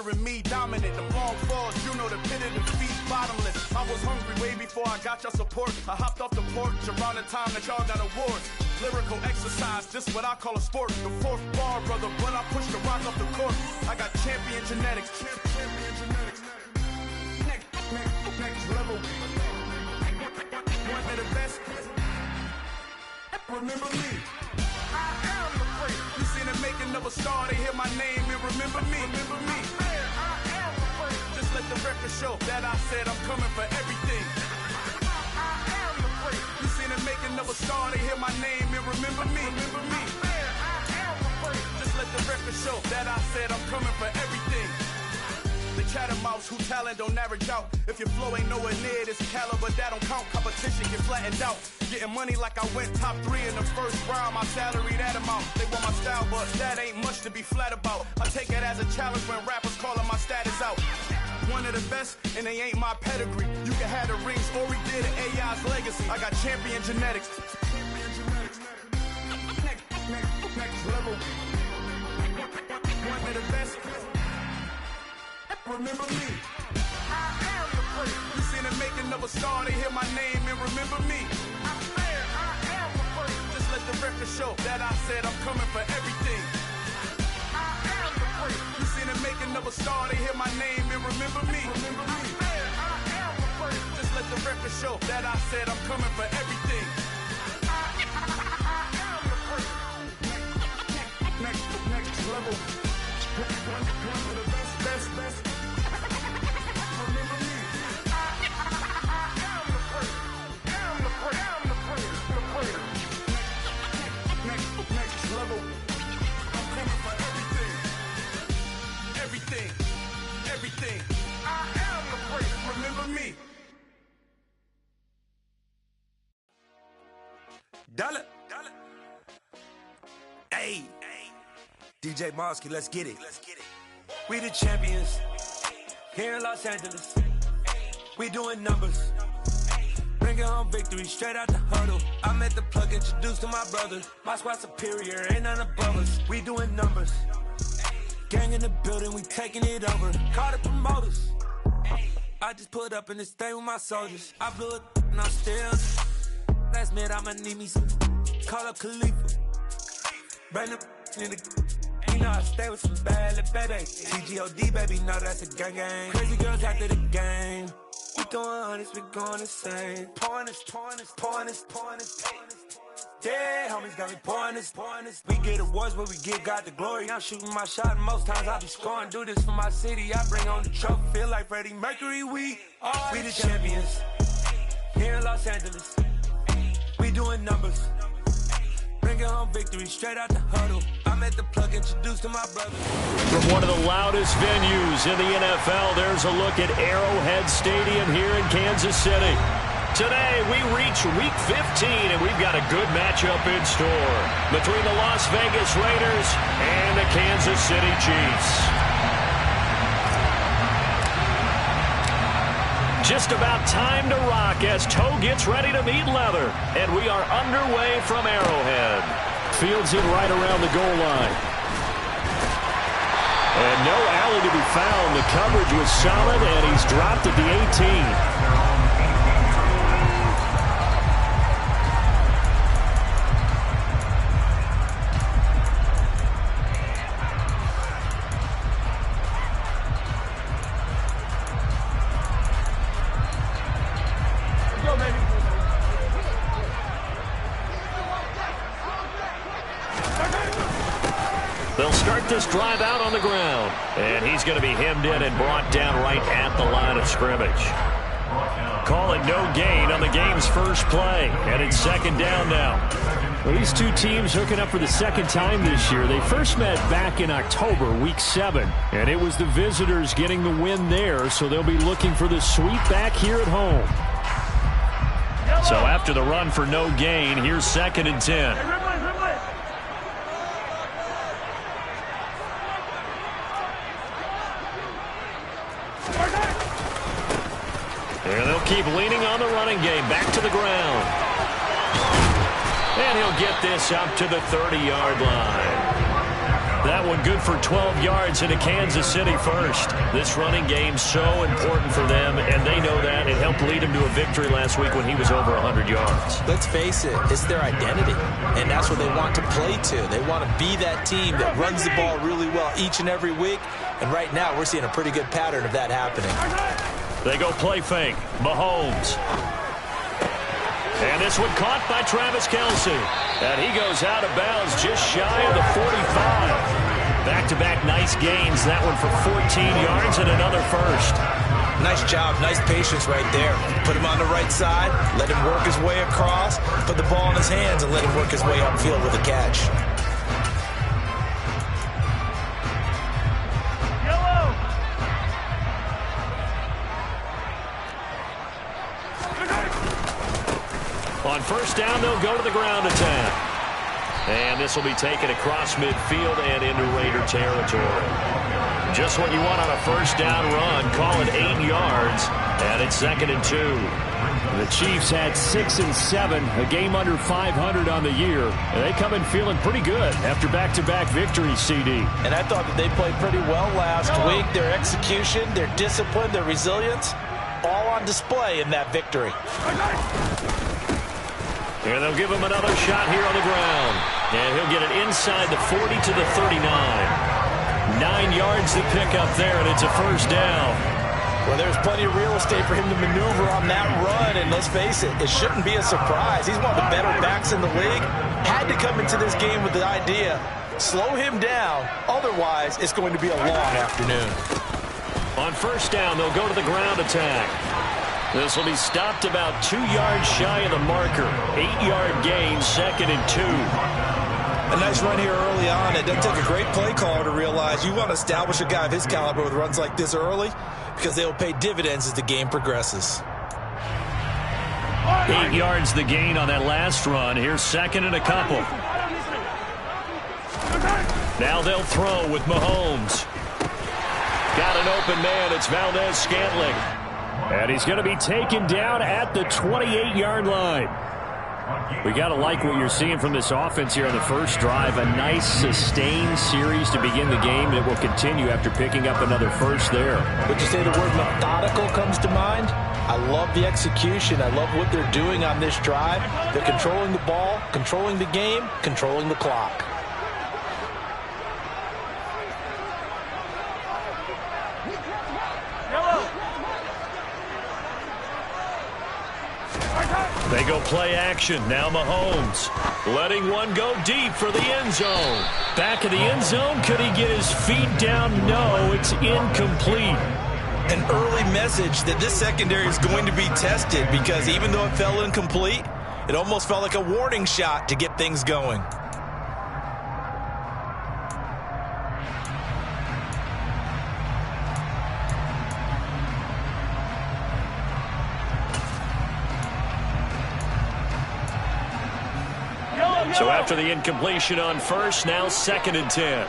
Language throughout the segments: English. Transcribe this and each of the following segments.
hearing me dominant. The long falls, you know the pit of defeat, bottomless. I was hungry way before I got your support. I hopped off the porch around the time that y'all got awards. Lyrical exercise, this what I call a sport. The fourth bar, brother, when I push the rock off the court. I got champion genetics. Champion genetics. Next level. One of the best. Remember me. I am the great. You seen the making of a star, they hear my name and remember me. Remember me. I am the great. Just let the record show that I said I'm coming for everything. I am the great. You seen the making of a star, they hear my name and remember me. Remember me. I am the great. Just let the record show that I said I'm coming for everything. The chattermouths who talent don't average out. If your flow ain't nowhere near this caliber, that don't count. Competition get flattened out. Getting money like I went top 3 in the first round. My salary that amount. They want my style, but that ain't much to be flat about. I take it as a challenge when rappers calling my status out. One of the best, and they ain't my pedigree. You can have the rings, or we did an AI's legacy. I got champion genetics. Next level. One of the best. Remember me. I am the great. You seen the making of a star, they hear my name and remember me. I am the great. Just let the record show that I said I'm coming for everything. I am the great. You seen the making of a star, they hear my name and remember me. Remember me. I am the great. Just let the record show that I said I'm coming for everything. I am the great. Next level. One of the best. Remember me. I am the great. I'm the great. Next level. I'm coming for everything. I am the great. Remember me. Dollar. Hey. DJ Mosky, let's get it. We the champions here in Los Angeles. We doing numbers. Bringing home victory straight out the huddle. I met the plug, introduced to my brother. My squad superior, ain't none above us. We doing numbers. Gang in the building, we taking it over. Call the promoters. I just put up in this thing with my soldiers. I blew it and I'm still. Last minute I'ma need me some. Call up Khalifa. Bring the in the. You know I stay with some bad little baby. TGOD, baby, know that's a gang. Crazy girls after the game. We throwing hundreds, we going insane. Pouring this. Yeah, homies got me pouring this. We get awards, but we give God the glory. I'm shooting my shot, and most times I be scoring. Do this for my city, I bring on the trophy. Feel like Freddie Mercury, we the champions. Here in Los Angeles, we doing numbers. Bringing home victory straight out the huddle. I met the plug, introduced to my brother. From one of the loudest venues in the NFL, there's a look at Arrowhead Stadium here in Kansas City. Today, we reach Week 15, and we've got a good matchup in store between the Las Vegas Raiders and the Kansas City Chiefs. Just about time to rock as toe gets ready to meet leather. And we are underway from Arrowhead. Fields in right around the goal line. And no alley to be found. The coverage was solid, and he's dropped at the 18. They'll start this drive out on the ground. And he's going to be hemmed in and brought down right at the line of scrimmage. Calling no gain on the game's first play. And it's second down now. Well, these two teams hooking up for the second time this year. They first met back in October, Week 7. And it was the visitors getting the win there. So they'll be looking for the sweep back here at home. So after the run for no gain, here's 2nd and 10. And they'll keep leaning on the running game. Back to the ground. And he'll get this up to the 30-yard line. That one good for 12 yards into Kansas City first. This running game so important for them, and they know that. It helped lead them to a victory last week when he was over 100 yards. Let's face it, it's their identity, and that's what they want to play to. They want to be that team that runs the ball really well each and every week, and right now we're seeing a pretty good pattern of that happening. They go play fake. Mahomes. And this one caught by Travis Kelce. And he goes out of bounds just shy of the 45. Back-to-back nice gains. That one for 14 yards and another first. Nice job. Nice patience right there. Put him on the right side. Let him work his way across. Put the ball in his hands and let him work his way upfield with a catch. On first down, they'll go to the ground attack. And this will be taken across midfield and into Raider territory. Just what you want on a first down run. Call it 8 yards. And it's 2nd and 2. The Chiefs had 6 and 7, a game under 500 on the year. And they come in feeling pretty good after back-to-back victories, CD. And I thought that they played pretty well last week. Their execution, their discipline, their resilience, all on display in that victory. And they'll give him another shot here on the ground. And he'll get it inside the 40 to the 39. 9 yards to pick up there, and it's a first down. Well, there's plenty of real estate for him to maneuver on that run, and let's face it, it shouldn't be a surprise. He's one of the better backs in the league. Had to come into this game with the idea, slow him down, otherwise it's going to be a long afternoon. On first down, they'll go to the ground attack. This will be stopped about 2 yards shy of the marker. 8-yard gain, 2nd and 2. A nice run here early on. It doesn't take a great play caller to realize you want to establish a guy of his caliber with runs like this early because they will pay dividends as the game progresses. 8 yards the gain on that last run. Here's 2nd and a couple. Now they'll throw with Mahomes. Got an open man. It's Valdez-Scantling. And he's going to be taken down at the 28-yard line. We got to like what you're seeing from this offense here on the first drive. A nice sustained series to begin the game that will continue after picking up another first there. Would you say the word methodical comes to mind? I love the execution. I love what they're doing on this drive. They're controlling the ball, controlling the game, controlling the clock. They go play action. Now Mahomes letting one go deep for the end zone. Back of the end zone. Could he get his feet down? No, it's incomplete. An early message that this secondary is going to be tested because even though it fell incomplete, it almost felt like a warning shot to get things going. So after the incompletion on first, now 2nd and 10.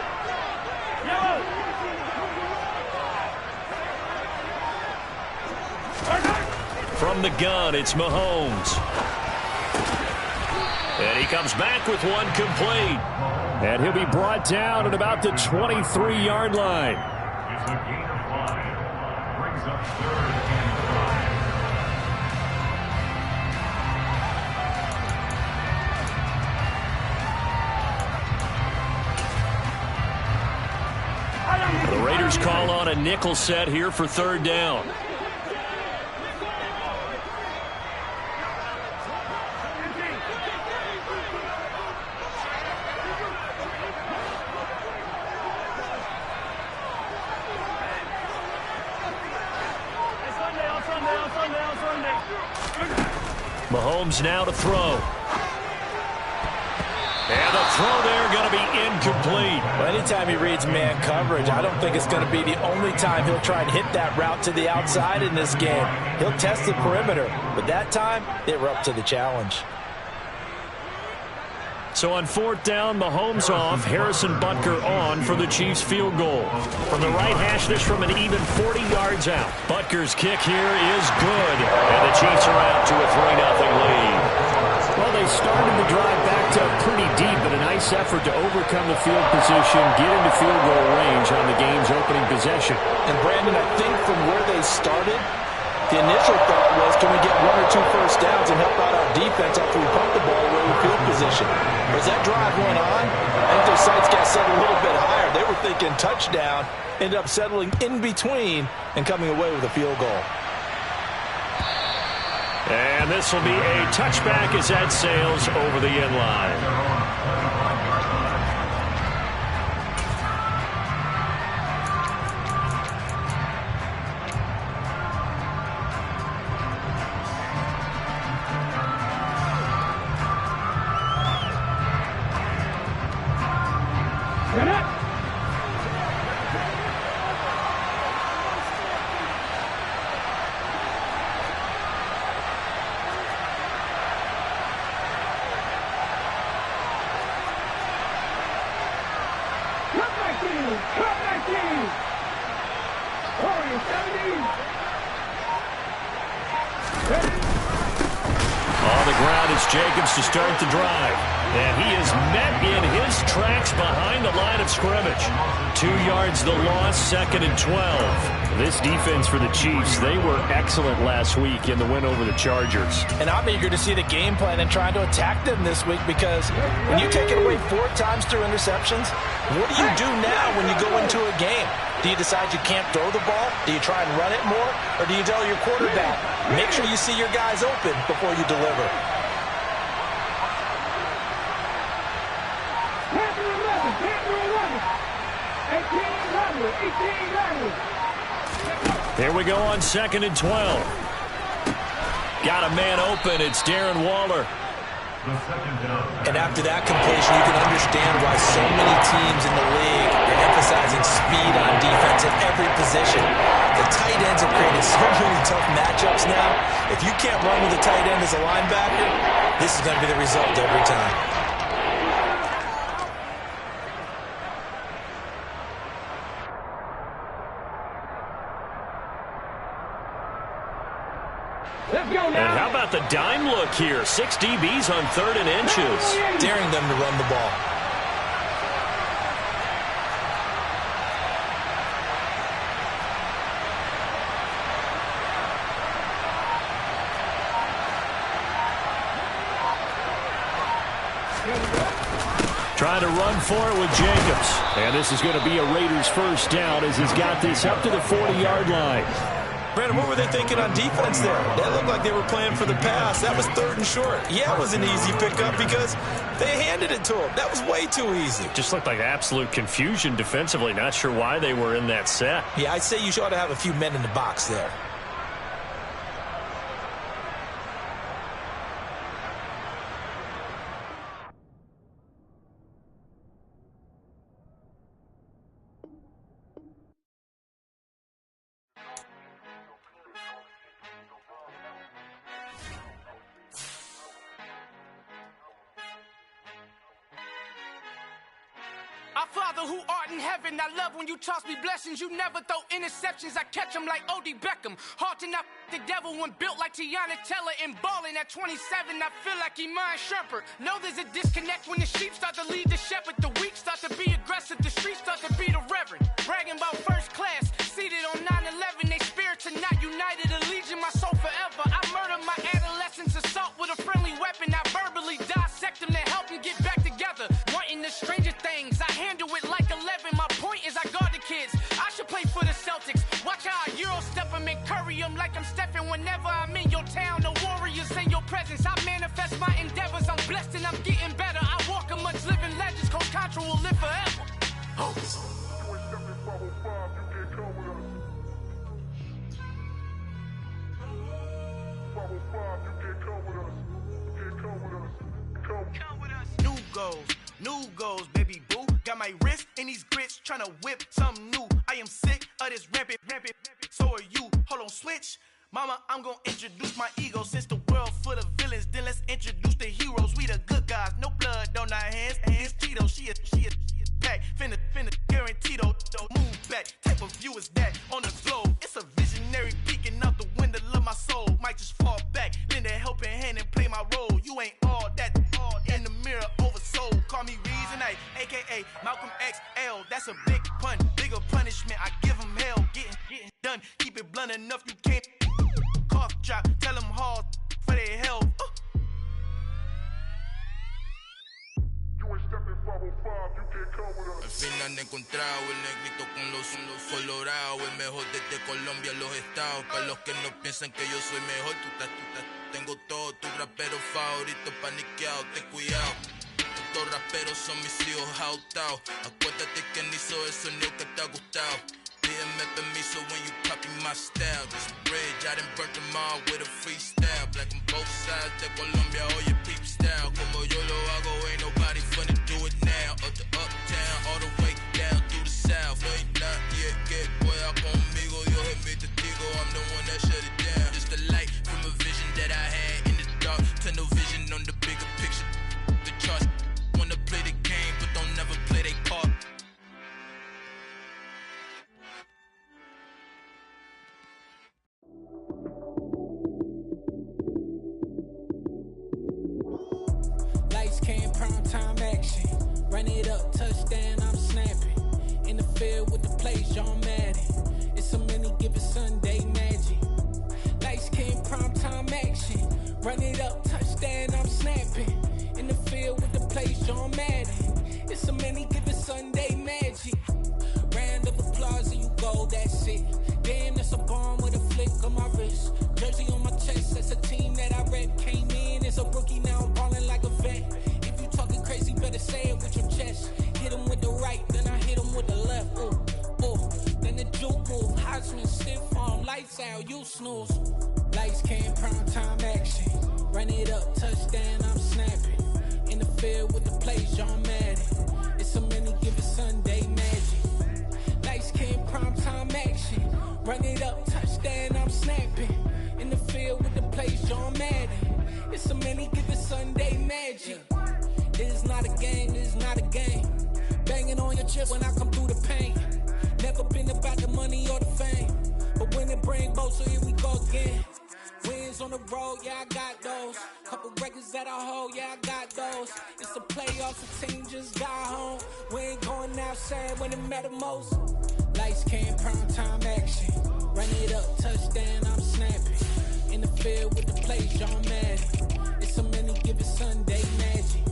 From the gun, it's Mahomes. And he comes back with one complete. And he'll be brought down at about the 23-yard line. Brings up 3rd and 5. The Raiders call on a nickel set here for 3rd down. Mahomes now to throw. And the throw there going to be incomplete. Well, anytime he reads man coverage, I don't think it's going to be the only time he'll try and hit that route to the outside in this game. He'll test the perimeter, but that time they were up to the challenge. So on 4th down, Mahomes off, Harrison Butker on for the Chiefs field goal. From the right hash, this from an even 40 yards out. Butker's kick here is good, and the Chiefs are out to a 3-0 lead. Well, they started the drive backed up pretty deep, but a nice effort to overcome the field position, get into field goal range on the game's opening possession. And, Brandon, I think from where they started, the initial thought was, can we get 1 or 2 first downs and help out our defense after we pump the ball away with field position? But as that drive went on, I think their sights got set a little bit higher. They were thinking touchdown, ended up settling in between and coming away with a field goal. And this will be a touchback as that sails over the end line. Jacobs to start the drive. And he is met in his tracks behind the line of scrimmage. 2 yards the loss, 2nd and 12. This defense for the Chiefs, they were excellent last week in the win over the Chargers. And I'm eager to see the game plan and trying to attack them this week, because when you take it away 4 times through interceptions, what do you do now when you go into a game? Do you decide you can't throw the ball? Do you try and run it more? Or do you tell your quarterback, make sure you see your guys open before you deliver? Here we go on 2nd and 12. Got a man open. It's Darren Waller. And after that completion, you can understand why so many teams in the league are emphasizing speed on defense at every position. The tight ends have created so many tough matchups now. If you can't run with a tight end as a linebacker, this is going to be the result every time. And how about the dime look here? 6 DBs on 3rd and inches. Daring them to run the ball. Trying to run for it with Jacobs. And this is going to be a Raiders first down as he's got this up to the 40-yard line. Brandon, what were they thinking on defense there? That looked like they were playing for the pass. That was 3rd and short. Yeah, it was an easy pickup because they handed it to him. That was way too easy. Just looked like absolute confusion defensively. Not sure why they were in that set. Yeah, I'd say you ought to have a few men in the box there. Our Father who art in heaven, I love when you toss me blessings. You never throw interceptions, I catch them like O.D. Beckham. Hard to not the devil when built like Tiana Teller and balling at 27. I feel like Iman Shumpert. Know there's a disconnect when the sheep start to lead the shepherd. The weak start to be aggressive, the streets start to be the reverend. Bragging about first class, seated on 9/11. They spirits are not united, a legion, my soul forever. I murder my adolescence, assault with a friendly weapon. I verbally dissect them to help them get back together. Wanting the stranger things, I handle it like 11. My point is I guard the kids. I should play for the Celtics. Watch how I Euro step them and curry them like I'm stepping. Whenever I'm in your town, the Warriors in your presence. I manifest my endeavors. I'm blessed and I'm getting better. I walk amongst living legends. Coach Contra will live forever. New goals, baby boo. Got my wrist in these grits, tryna whip something new. I am sick of this rampant. So are you. Hold on, switch. Mama, I'm gonna introduce my ego. Since the world full of villains, then let's introduce the heroes. We the good guys, no blood on our hands. Hands Tito, she a pack. Finna guarantee though. Move back. Type of view is that on the globe? It's a visionary peeking out the window of my soul. Might just fall back, lend a helping hand and play my role. You ain't all that. done. Keep it blunt enough, you can't cough drop. Tell them hard for their health. Al fin han encontrado el negrito con los colorados, el mejor desde Colombia, los estados. Para los que no piensan que yo soy mejor, tengo todo, tu rapero favorito paniqueado, ten cuidado. Estos raperos son mis hijos jautados. Acuérdate que ni hizo el sonido que te ha gustado. Pídeme permiso when you copy my style. This bridge, I done burnt them all with a freestyle. Black on both sides de Colombia, oye peep style. Como yo lo hago, ain't nobody finna do it now. Up to uptown, all the way down through the south. No, ain't not yet, que pueda conmigo. Dios es mi testigo, I'm the one that shut it down. Just a light from a vision that I had in the dark. Tunnel vision on the bigger picture. The charts wanna play the game, but don't never play their part. Time action, run it up, touchdown, I'm snapping. In the field with the plays, John Madden. It's so many, give it Sunday magic. Lights came prime time action, run it up, touchdown, I'm snapping. In the field with the plays, John Madden. It's so many, give it Sunday magic. Round of applause and you go, that's it. Damn, that's a bomb with a flick on my wrist. Jersey on my chest, that's a team that I rep. Came in as a rookie, now I'm ballin' like a vet. Talking crazy, better say it with your chest. Hit him with the right, then I hit him with the left. Ooh, ooh. Then the juke move. Heisman stiff arm, lights out, you snooze. Lights came, prime time action. Run it up, touchdown, I'm snapping. In the field with the plays, John Madden. It's so many, give it Sunday magic. Lights came, prime time action. Run it up, touchdown, I'm snapping. In the field with the plays, John Madden. It's so many, give it Sunday magic. This is not a game, this is not a game. Banging on your chest when I come through the pain. Never been about the money or the fame. But when it bring both, so here we go again. Wins on the road, yeah, I got those. Couple records that I hold, yeah, I got those. It's the playoffs, the team just got home. We ain't going outside when it matter most. Lights came, prime time action. Run it up, touchdown, I'm snapping. In the field with the plays, John Madden. It's so many, give it Sunday magic.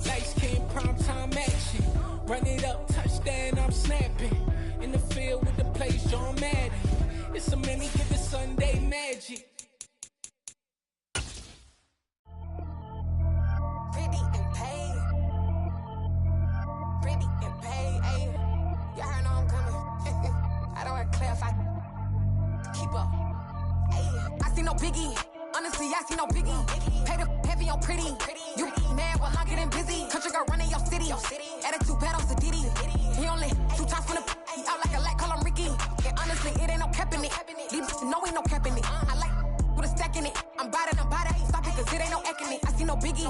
Lights came, prime time action. Run it up, touchdown, I'm snapping. In the field with the plays, John Madden. It's so many, give it Sunday magic. Pretty and paid. Pretty and paid, ayy. Y'all heard know I'm coming. I don't want to clarify. Keep up. Ayy. I see no biggie. Honestly, I see no biggie. Pay the heavy on pretty. You mad while I'm getting busy. Country girl running your city. Attitude bad on Diddy. He only 2 times from the he out like a light, call him Ricky. And honestly, it ain't no cap in it. Leave no ain't no cap in it. I like with a stack in it. I'm bad it. Stop it, cause it ain't no eck in it. I see no biggie.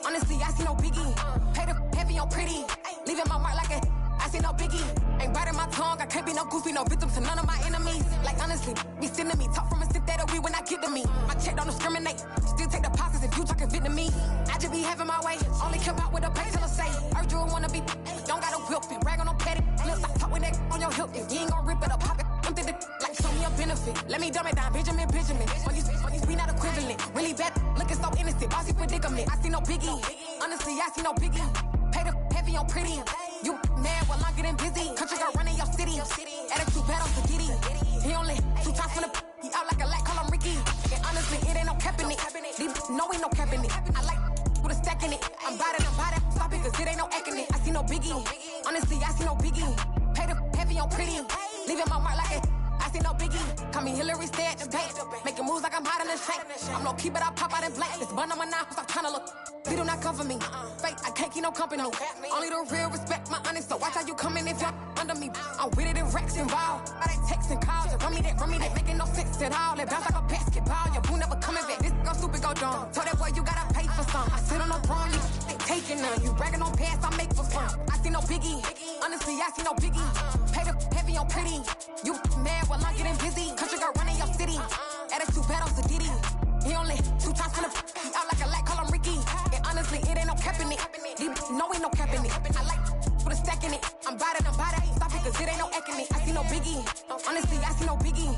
Honestly, I see no biggie. Pay the heavy on pretty. Leaving my mark like a I see no biggie. Ain't biting my tongue. I can't be no goofy, no victim to none of my enemies. Like honestly, be sending me talk from a sip that we when I get to me. My check don't discriminate. Still take deposits if you talking Vietnamese. I just be having my way. Only come out with a pay till I say. Heard you wanna be. Don't got no whip it. Rag on no petty. Look, I talk with that on your hip. You ain't gon' rip it up, pop it. Empty the like show me a benefit. Let me dumb it down, Benjamin. On these we not equivalent. Really bad, looking so innocent. Bossy predicament. I see no biggie. Honestly, I see no biggie. Pay the heavy on pretty. You mad while I'm getting busy. Country girl running your city. Attitude bad on Diddy. He only 2 times from the he out like a light, call him Ricky. And honestly, it ain't no cap in it. No ain't no cap in it. I like with a stack in it. I'm bad it. Stop it, cause it ain't no eck in it. I see no biggie. Honestly, I see no biggie. Pay the heavy on pretty. Leaving my mark like it. I see no biggie. Call me Hillary, stay at the bank. Making moves like I'm hot in the shank. I'm no keep it, I pop out in blank. This bun on my knife, stop trying to look. They do not come for me. Fake, I can't keep no company. Only the real respect my honest. So watch how you coming if you're under me. I'm with it in Rex involved. I they text and calls. Run me that. Making no sense at all. They bounce like a basketball. Your boo never coming back. This go stupid, go dumb. Told that boy you gotta pay for some. I sit on no throne, you ain't taking none. You bragging on past, I make for fun. I see no biggie. Honestly, I see no biggie. Pay the heavy on pretty. You mad while I'm getting busy. Country girl running your city. Attitude bad on Diddy. He only 2 times from the he out like a light, call him Ricky. And honestly, it ain't no cap in it. No ain't no cap in it. I like with a stack in it. I'm bad it. Stop it, cause it ain't no eck in it. I see no biggie. Honestly, I see no biggie.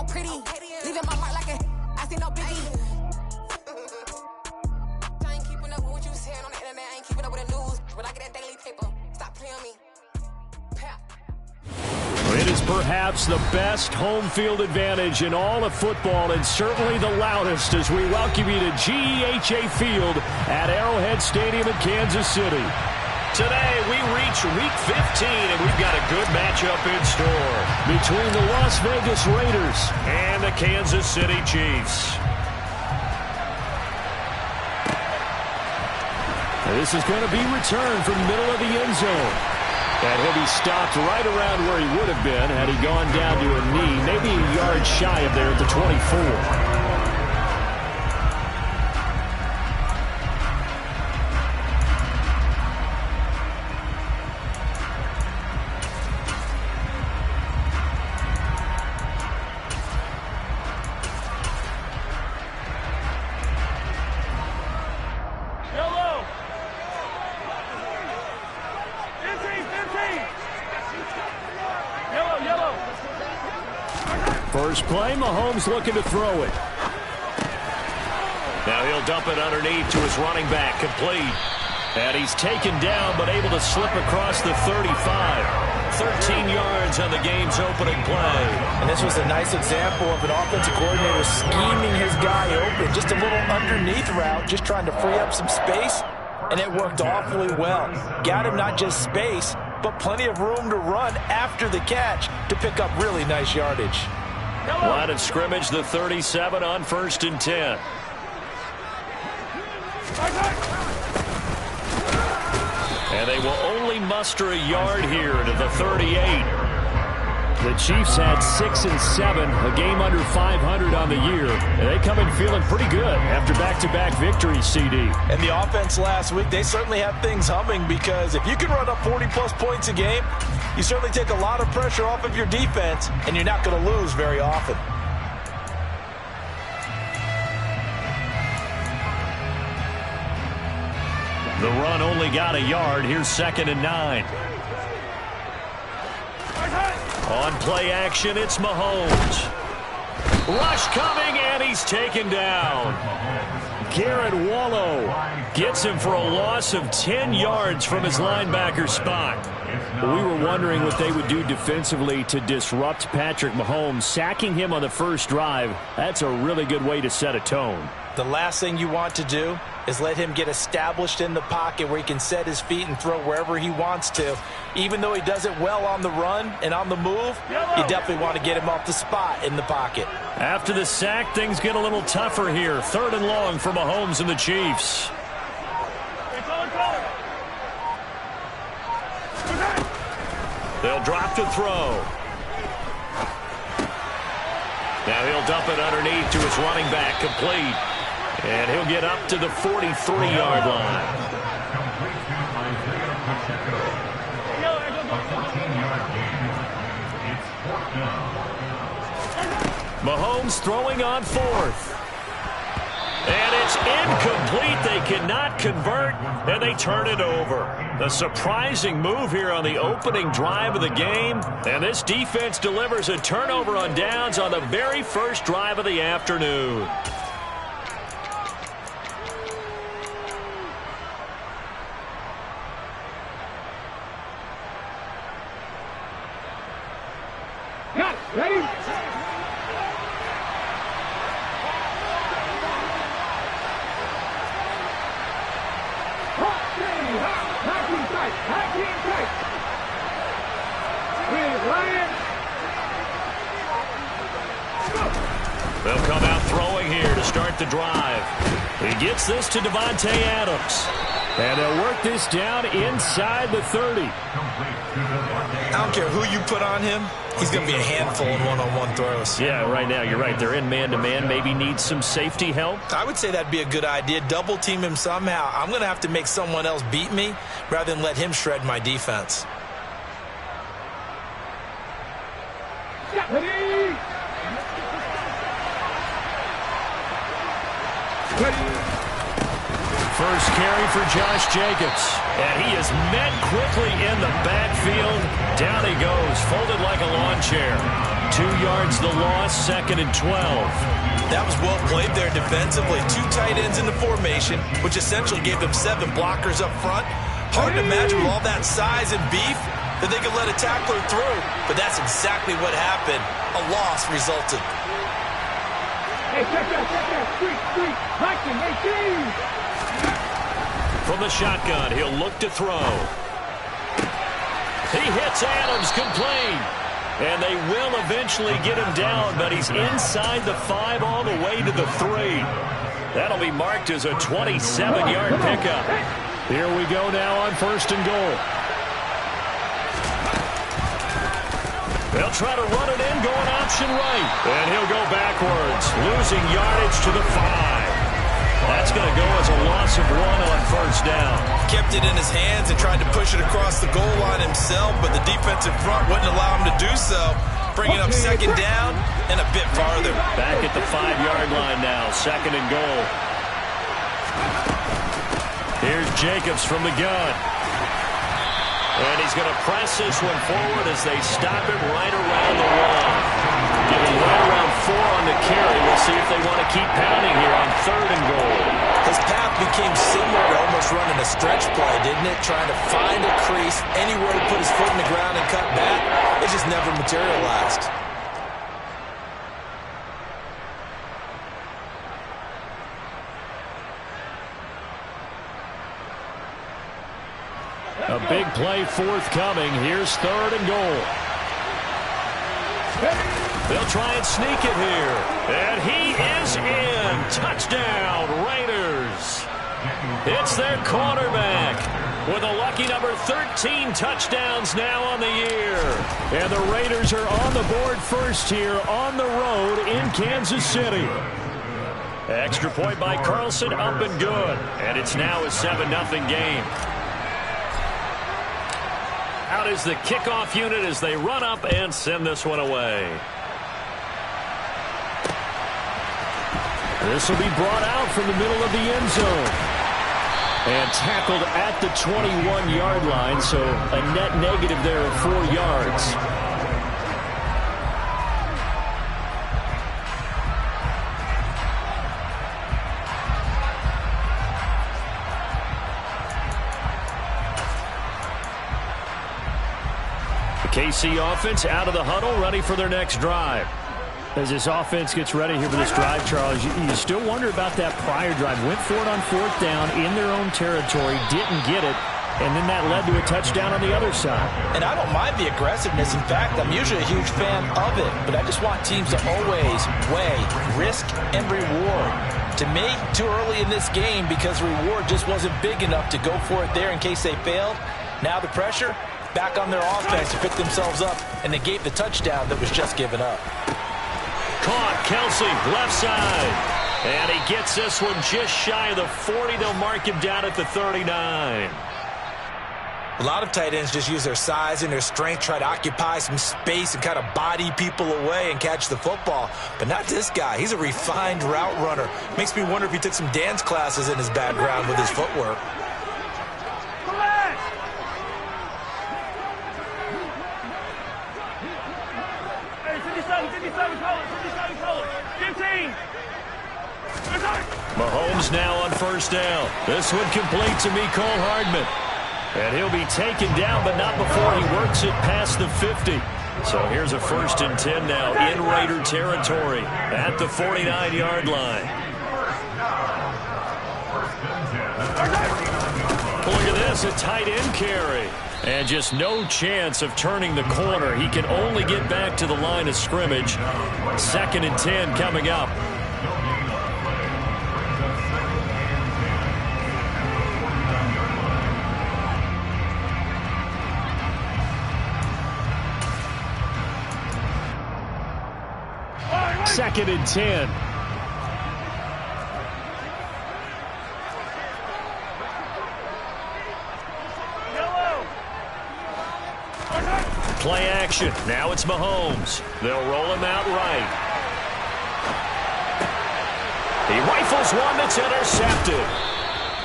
on pretty. Leaving my mark like I see no biggie. I ain't keeping up with what you saying on the internet. I ain't keeping up with the news. When I get that daily paper, stop playing me. It is perhaps the best home field advantage in all of football, and certainly the loudest, as we welcome you to GEHA Field at Arrowhead Stadium in Kansas City. Today we reach Week 15, and we've got a good matchup in store between the Las Vegas Raiders and the Kansas City Chiefs. This is going to be returned from the middle of the end zone. And he'll be stopped right around where he would have been had he gone down to a knee, maybe a yard shy of there at the 24. First play, Mahomes looking to throw it. Now he'll dump it underneath to his running back, complete. And he's taken down, but able to slip across the 35. 13 yards on the game's opening play. And this was a nice example of an offensive coordinator scheming his guy open. Just a little underneath route, just trying to free up some space. And it worked awfully well. Got him not just space, but plenty of room to run after the catch to pick up really nice yardage. Line of scrimmage, the 37 on 1st and 10. And they will only muster a yard here to the 38. The Chiefs had 6 and 7, a game under 500 on the year. And they come in feeling pretty good after back-to-back victories, CD. And the offense last week, they certainly have things humming, because if you can run up 40-plus points a game, you certainly take a lot of pressure off of your defense, and you're not going to lose very often. The run only got a yard. Here's 2nd and 9. On play action, it's Mahomes. Rush coming, and he's taken down. Garrett Wallow gets him for a loss of 10 yards from his linebacker spot. We were wondering what they would do defensively to disrupt Patrick Mahomes. Sacking him on the first drive, that's a really good way to set a tone. The last thing you want to do is let him get established in the pocket where he can set his feet and throw wherever he wants to. Even though he does it well on the run and on the move, you definitely want to get him off the spot in the pocket. After the sack, things get a little tougher here. 3rd and long for Mahomes and the Chiefs. They'll drop to throw. Now he'll dump it underneath to his running back, complete. And he'll get up to the 43-yard line. Mahomes throwing on 4th. And it's incomplete. They cannot convert, and they turn it over. A surprising move here on the opening drive of the game. And this defense delivers a turnover on downs on the very first drive of the afternoon. Ready? They'll come out throwing here to start the drive. He gets this to Devontae Adams. And they'll work this down inside the 30. I don't care who you put on him. He's going to be a handful in one-on-one throws. Yeah, right now, you're right. They're in man-to-man. Maybe needs some safety help. I would say that'd be a good idea. Double team him somehow. I'm going to have to make someone else beat me rather than let him shred my defense. First carry for Josh Jacobs. And he is met quickly in the backfield. Down he goes, folded like a lawn chair. 2 yards the loss, 2nd and 12. That was well played there defensively. 2 tight ends in the formation, which essentially gave them 7 blockers up front. Hard to imagine with all that size and beef that they could let a tackler through. But that's exactly what happened. A loss resulted. Hey, check that. Street. Hudson, hey, team. From the shotgun, he'll look to throw. He hits Adams, complete. And they will eventually get him down, but he's inside the 5 all the way to the 3. That'll be marked as a 27-yard pickup. Here we go now on 1st and goal. They'll try to run it in, going option right. And he'll go backwards, losing yardage to the 5. That's going to go as a loss of 1 on 1st down. Kept it in his hands and tried to push it across the goal line himself, but the defensive front wouldn't allow him to do so. Bringing up 2nd down and a bit farther. Back at the 5-yard line now, 2nd and goal. Here's Jacobs from the gun. And he's going to press this one forward as they stop it right around the wall. Getting right around 4 on the carry. We'll see if they want to keep pounding here on 3rd and goal. His path became similar to almost running a stretch play, didn't it? Trying to find a crease, anywhere to put his foot in the ground and cut back. It just never materialized. A big play forthcoming. Here's 3rd and goal. They'll try and sneak it here. And he is in. Touchdown, Raiders. It's their quarterback with a lucky number 13 touchdowns now on the year. And the Raiders are on the board first here on the road in Kansas City. Extra point by Carlson, up and good. And it's now a 7-0 game. Out is the kickoff unit as they run up and send this one away. This will be brought out from the middle of the end zone. And tackled at the 21-yard line, so a net negative there of 4 yards. The KC offense out of the huddle, ready for their next drive. As this offense gets ready here for this drive, Charles, you still wonder about that prior drive. Went for it on 4th down in their own territory, didn't get it, and then that led to a touchdown on the other side. And I don't mind the aggressiveness. In fact, I'm usually a huge fan of it, but I just want teams to always weigh risk and reward. To me, too early in this game because reward just wasn't big enough to go for it there in case they failed. Now the pressure back on their offense to pick themselves up, and they gave the touchdown that was just given up. Caught, Kelsey, left side. And he gets this one just shy of the 40. They'll mark him down at the 39. A lot of tight ends just use their size and their strength, try to occupy some space and kind of body people away and catch the football. But not this guy. He's a refined route runner. Makes me wonder if he took some dance classes in his background with his footwork. Mahomes now on 1st down. This one complete to Mecole Hardman. And he'll be taken down, but not before he works it past the 50. So here's a 1st and 10 now in Raider territory at the 49-yard line. Look at this, a tight end carry. And just no chance of turning the corner. He can only get back to the line of scrimmage. 2nd and 10 coming up. Second and 10. Play action. Now it's Mahomes. They'll roll him out right. He rifles one that's intercepted.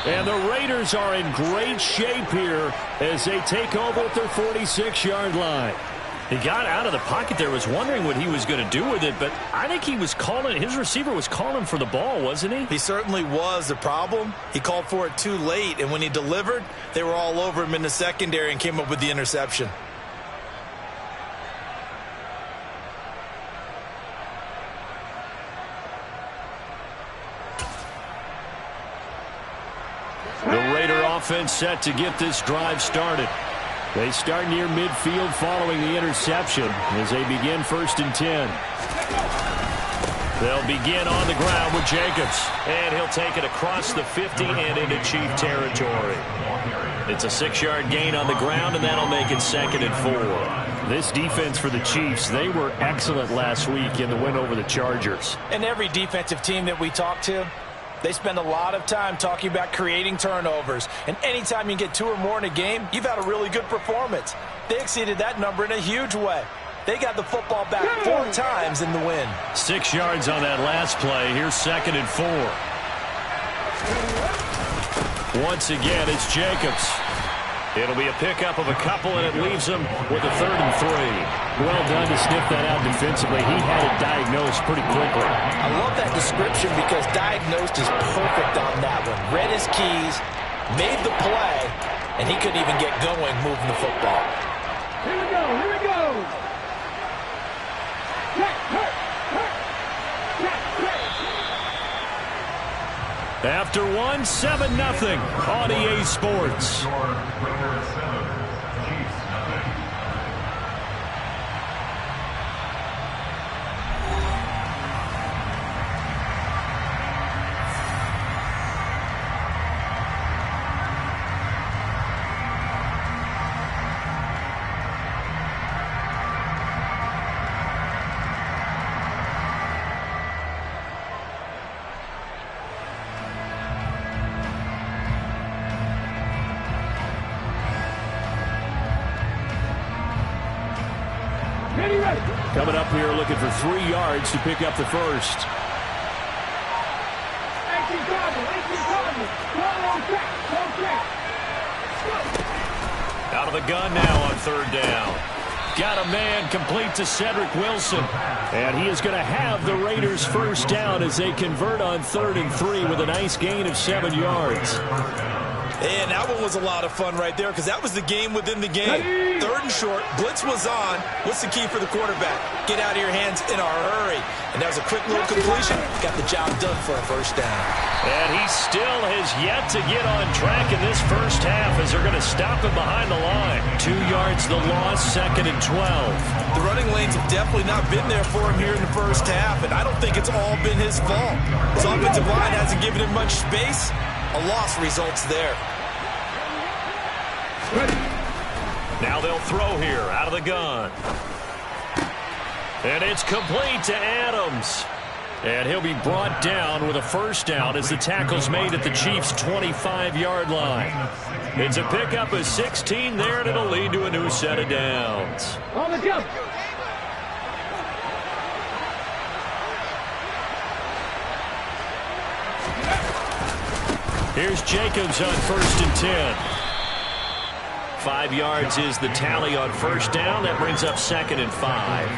And the Raiders are in great shape here as they take over at their 46-yard line. He got out of the pocket there, was wondering what he was going to do with it, but I think he was calling, his receiver was calling for the ball, wasn't he? He certainly was. The problem, he called for it too late, and when he delivered, they were all over him in the secondary and came up with the interception. The Raider offense set to get this drive started. They start near midfield following the interception as they begin 1st and 10. They'll begin on the ground with Jacobs. And he'll take it across the 50 and into Chief territory. It's a 6-yard gain on the ground, and that'll make it 2nd and 4. This defense for the Chiefs, they were excellent last week in the win over the Chargers. And every defensive team that we talk to, they spend a lot of time talking about creating turnovers. And anytime you get 2 or more in a game, you've had a really good performance. They exceeded that number in a huge way. They got the football back 4 times in the win. 6 yards on that last play. Here's 2nd and 4. Once again, it's Jacobs. It'll be a pickup of a couple, and it leaves him with a 3rd and 3. Well done to sniff that out defensively. He had it diagnosed pretty quickly. I love that description because diagnosed is perfect on that one. Read his keys, made the play, and he couldn't even get going moving the football. Here we go, here we go. After 1, 7-0 on EA Sports. Coming up here looking for 3 yards to pick up the first. Out of the gun now on 3rd down. Got a man complete to Cedric Wilson. And he is going to have the Raiders' first down as they convert on 3rd and 3 with a nice gain of 7 yards. And that one was a lot of fun right there because that was the game within the game. 3rd and short, blitz was on. What's the key for the quarterback? Get out of your hands in a hurry. And that was a quick little completion. Got the job done for a first down. And he still has yet to get on track in this first half as they're going to stop him behind the line. 2 yards the loss, 2nd and 12. The running lanes have definitely not been there for him here in the first half, and I don't think it's all been his fault. His offensive line hasn't given him much space. A loss results there. Now they'll throw here out of the gun. And it's complete to Adams. And he'll be brought down with a first down as the tackle's made at the Chiefs' 25-yard line. It's a pickup of 16 there, and it'll lead to a new set of downs. On the jump. Here's Jacobs on 1st and 10. 5 yards is the tally on first down. That brings up 2nd and 5.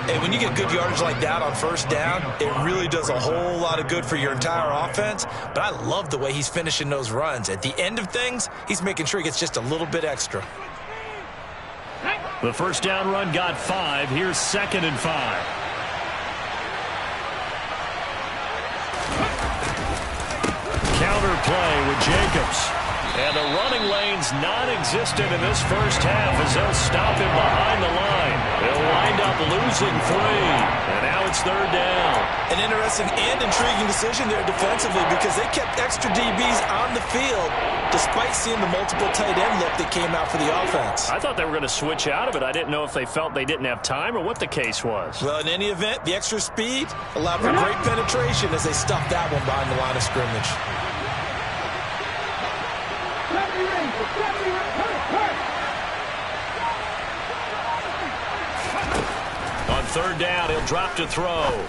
And when you get good yardage like that on first down, it really does a whole lot of good for your entire offense. But I love the way he's finishing those runs. At the end of things, he's making sure he gets just a little bit extra. The first down run got 5. Here's 2nd and 5. Counter play with Jacobs. And the running lane's non-existent in this first half as they'll stop him behind the line. They'll wind up losing 3. And now it's 3rd down. An interesting and intriguing decision there defensively because they kept extra DBs on the field despite seeing the multiple tight end look that came out for the offense. I thought they were going to switch out of it. I didn't know if they felt they didn't have time or what the case was. Well, in any event, the extra speed allowed for great penetration as they stuffed that one behind the line of scrimmage. On 3rd down, he'll drop to throw.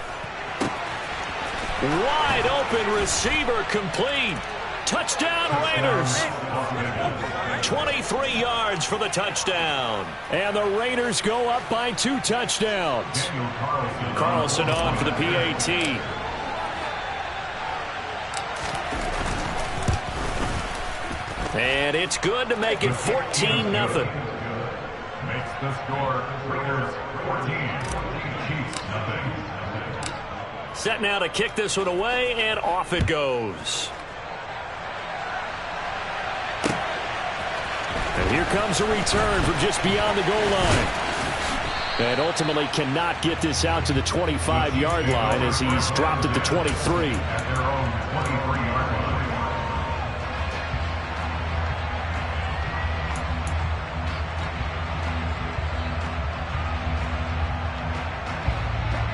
Wide open receiver complete. Touchdown, Raiders. 23 yards for the touchdown. And the Raiders go up by 2 touchdowns. Carlson on for the PAT. And it's good to make it 14-0. Makes the score Raiders 14, Chiefs nothing. Set now to kick this one away, and off it goes. And here comes a return from just beyond the goal line. And ultimately cannot get this out to the 25-yard line as he's dropped at the 23. At their own 23-yard line.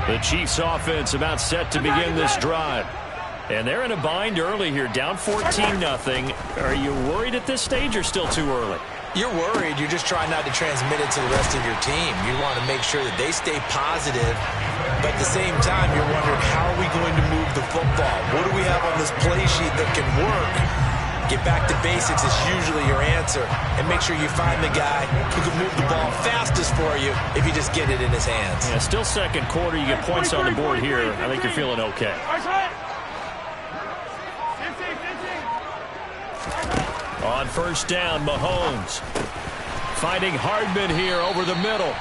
The Chiefs offense about set to begin this drive. And they're in a bind early here, down 14-0. Are you worried at this stage or still too early? You're worried. You're just trying not to transmit it to the rest of your team. You want to make sure that they stay positive, but at the same time, you're wondering, how are we going to move the football? What do we have on this play sheet that can work? Get back to basics is usually your answer, and make sure you find the guy who can move the ball fastest for you if you just get it in his hands. Yeah, still second quarter. You get points on the board here. I think you're feeling okay. On first down, Mahomes finding Hardman here over the middle.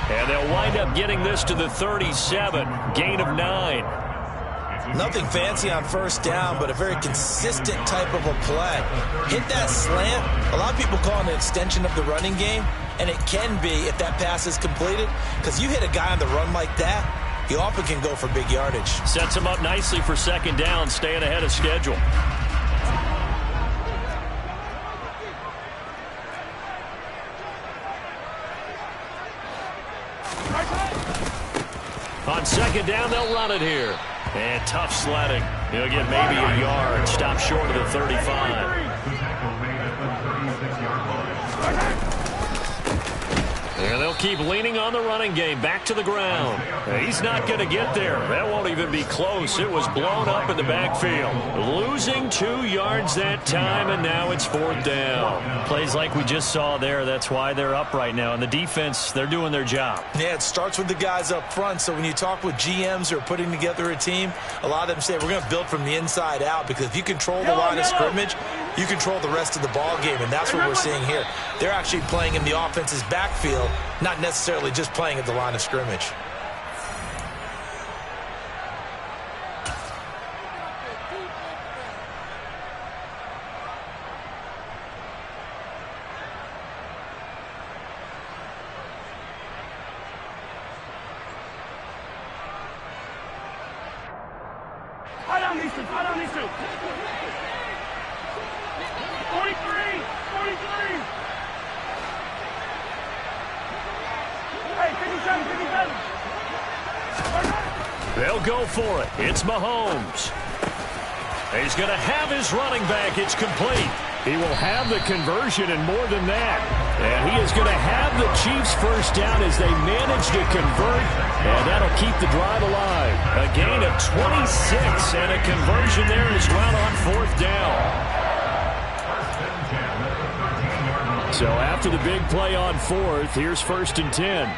And they'll wind up getting this to the 37. Gain of 9. Nothing fancy on first down, but a very consistent type of a play. Hit that slant. A lot of people call it an extension of the running game, and it can be if that pass is completed, because you hit a guy on the run like that, he often can go for big yardage. Sets him up nicely for second down, staying ahead of schedule. On second down, they'll run it here. And tough sledding. He'll get maybe a yard. Stop short of the 35. And they'll keep leaning on the running game. Back to the ground. He's not going to get there. That won't even be close. It was blown up in the backfield. Losing 2 yards that time, and now it's 4th down. Plays like we just saw there. That's why they're up right now. And the defense, they're doing their job. Yeah, it starts with the guys up front. So when you talk with GMs who are putting together a team, a lot of them say, we're going to build from the inside out, because if you control the line of scrimmage, you control the rest of the ball game, and that's what we're seeing here. They're actually playing in the offense's backfield, not necessarily just playing at the line of scrimmage. They'll go for it. It's Mahomes. He's going to have his running back. It's complete. He will have the conversion and more than that. And he is going to have the Chiefs first down as they manage to convert. And that'll keep the drive alive. A gain of 26 and a conversion there as well on 4th down. So after the big play on 4th, here's 1st and 10.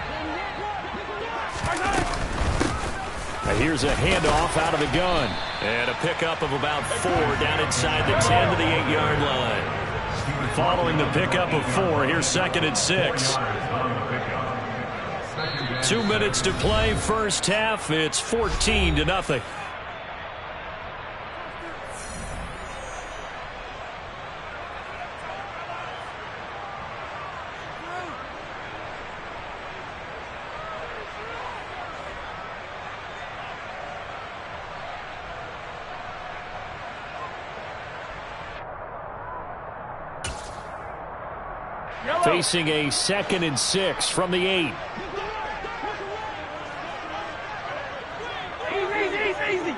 Here's a handoff out of the gun. And a pickup of about 4 down inside the 10 to the 8-yard line. Following the pickup of 4, here's 2nd and 6. 2 minutes to play, first half. It's 14-0. Facing a 2nd and 6 from the 8. Easy.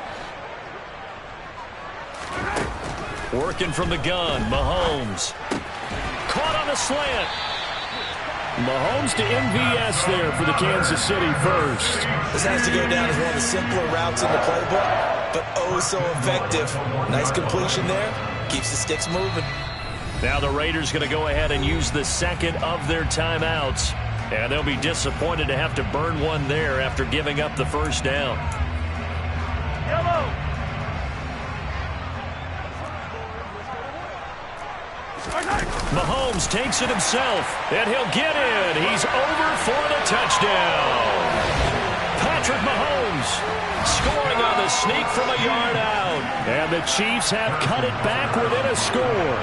Working from the gun, Mahomes. Caught on a slant. Mahomes to MVS there for the Kansas City first. This has to go down as one of the simpler routes in the playbook, but oh so effective. Nice completion there. Keeps the sticks moving. Now the Raiders going to go ahead and use the second of their timeouts. And they'll be disappointed to have to burn one there after giving up the first down. Yellow. Mahomes takes it himself, and he'll get in. He's over for the touchdown. Patrick Mahomes scoring on the sneak from a yard out. And the Chiefs have cut it back within a score.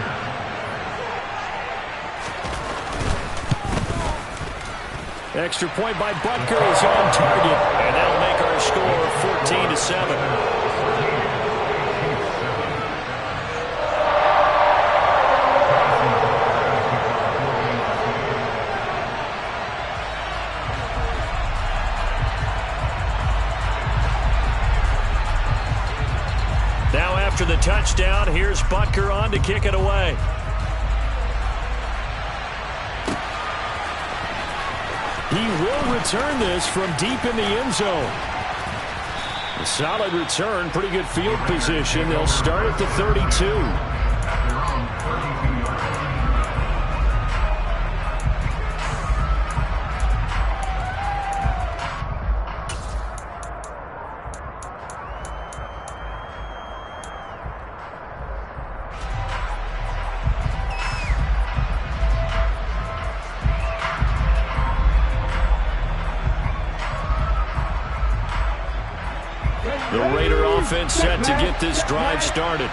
Extra point by Butker is on target, and that'll make our score 14-7. Now after the touchdown, here's Butker on to kick it away. He will return this from deep in the end zone. A solid return, pretty good field position. They'll start at the 32. The Raider offense set to get this drive started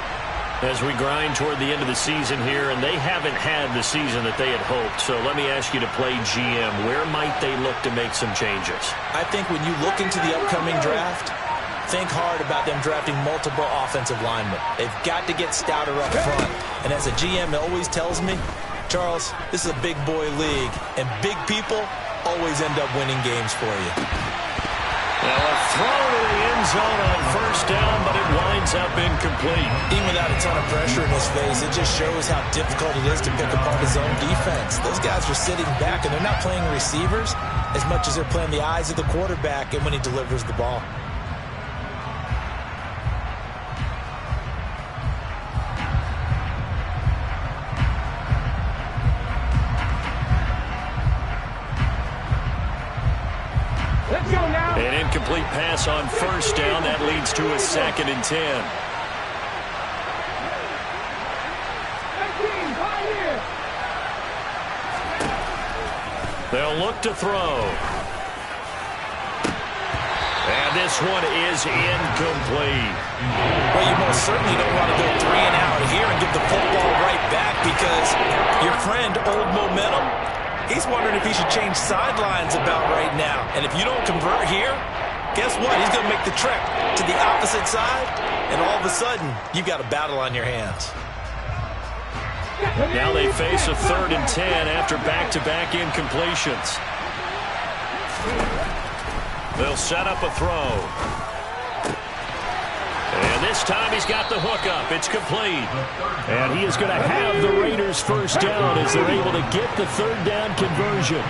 as we grind toward the end of the season here, and they haven't had the season that they had hoped. So let me ask you to play GM. Where might they look to make some changes? I think when you look into the upcoming draft, think hard about them drafting multiple offensive linemen. They've got to get stouter up front. And as a GM always tells me, Charles, this is a big boy league, and big people always end up winning games for you. Well, a throw to the end zone on first down, but it winds up incomplete. Even without a ton of pressure in his face, it just shows how difficult it is to pick apart his own defense. Those guys are sitting back, and they're not playing receivers as much as they're playing the eyes of the quarterback and when he delivers the ball. An incomplete pass on first down. That leads to a 2nd and 10. They'll look to throw. And this one is incomplete. Well, you most certainly don't want to go 3 and out here and give the football right back because your friend, Old Momentum, he's wondering if he should change sidelines about right now. And if you don't convert here, guess what? He's going to make the trek to the opposite side, and all of a sudden, you've got a battle on your hands. Now they face a 3rd and 10 after back-to-back incompletions. They'll set up a throw. And this time he's got the hook up. It's complete. And he is going to have the Raiders first down as they're able to get the 3rd down conversion.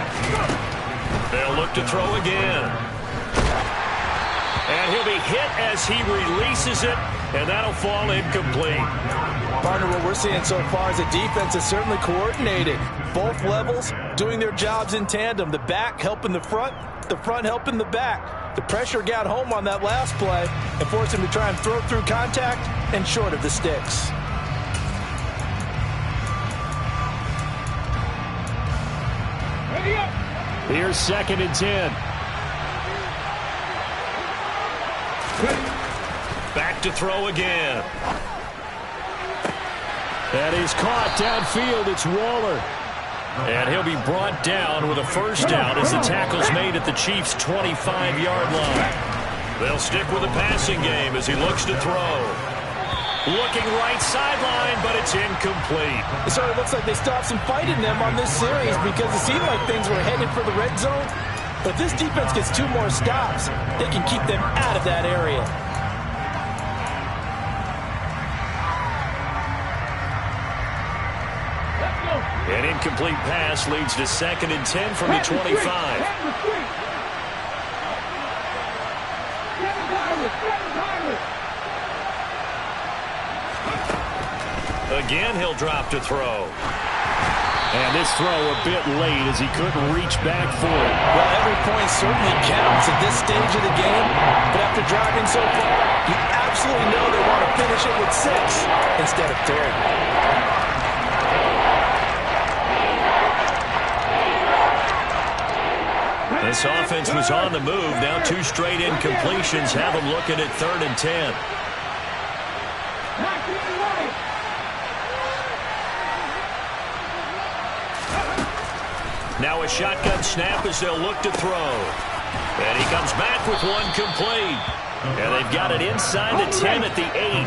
They'll look to throw again. And he'll be hit as he releases it, and that'll fall incomplete. Partner, what we're seeing so far is the defense is certainly coordinated. Both levels doing their jobs in tandem. The back helping the front helping the back. The pressure got home on that last play and forced him to try and throw through contact and short of the sticks. Here's 2nd and 10. Back to throw again. That is caught downfield. It's Waller. And he'll be brought down with a first down as the tackle's made at the Chiefs' 25-yard line. They'll stick with the passing game as he looks to throw. Looking right sideline, but it's incomplete. It sort of looks like they stopped some fight in them on this series because it seemed like things were headed for the red zone. But if this defense gets 2 more stops, they can keep them out of that area. An incomplete pass leads to 2nd and 10 from the 25. Again, he'll drop to throw. And this throw a bit late as he couldn't reach back for it. Well, every point certainly counts at this stage of the game. But after driving so far, you absolutely know they want to finish it with 6 instead of 3. This offense was on the move. Now 2 straight incompletions have them looking at 3rd and 10. Now a shotgun snap as they'll look to throw. And he comes back with 1 complete. And they've got it inside the 10 at the 8.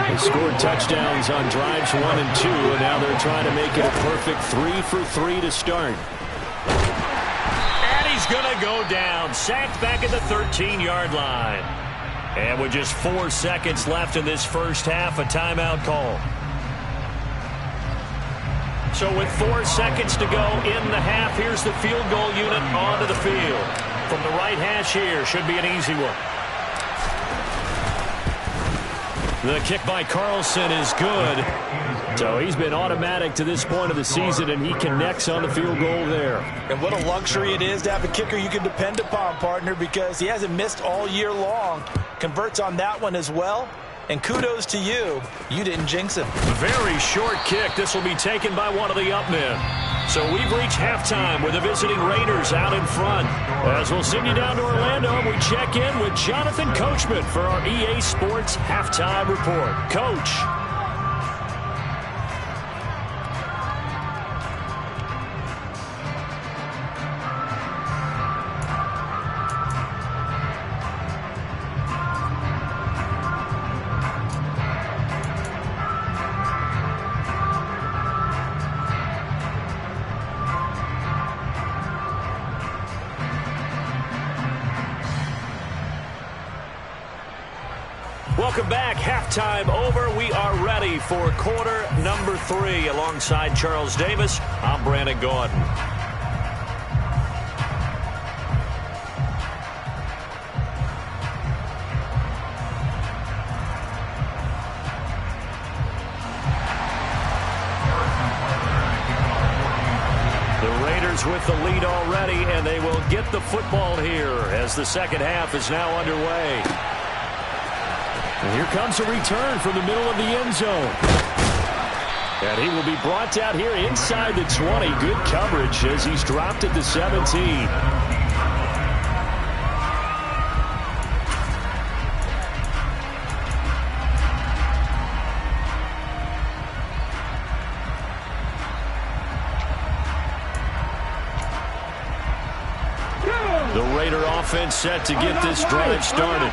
They scored touchdowns on drives 1 and 2, and now they're trying to make it a perfect 3 for 3 to start. And he's going to go down. Sacked back at the 13-yard line. And with just 4 seconds left in this first half, a timeout call. So with 4 seconds to go in the half, here's the field goal unit onto the field. From the right hash here, should be an easy one. The kick by Carlson is good. So he's been automatic to this point of the season, and he connects on the field goal there. And what a luxury it is to have a kicker you can depend upon, partner, because he hasn't missed all year long. Converts on that one as well. And kudos to you. You didn't jinx him. Very short kick. This will be taken by one of the up men. So we've reached halftime with the visiting Raiders out in front. As we'll send you down to Orlando, we check in with Jonathan Coachman for our EA Sports Halftime Report. Coach. Welcome back. Halftime over. We are ready for quarter number 3. Alongside Charles Davis, I'm Brandon Gordon. The Raiders with the lead already, and they will get the football here as the second half is now underway. And here comes a return from the middle of the end zone. And he will be brought out here inside the 20. Good coverage as he's dropped at the 17. The Raider offense set to get this drive started.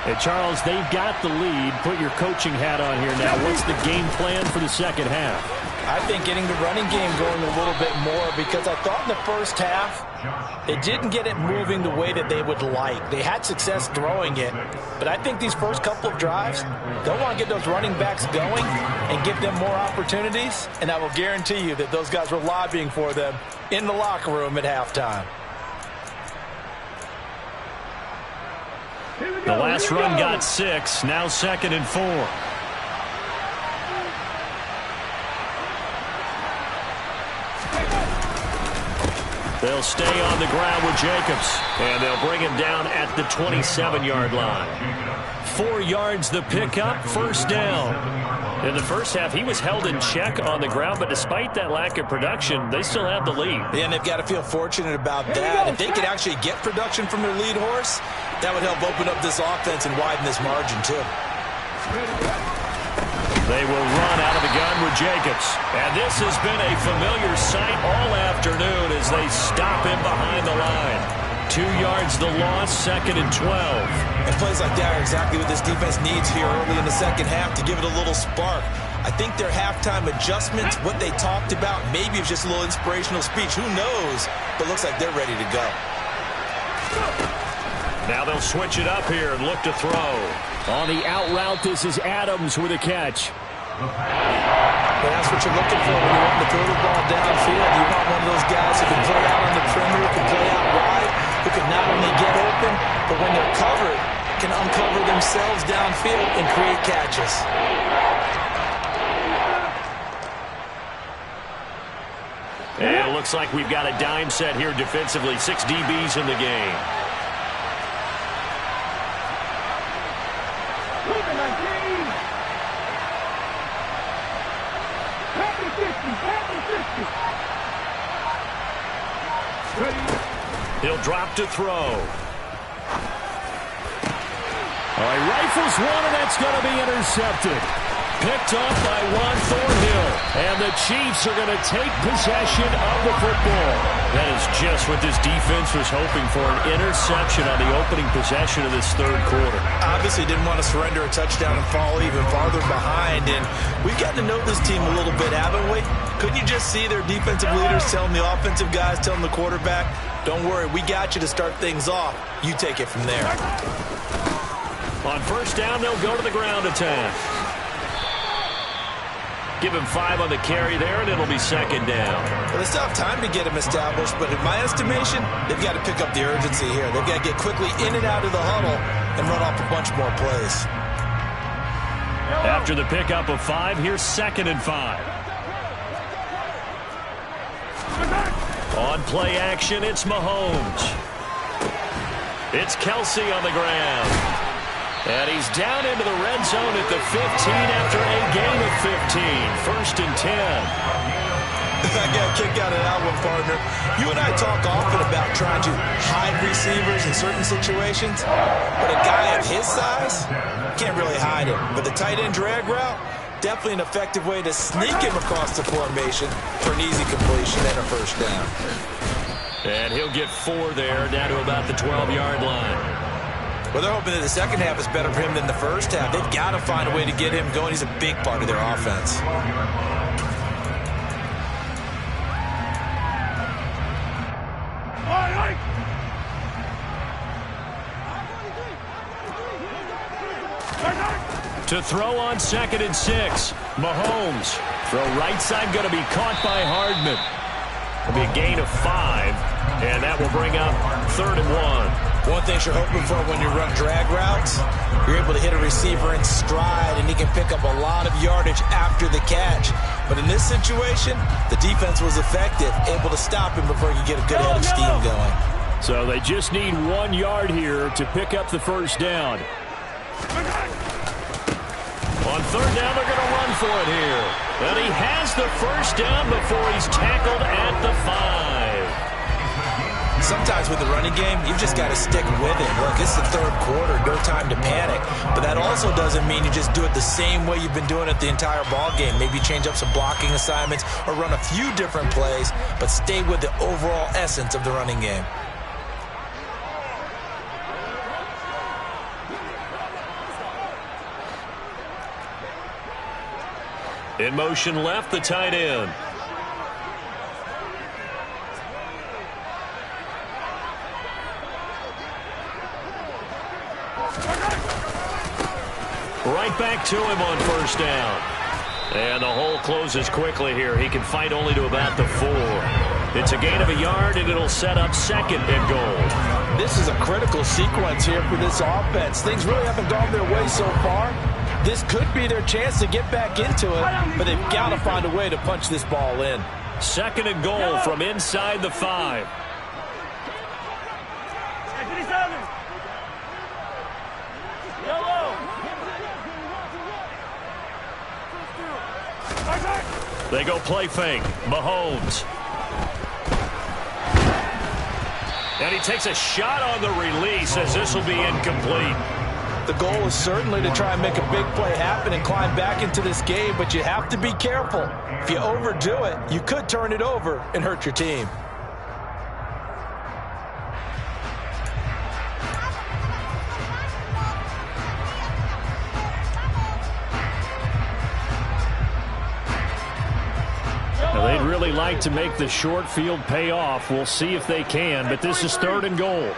And Charles, they've got the lead. Put your coaching hat on here now. What's the game plan for the second half? I think getting the running game going a little bit more, because I thought in the first half they didn't get it moving the way that they would like. They had success throwing it, but I think these first couple of drives, they'll want to get those running backs going and give them more opportunities, and I will guarantee you that those guys were lobbying for them in the locker room at halftime. The last run got 6, now 2nd and 4. They'll stay on the ground with Jacobs, and they'll bring him down at the 27-yard line. 4 yards the pickup, first down. In the first half, he was held in check on the ground, but despite that lack of production, they still have the lead. Yeah, and they've got to feel fortunate about that. If they could actually get production from their lead horse, that would help open up this offense and widen this margin, too. They will run out of the gun with Jacobs. And this has been a familiar sight all afternoon as they stop him behind the line. 2 yards the loss, 2nd and 12. And plays like that are exactly what this defense needs here early in the second half to give it a little spark. I think their halftime adjustments, what they talked about, maybe it's just a little inspirational speech. Who knows? But looks like they're ready to go. Now they'll switch it up here and look to throw. On the out route, this is Adams with a catch. But that's what you're looking for when you want to throw the ball downfield. You want one of those guys who can play out on the perimeter, can play out wide, who can not only get open, but when they're covered, can uncover themselves downfield and create catches. And it looks like we've got a dime set here defensively. 6 DBs in the game. He'll drop to throw. All right, rifles one, and that's going to be intercepted. Picked off by Juan Thornhill. And the Chiefs are going to take possession of the football. That is just what this defense was hoping for, an interception on the opening possession of this third quarter. Obviously didn't want to surrender a touchdown and fall even farther behind. And we've gotten to know this team a little bit, haven't we? Couldn't you just see their defensive leaders telling the offensive guys, telling the quarterback, don't worry, we got you to start things off. You take it from there. On first down, they'll go to the ground attack. Give him 5 on the carry there, and it'll be second down. Well, they still have time to get him established, but in my estimation, they've got to pick up the urgency here. They've got to get quickly in and out of the huddle and run off a bunch more plays. After the pickup of 5, here's second and 5. On play action, it's Mahomes. It's Kelsey on the ground. And he's down into the red zone at the 15 after a gain of 15. First and 10. I got a kick out of that one, partner. You and I talk often about trying to hide receivers in certain situations, but a guy of his size can't really hide him. But the tight end drag route, definitely an effective way to sneak him across the formation for an easy completion and a first down. And he'll get 4 there, down to about the 12-yard line. Well, they're hoping that the second half is better for him than the first half. They've got to find a way to get him going. He's a big part of their offense. To throw on second and 6. Mahomes. Throw right side going to be caught by Hardman. It'll be a gain of 5, and that will bring up third and 1. One thing you're hoping for when you run drag routes, you're able to hit a receiver in stride, and he can pick up a lot of yardage after the catch. But in this situation, the defense was effective, able to stop him before he could get a good head of steam going. So they just need 1 yard here to pick up the first down. On third down, they're going to run for it here. And he has the first down before he's tackled at the 5. Sometimes with the running game, you've just got to stick with it. Look, it's the third quarter, no time to panic. But that also doesn't mean you just do it the same way you've been doing it the entire ball game. Maybe change up some blocking assignments or run a few different plays, but stay with the overall essence of the running game. In motion left, the tight end. Right back to him on first down. And the hole closes quickly here. He can fight only to about the 4. It's a gain of a yard, and it'll set up second and goal. This is a critical sequence here for this offense. Things really haven't gone their way so far. This could be their chance to get back into it, but they've got to find a way to punch this ball in. Second and goal from inside the 5. They go play fake. Mahomes. And he takes a shot on the release as this will be incomplete. The goal is certainly to try and make a big play happen and climb back into this game, but you have to be careful. If you overdo it, you could turn it over and hurt your team. Now, they'd really like to make the short field pay off. We'll see if they can, but this is third and goal.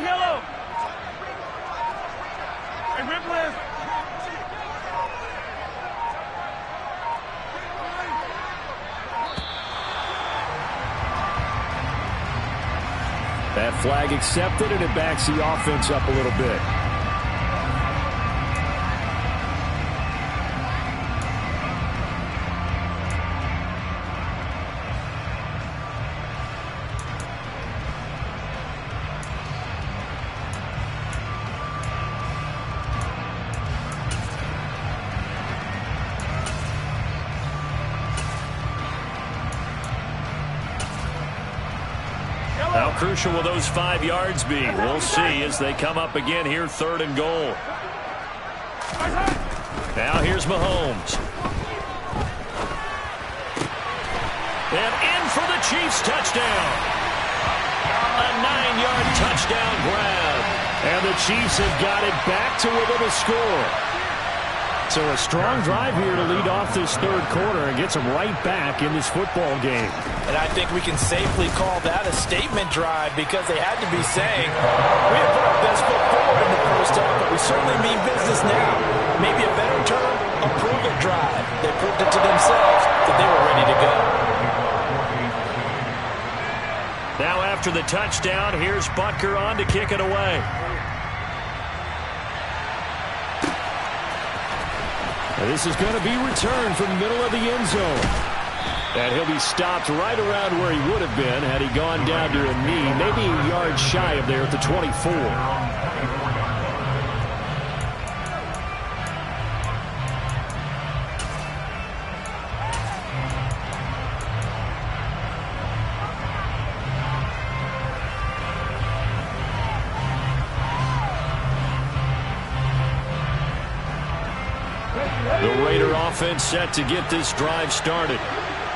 Yellow. Hey, Whiplash. That flag accepted, and it backs the offense up a little bit. crucial will those 5 yards be? We'll see as they come up again here, 3rd and goal. Now here's Mahomes. And in for the Chiefs touchdown. A 9-yard touchdown grab. And the Chiefs have got it back to within a score. So a strong drive here to lead off this 3rd quarter and gets them right back in this football game. And I think we can safely call that a statement drive because they had to be saying, we have put our best foot forward in the first half, but we certainly mean business now. Maybe a better term, a prove-it drive. They proved it to themselves that they were ready to go. Now after the touchdown, here's Butker on to kick it away. And this is going to be returned from the middle of the end zone. And he'll be stopped right around where he would have been had he gone down to a knee, maybe a yard shy of there at the 24. The Raider offense set to get this drive started.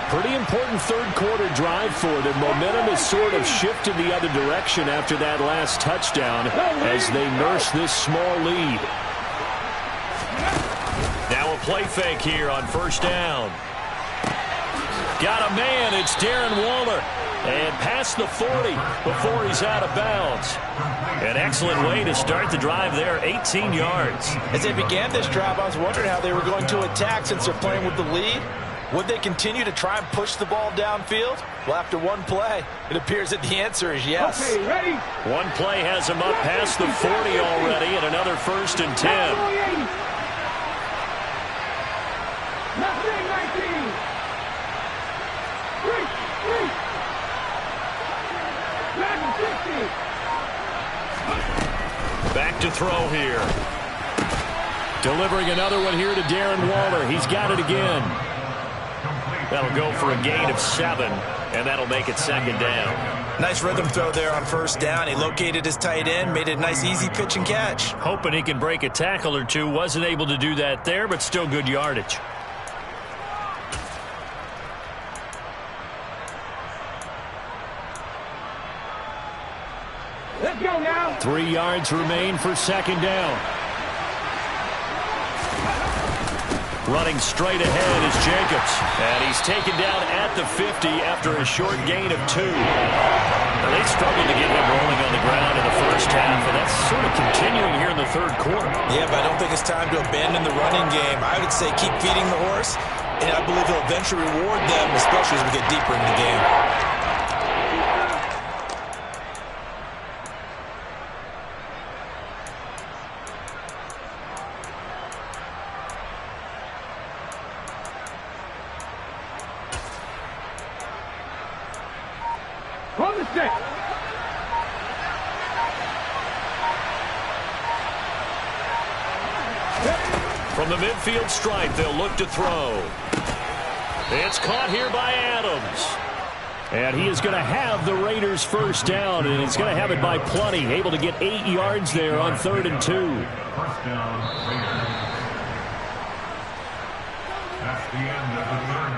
Pretty important 3rd quarter drive for them. Momentum has sort of shifted the other direction after that last touchdown as they nurse this small lead. Now a play fake here on 1st down. Got a man. It's Darren Waller. And past the 40 before he's out of bounds. An excellent way to start the drive there, 18 yards. As they began this drive, I was wondering how they were going to attack since they're playing with the lead. Would they continue to try and push the ball downfield? Well, after one play, it appears that the answer is yes. Okay, ready? One play has him up past the 40 already, and another 1st and 10. Back to throw here. Delivering another one here to Darren Waller. He's got it again. That'll go for a gain of 7, and that'll make it 2nd down. Nice rhythm throw there on 1st down. He located his tight end, made it a nice easy pitch and catch. Hoping he can break a tackle or two. Wasn't able to do that there, but still good yardage. Let's go now. 3 yards remain for 2nd down. Running straight ahead is Jacobs. And he's taken down at the 50 after a short gain of 2. Now, they struggled to get him rolling on the ground in the first half, and that's sort of continuing here in the 3rd quarter. Yeah, but I don't think it's time to abandon the running game. I would say keep feeding the horse, and I believe he'll eventually reward them, especially as we get deeper in the game. From the midfield stripe, they'll look to throw. It's caught here by Adams. And he is going to have the Raiders' 1st down, and he's going to have it by plenty. Able to get 8 yards there on 3rd and 2.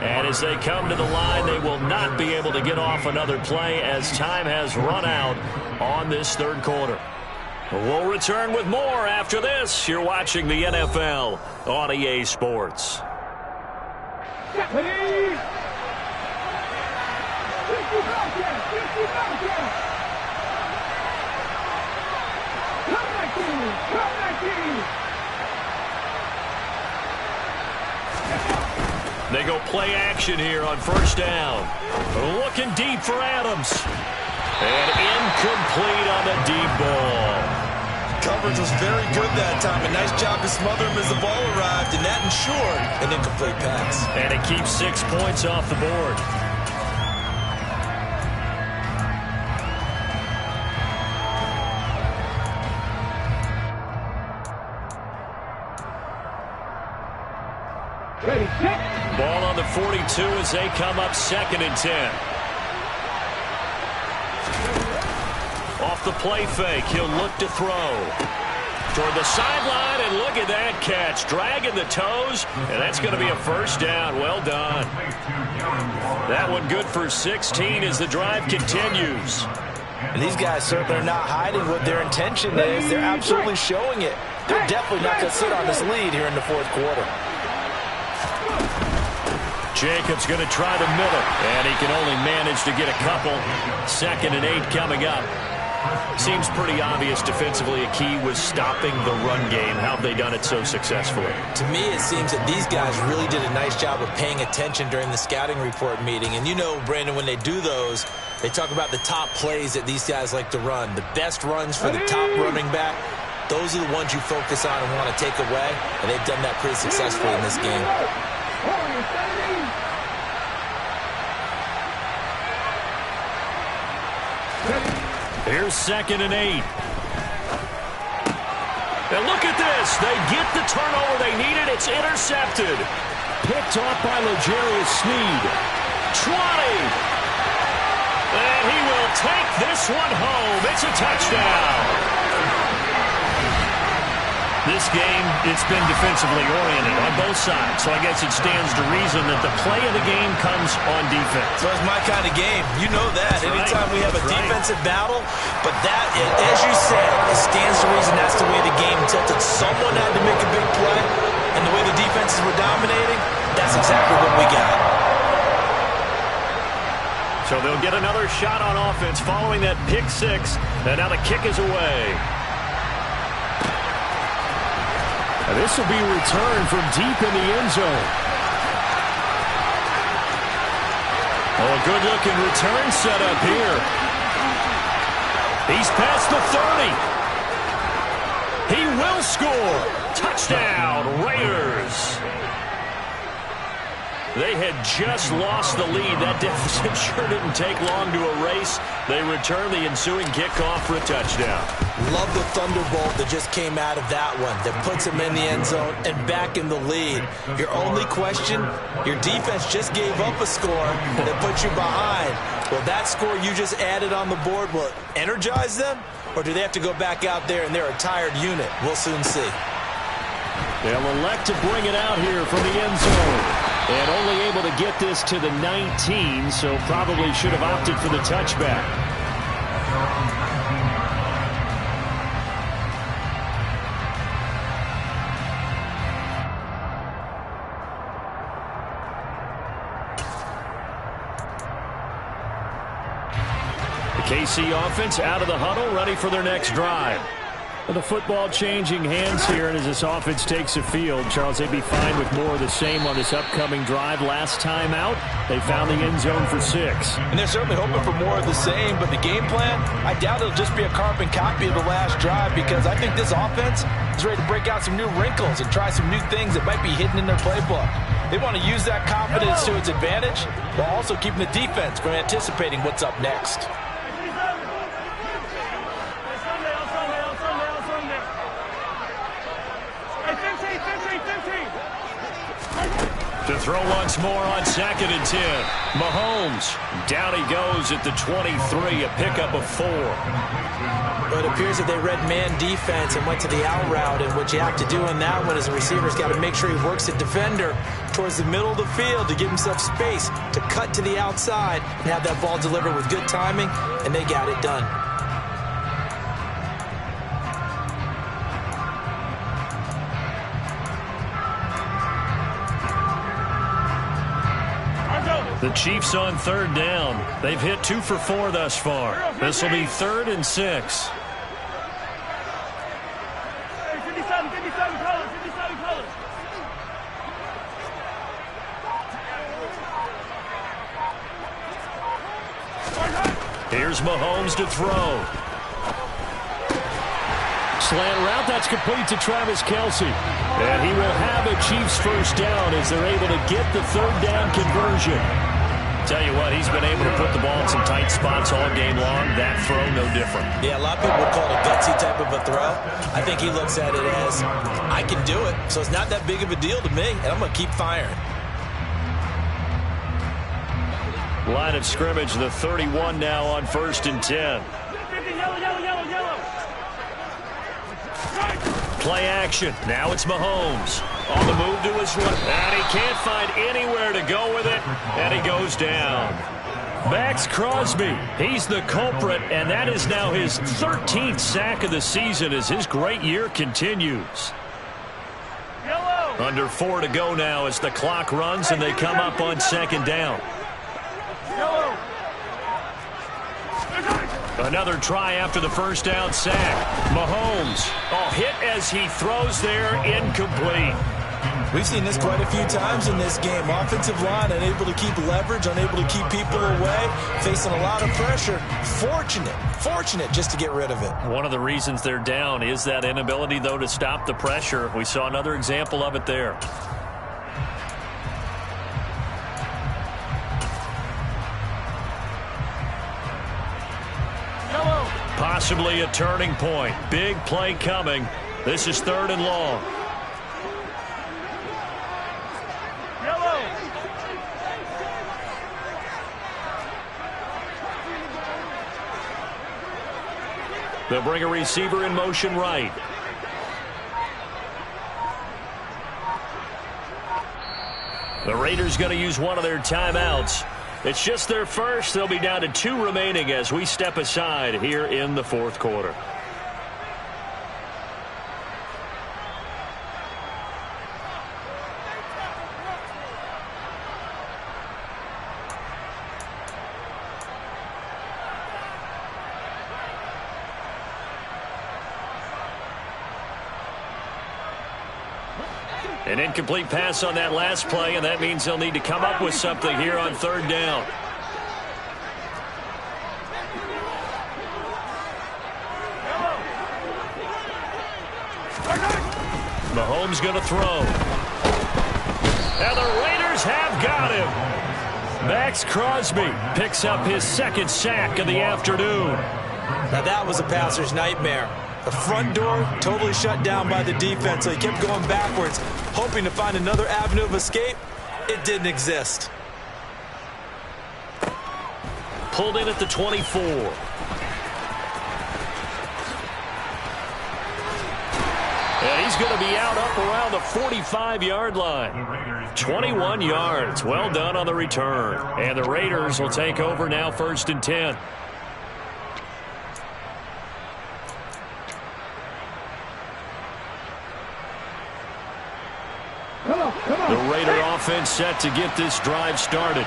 And as they come to the line, they will not be able to get off another play as time has run out on this 3rd quarter. We'll return with more after this. You're watching the NFL on EA Sports. They go play action here on 1st down. Looking deep for Adams. And incomplete on the deep ball. Coverage was very good that time. A nice job to smother him as the ball arrived, and that ensured an incomplete pass. And it keeps 6 points off the board. Ready, set. Ball on the 42 as they come up 2nd and 10. off the play fake. He'll look to throw. Toward the sideline, and look at that catch. Dragging the toes, and that's going to be a first down. Well done. That one good for 16 as the drive continues. And these guys certainly are not hiding what their intention is. They're absolutely showing it. They're definitely not going to sit on this lead here in the fourth quarter. Jacobs going to try the middle, and he can only manage to get a couple. 2nd and 8 coming up. Seems pretty obvious defensively a key was stopping the run game. How have they done it so successfully? To me, it seems that these guys really did a nice job of paying attention during the scouting report meeting. And you know, Brandon, when they do those, they talk about the top plays that these guys like to run. The best runs for the top running back, those are the ones you focus on and want to take away. And they've done that pretty successfully in this game. Here's 2nd and 8. And look at this. They get the turnover they needed. It's intercepted. Picked off by L'Jarius Sneed. 20. And he will take this one home. It's a touchdown. This game, it's been defensively oriented on both sides, so I guess it stands to reason that the play of the game comes on defense. So it's my kind of game. You know that. Anytime we have a defensive battle, but that, as you said, it stands to reason that's the way the game tilted. Someone had to make a big play, and the way the defenses were dominating, that's exactly what we got. So they'll get another shot on offense following that pick 6, and now the kick is away. And this will be returned from deep in the end zone. Oh, a good-looking return set up here. He's past the 30. He will score. Touchdown, Raiders. They had just lost the lead. That deficit sure didn't take long to erase. They return the ensuing kickoff for a touchdown. Love the thunderbolt that just came out of that one that puts them in the end zone and back in the lead. Your only question, your defense just gave up a score that put you behind. Will that score you just added on the board, will it energize them? Or do they have to go back out there and they're a tired unit? We'll soon see. They'll elect to bring it out here from the end zone. And only able to get this to the 19, so probably should have opted for the touchback. The KC offense out of the huddle, ready for their next drive. The football changing hands here, and as this offense takes the field, Charles, they'd be fine with more of the same on this upcoming drive. Last time out, they found the end zone for 6. And they're certainly hoping for more of the same, but the game plan, I doubt it'll just be a carbon copy of the last drive, because I think this offense is ready to break out some new wrinkles and try some new things that might be hidden in their playbook. They want to use that confidence to its advantage, while also keeping the defense from anticipating what's up next. To throw once more on 2nd and 10. Mahomes, down he goes at the 23, a pickup of 4. But it appears that they read man defense and went to the out route, and what you have to do in that one as a receiver's got to make sure he works the defender towards the middle of the field to give himself space to cut to the outside and have that ball delivered with good timing, and they got it done. The Chiefs on 3rd down. They've hit 2 for 4 thus far. This will be 3rd and 6. Here's Mahomes to throw. Slant route, that's complete to Travis Kelce. And he will have a Chiefs first down as they're able to get the 3rd down conversion. Tell you what, he's been able to put the ball in some tight spots all game long. That throw, no different. Yeah, a lot of people would call it a gutsy type of a throw. I think he looks at it as, I can do it, so it's not that big of a deal to me, and I'm going to keep firing. Line of scrimmage, the 31 now on 1st and 10. Play action. Now it's Mahomes. On the move to his left. And he can't find anywhere to go with it. And he goes down. Max Crosby, he's the culprit, and that is now his 13th sack of the season as his great year continues. Under 4 to go now as the clock runs and they come up on second down. Another try after the first down sack. Mahomes, hit as he throws there, incomplete. We've seen this quite a few times in this game. Offensive line unable to keep leverage, unable to keep people away, facing a lot of pressure. Fortunate just to get rid of it. One of the reasons they're down is that inability, though, to stop the pressure. We saw another example of it there. Possibly a turning point. Big play coming. This is 3rd and long. They'll bring a receiver in motion right. The Raiders going to use one of their timeouts. It's just their first. They'll be down to 2 remaining as we step aside here in the 4th quarter. An incomplete pass on that last play, and that means they'll need to come up with something here on 3rd down. Mahomes going to throw. And the Raiders have got him. Max Crosby picks up his 2nd sack of the afternoon. Now that was a passer's nightmare. The front door totally shut down by the defense, so he kept going backwards, hoping to find another avenue of escape. It didn't exist. Pulled in at the 24. And he's going to be out up around the 45-yard line. 21 yards. Well done on the return. And the Raiders will take over now 1st and 10. The Raider offense set to get this drive started.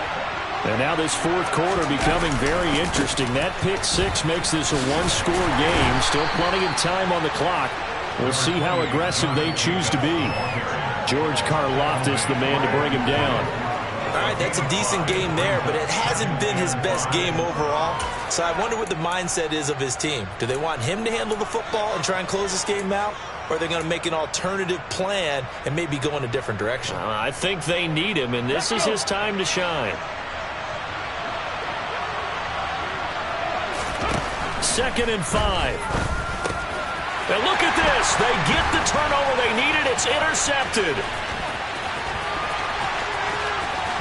And now this 4th quarter becoming very interesting. That pick 6 makes this a 1-score game. Still plenty of time on the clock. We'll see how aggressive they choose to be. George Karlaftis, the man to bring him down. All right, that's a decent game there, but it hasn't been his best game overall. So I wonder what the mindset is of his team. Do they want him to handle the football and try and close this game out? Or are they going to make an alternative plan and maybe go in a different direction? I think they need him, and this is his time to shine. 2nd and 5. And look at this. They get the turnover they needed. It's intercepted.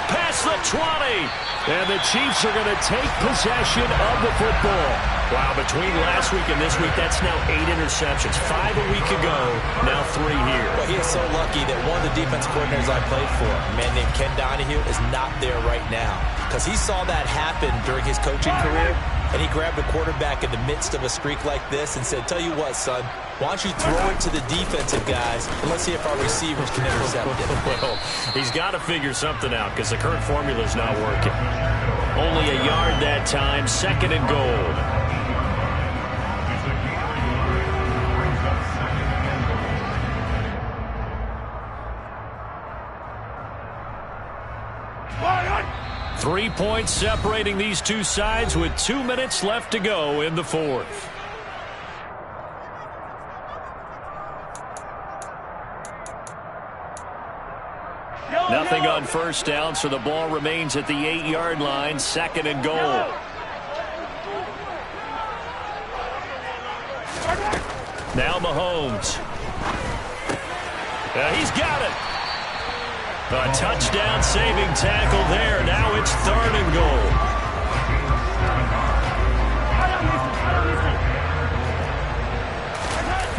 Past the 20. And the Chiefs are going to take possession of the football. Wow, between last week and this week, that's now 8 interceptions. 5 a week ago, now 3 here. Well, he is so lucky that one of the defense coordinators I played for, a man named Ken Donahue, is not there right now. Because he saw that happen during his coaching career, and he grabbed the quarterback in the midst of a streak like this and said, tell you what, son, why don't you throw it to the defensive guys, and let's see if our receivers can intercept it. Well, he's got to figure something out because the current formula is not working. Only a yard that time, 2nd and goal. Three points separating these two sides with 2 minutes left to go in the 4th. Nothing on 1st down, so the ball remains at the 8-yard line, 2nd and goal. Now Mahomes. He's got it. A touchdown saving tackle there. Now it's 3rd and goal.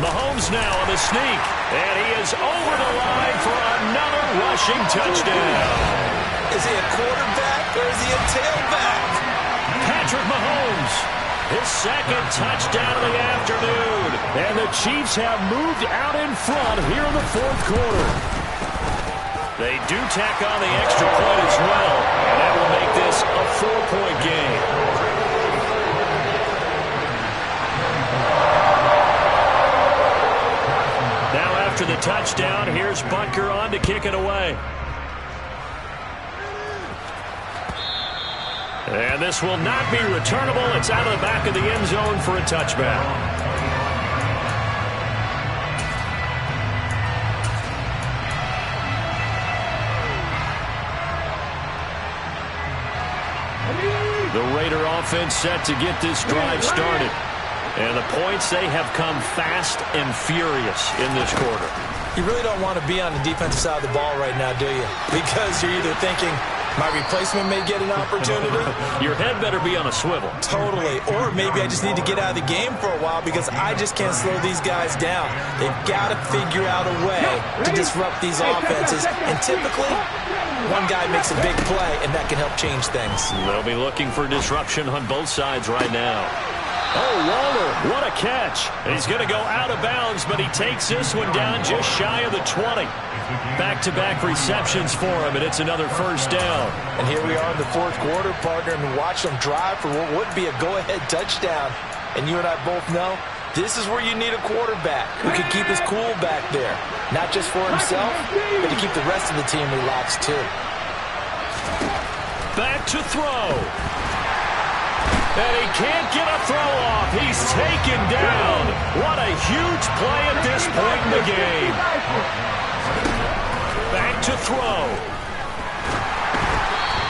Mahomes now on the sneak, and he is over the line for another rushing touchdown. Is he a quarterback or is he a tailback? Patrick Mahomes, his second touchdown of the afternoon. And the Chiefs have moved out in front here in the fourth quarter. They do tack on the extra point as well, and that will make this a 4-point game. After the touchdown, here's Butker on to kick it away. And this will not be returnable. It's out of the back of the end zone for a touchback. The Raider offense set to get this drive started. And the points, they have come fast and furious in this quarter. You really don't want to be on the defensive side of the ball right now, do you? Because you're either thinking, my replacement may get an opportunity. Your head better be on a swivel. Totally. Or maybe I just need to get out of the game for a while because I just can't slow these guys down. They've got to figure out a way to disrupt these offenses. And typically, one guy makes a big play, and that can help change things. They'll be looking for disruption on both sides right now. Oh, Waller, what a catch. He's going to go out of bounds, but he takes this one down just shy of the 20. Back-to-back receptions for him, and it's another first down. And here we are in the fourth quarter, partner, and watch them drive for what would be a go-ahead touchdown. And you and I both know this is where you need a quarterback who can keep his cool back there. Not just for himself, but to keep the rest of the team relaxed, too. Back to throw. And he can't get a throw off. He's taken down. What a huge play at this point in the game. Back to throw.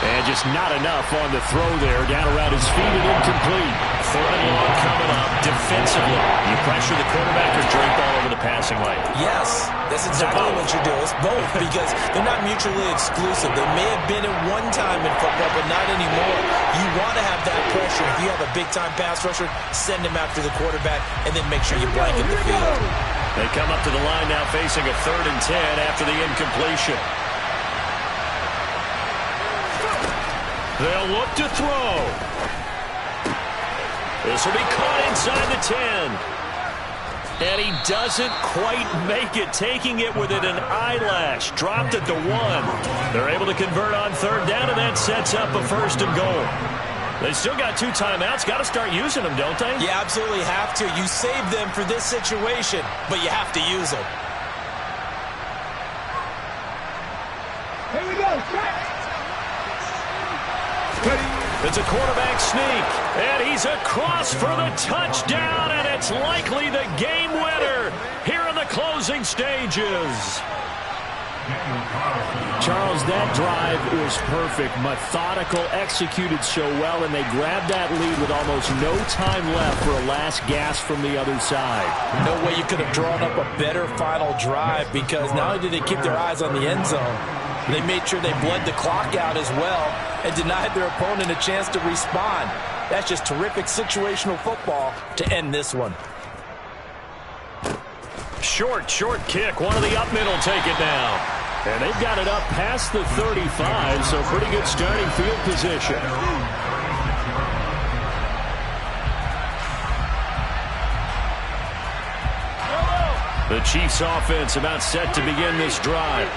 And just not enough on the throw there. Down around his feet and incomplete. Third and long coming up defensively. You pressure the quarterback or drape all over the passing lane? Yes, that's exactly what you do. It's both because they're not mutually exclusive. They may have been at one time in football, but not anymore. You want to have that pressure. If you have a big-time pass rusher, send him after the quarterback, and then make sure you blanket the field. They come up to the line now facing a 3rd and 10 after the incompletion. They'll look to throw. This will be caught inside the 10. And he doesn't quite make it, taking it within an eyelash. Dropped at the 1. They're able to convert on 3rd down, and that sets up a 1st and goal. They still got 2 timeouts. Got to start using them, don't they? You absolutely have to. You save them for this situation, but you have to use them. Here we go. It's a quarterback sneak, and he's across for the touchdown, and it's likely the game winner here in the closing stages. Charles, that drive was perfect, methodical, executed so well, and they grabbed that lead with almost no time left for a last gasp from the other side. No way you could have drawn up a better final drive because not only did they keep their eyes on the end zone, they made sure they bled the clock out as well and denied their opponent a chance to respond. That's just terrific situational football to end this one. Short kick. One of the up middle take it down. And they've got it up past the 35, so pretty good starting field position. The Chiefs offense about set to begin this drive.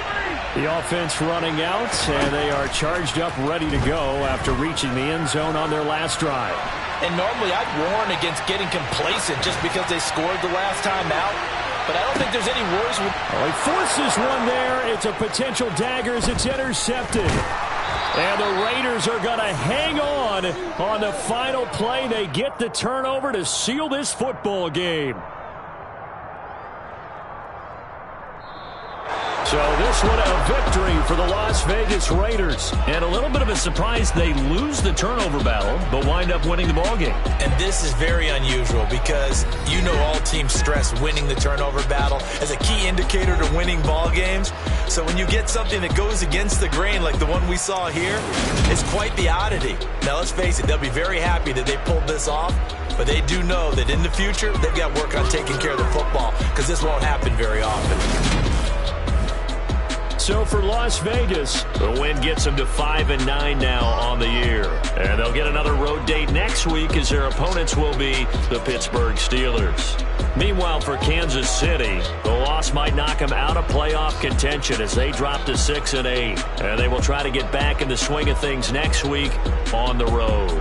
The offense running out, and they are charged up, ready to go after reaching the end zone on their last drive. And normally I'd warn against getting complacent just because they scored the last time out. But I don't think there's any worse. He forces one there. It's a potential dagger as it's intercepted. And the Raiders are going to hang on the final play. They get the turnover to seal this football game. So this one a victory for the Las Vegas Raiders. And a little bit of a surprise, they lose the turnover battle, but wind up winning the ball game. And this is very unusual because you know all teams stress winning the turnover battle as a key indicator to winning ball games. So when you get something that goes against the grain like the one we saw here, it's quite the oddity. Now let's face it, they'll be very happy that they pulled this off. But they do know that in the future, they've got work on taking care of the football because this won't happen very often. So for Las Vegas, the win gets them to 5-9 now on the year. And they'll get another road date next week as their opponents will be the Pittsburgh Steelers. Meanwhile, for Kansas City, the loss might knock them out of playoff contention as they drop to 6-8. And they will try to get back in the swing of things next week on the road.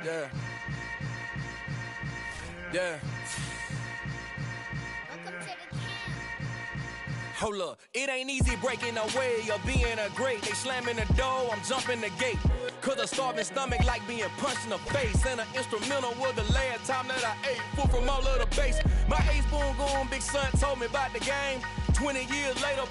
Yeah. Yeah. Hold up, it ain't easy breaking away or being a great. They slamming the door, I'm jumping the gate. Cause a starving stomach like being punched in the face. And an instrumental was the last time that I ate food from all of the bass. My ace boom goon, big son told me about the game. 20 years later,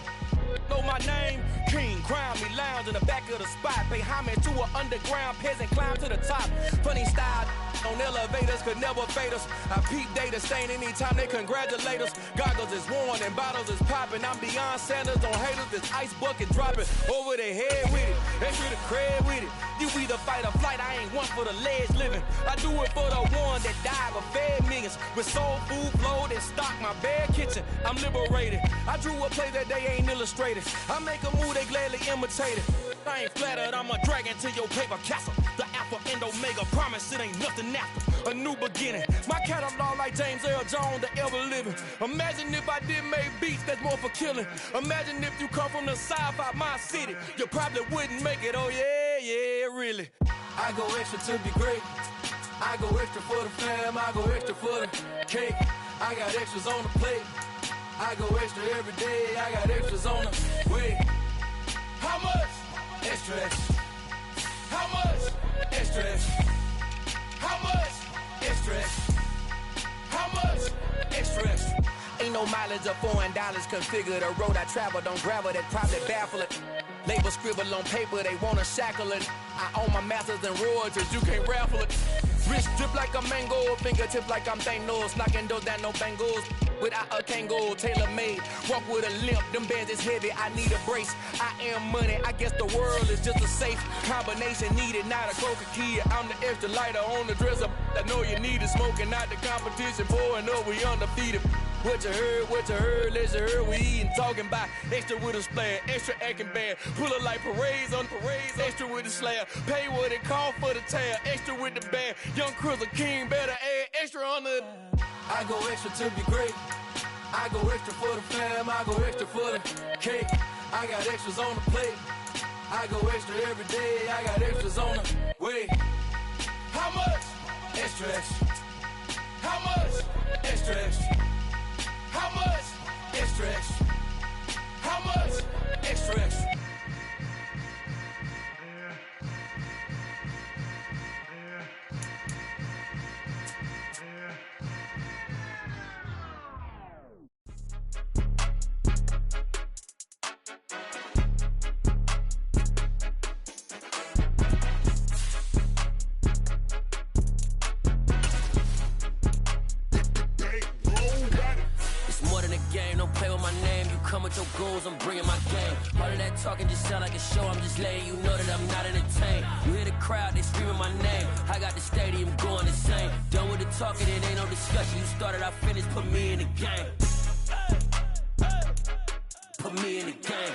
know my name. King, crown me, lounge in the back of the spot. Pay homage to an underground peasant, climb to the top. Funny style on elevators could never fade us. I peep data stain anytime they congratulate us. Goggles is worn and bottles is popping. I'm beyond Sanders on haters, this ice bucket dropping over their head with it. Extra the cred with it. You either fight or flight, I ain't one for the ledge living. I do it for the one that died but fed millions. With soul food flowed and stocked my bare kitchen. I'm liberated. I drew a play that they ain't illustrated. I make a move, they gladly imitate it. I ain't flattered, I'm a dragon to your paper castle. The Alpha and Omega, promise it ain't nothing after. A new beginning. My catalog like James Earl Jones, the ever living. Imagine if I did make beats that's more for killing. Imagine if you come from the sci-fi, my city. You probably wouldn't make it, oh yeah, really. I go extra to be great. I go extra for the fam, I go extra for the cake. I got extras on the plate. I go extra every day, I got extras on the way. How much? Extra, extra. How much? Extra, extra. How much? Extra, extra. How much? Extra, extra. Ain't no mileage or $4 configure the road I travel. Don't gravel that probably baffle it. Label scribble on paper, they wanna shackle it. I own my masters and royalties, you can't raffle it. Wrist drip like a mango, fingertip like I'm Thanos. Knocking those down, no bangles. Without a Kango, tailor-made. Walk with a limp, them bands is heavy, I need a brace. I am money, I guess the world is just a safe combination needed, not a coca key. I'm the extra lighter on the dresser. I know you need it, smoking out the competition, pouring up, we undefeated. What you heard, let's heard, we eatin', talking about extra with a splash, extra acting bad, pull it like parades on parades, extra with the slab, pay what it cost for the tab, extra with the band, young Crizzle King, better add extra on the. I go extra to be great, I go extra for the fam, I go extra for the cake, I got extras on the plate, I go extra every day, I got extras on the way. How much? Extra, extra. How much? Extra, extra. How much? Extra, extra. How much? Extra, extra. Come with your goals, I'm bringing my game. All of that talking just sound like a show, I'm just letting you know that I'm not entertained. You hear the crowd, they screaming my name. I got the stadium going insane. Done with the talking, it ain't no discussion. You started, I finished, put me in the game. Put me in the game.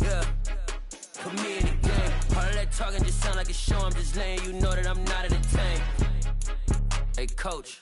Yeah, put me in the game. All of that talking just sound like a show, I'm just letting you know that I'm not entertained. Hey coach,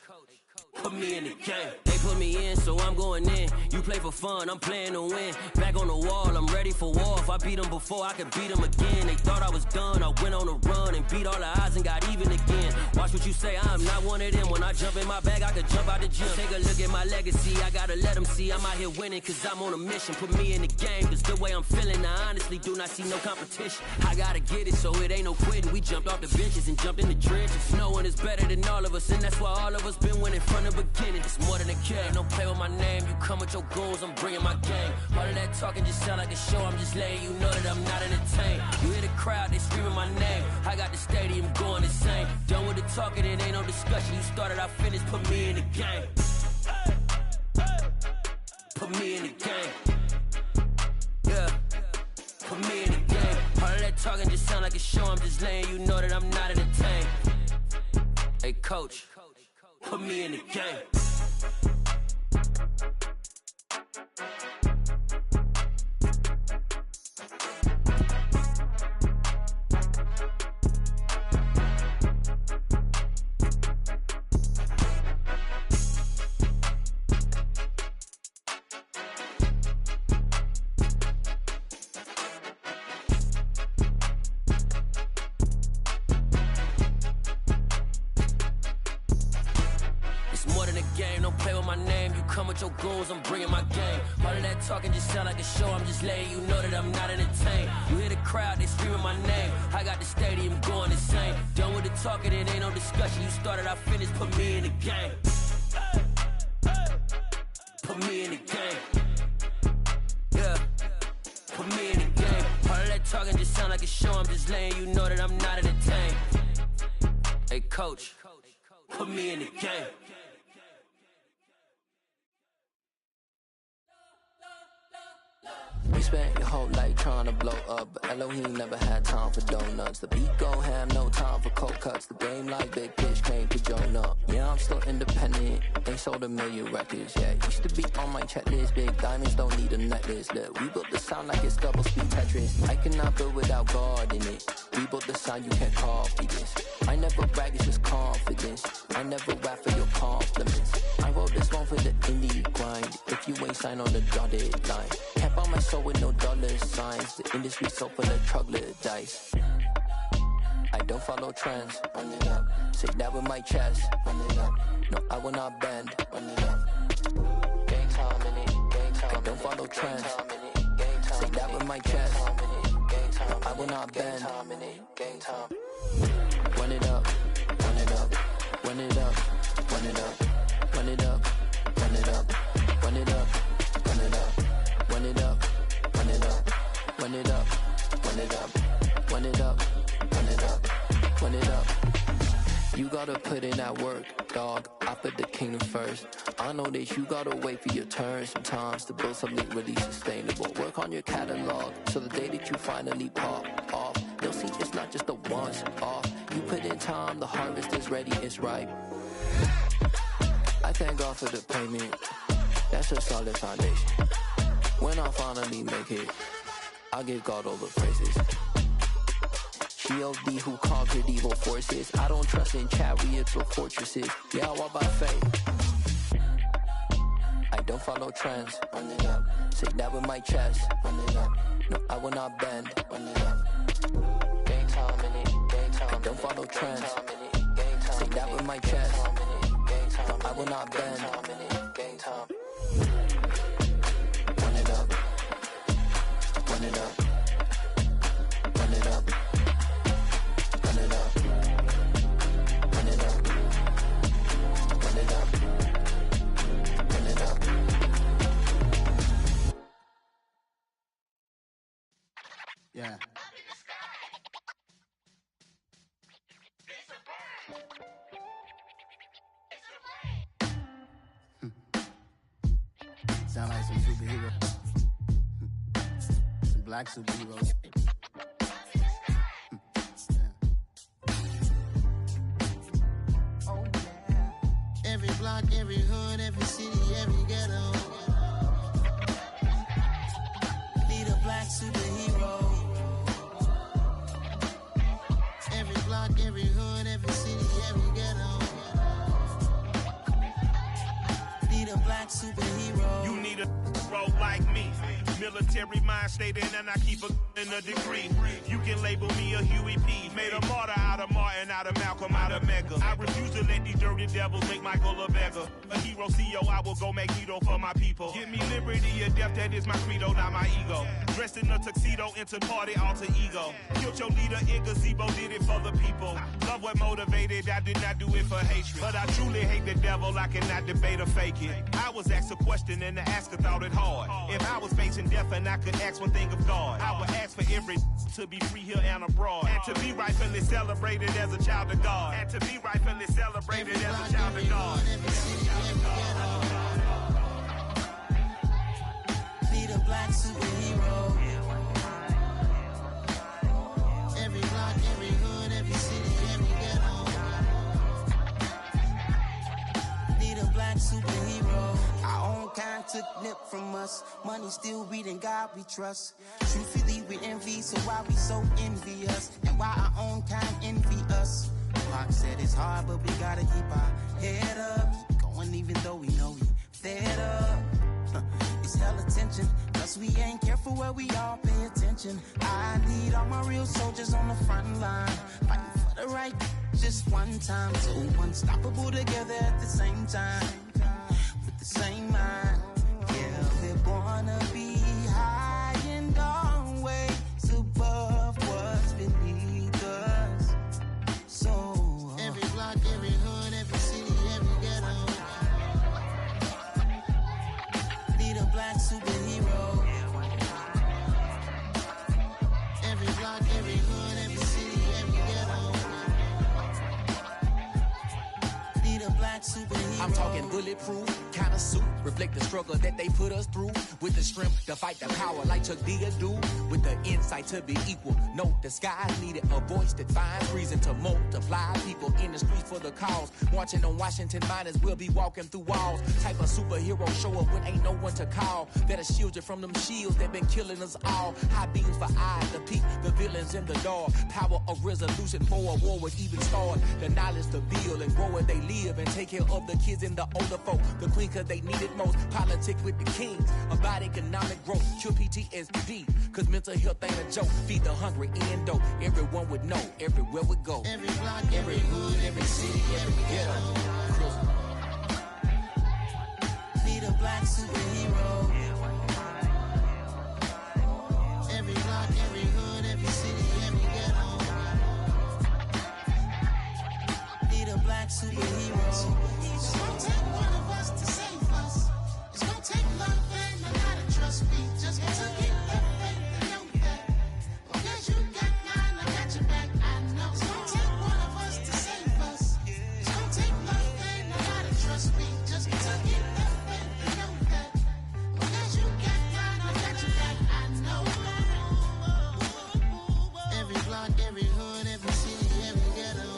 put me in the game. They put me in, so I'm going in. You play for fun, I'm playing to win. Back on the wall, I'm ready for war. If I beat them before, I could beat them again. They thought I was done, I went on a run and beat all the odds and got even again. Watch what you say, I'm not one of them. When I jump in my bag, I could jump out the gym. Take a look at my legacy, I gotta let them see I'm out here winning, cause I'm on a mission. Put me in the game, cause the way I'm feeling, I honestly do not see no competition. I gotta get it, so it ain't no quitting. We jumped off the benches and jumped in the trenches. No one is better than all of us, and that's why all of us been winning from the beginning. It's more than a game, don't play with my name. You come with your goals, I'm bringing my game. All of that talking just sound like a show, I'm just letting you know that I'm not entertained. You hear the crowd, they screaming my name. I got the stadium going insane. Done with the talking, it ain't no discussion. You started, I finished, put me in the game. Put me in the game. Yeah, put me in the game. All of that talking just sound like a show, I'm just letting you know that I'm not entertained. Hey coach, put me in the game. game. Don't play with my name. You come with your goons, I'm bringing my game. All of that talking just sound like a show. I'm just letting you know that I'm not entertained. You hear the crowd, they screaming my name. I got the stadium going insane. Done with the talking, it ain't no discussion. You started, I finished, put me in the game. Put me in the game. Yeah. Put me in the game. All of that talking just sound like a show. I'm just letting you know that I'm not entertained. Hey, coach, put me in the game. You spent your whole life trying to blow up, but Elohim never had time for donuts. The beat gon' have no time for cold cuts. The game like Big Fish came to join up. Yeah, I'm still independent, ain't sold a million records. Yeah, used to be on my checklist. Big diamonds don't need a necklace. Look, we built the sound like it's double speed Tetris. I cannot build without God in it. We built the sound, you can't copy this. I never brag, it's just confidence. I never rap for your compliments. I wrote this one for the indie grind. If you ain't signed on the dotted line, can't buy my soul with no dollar signs. The industry so full of troglodytes. I don't follow trends. Run it up. Say that with my chest. Run it up. No, I will not bend. Run it up. Gang time in it. Gang time. I don't follow trends. Say that with my chest. No, I will not bend. Gang time. Run it up. Run it up. Run it up. Run it up. Run it up. Run it up. Run it up. Run it up. Run it up. Run it up. Run it up. Run it up. Run it up. Run it up. Run it up. You gotta put in that work, dog. I put the kingdom first. I know that you gotta wait for your turn sometimes to build something really sustainable. Work on your catalog so the day that you finally pop off, they'll see it's not just a once off. You put in time, the harvest is ready, it's ripe. I thank God for the payment. That's a solid foundation. When I finally make it, I give God all the praises. G.O.D. who conquered evil forces. I don't trust in chariots or fortresses. Yeah, I walk by faith. I don't follow trends. Run it up. Say that with my chest. Run it up. No, I will not bend. Run it up. Gang time in it. Gang time. I don't follow trends. Say that with my chest. No, I will not bend. Gang time. Run it up. Run it up. Run it up. Run it up. Run it up. Run it up. Run it up. Yeah. Sound like some superheroes. Some black superheroes. Oh, yeah. Every block, every hood, every city, every ghetto. Need a black superhero. Every block, every hood, every city, every ghetto. Need a black superhero. You need a role like me. Military mind state and I keep in a degree. You can label me a Huey P. Made a martyr out of Martin, out of Malcolm, out of Mega. I refuse to let these dirty devils make Michael a beggar. A hero CEO, I will go make Magneto for my people. Give me liberty or death, that is my credo, not my ego. Dressed in a tuxedo, into party, alter ego. Killed your leader in gazebo, did it for the people. Love what motivated, I did not do it for hatred. But I truly hate the devil, I cannot debate or fake it. I was asked a question and the asker thought it hard. If I was facing death and I could ask one thing of God, I would ask for every to be free here and abroad, and to be rightfully celebrated as a child of God, and to be rightfully celebrated as a child of God. Need a black superhero. Every block, every hood, every city, every ghetto. Need a black superhero. Our own kind took nip from us. Money still reading God we trust. Truthfully we envy, so why we so envious? And why our own kind envy us? Pac said it's hard, but we gotta keep our head up. Keep going even though we know we fed up. It's hell attention, cause we ain't careful where we all pay attention. I need all my real soldiers on the front line, fighting for the right just one time. So unstoppable together at the same time. same mind. Yeah, we're gonna be high and always above what's beneath us. So every block, every hood, every city, every ghetto need a black superhero. Every block, every hood, every city, every ghetto need a black superhero. I'm talking bulletproof kind of suit, reflect the struggle that they put us through, with the strength to fight the power like Chuck D do, with the insight to be equal. No disguise needed, a voice that finds reason to multiply people in the streets for the cause. Marching on Washington miners, we'll be walking through walls. Type of superhero show up when ain't no one to call. That'll shield you from them shields that been killing us all. High beams for eyes to peek the villains in the dark. Power of resolution for a war would even start. The knowledge to build and grow where they live and take care of the kids and the older folk. The queen cause they need it most. Politic with the kings about economic growth. Cure PTSD cause mental health ain't a joke. Feed the hungry in dope. Everyone would know everywhere we go. Every block, every hood, every city, every ghetto need a black superhero. Every block, every hood, every city, every ghetto need a black superhero. It's gonna take one of us to save us. It's gonna take love and a lot of trust. Me just to get that faith and know that. Because you got mine, I got your back. I know it's gonna take one of us to save us. It's gonna take love and a lot of trust. Me just to get that faith and know that. Because you got mine, I got your back. I know. Every block, every hood, every city, every ghetto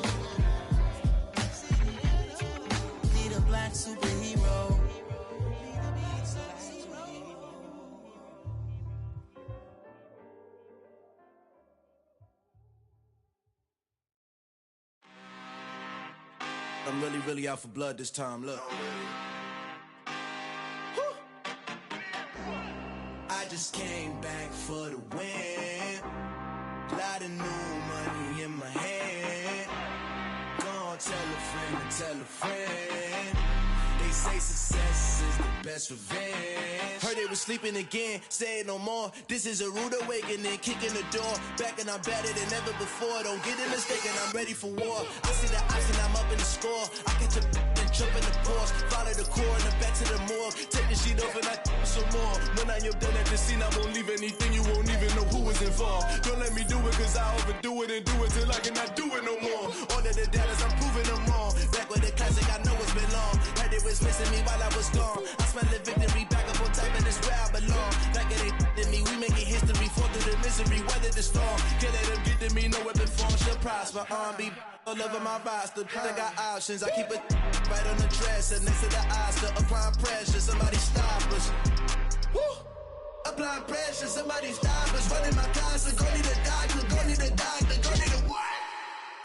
need a black superhero. I'm really out for blood this time, look. I just came back for the win. Lot of new money in my hand. Gonna tell a friend and tell a friend. They say success is the best revenge. Heard they was sleeping again, say it no more. This is a rude awakening, kicking the door. Back and I'm better than ever before. Don't get it mistaken, I'm ready for war. I see the option, I'm up in the score. I catch a and jump in the Porsche. Follow the core and the back to the morgue. Take the sheet off and I some more. When I am done at the scene, I won't leave anything. You won't even know who was involved. Don't let me do it cause I overdo it and do it till I cannot do it no more. All of the dallas, I'm proving them wrong. Back with the classic, I know it's been long. Heard it was missing me while I was gone. I smell the victory back up on top and it's where I belong. Like it ain't to me, we making history. Fall through the misery, weather the storm. Can't let them get to me, no weapon form shall prosper. R&B all over my roster. I got options, I keep it right on the dresser. Next to the Oscar, applying pressure. Somebody stop us. Woo! Applying pressure, somebody stop us. Running my closet, go need a doctor, go need a doctor, go need a what?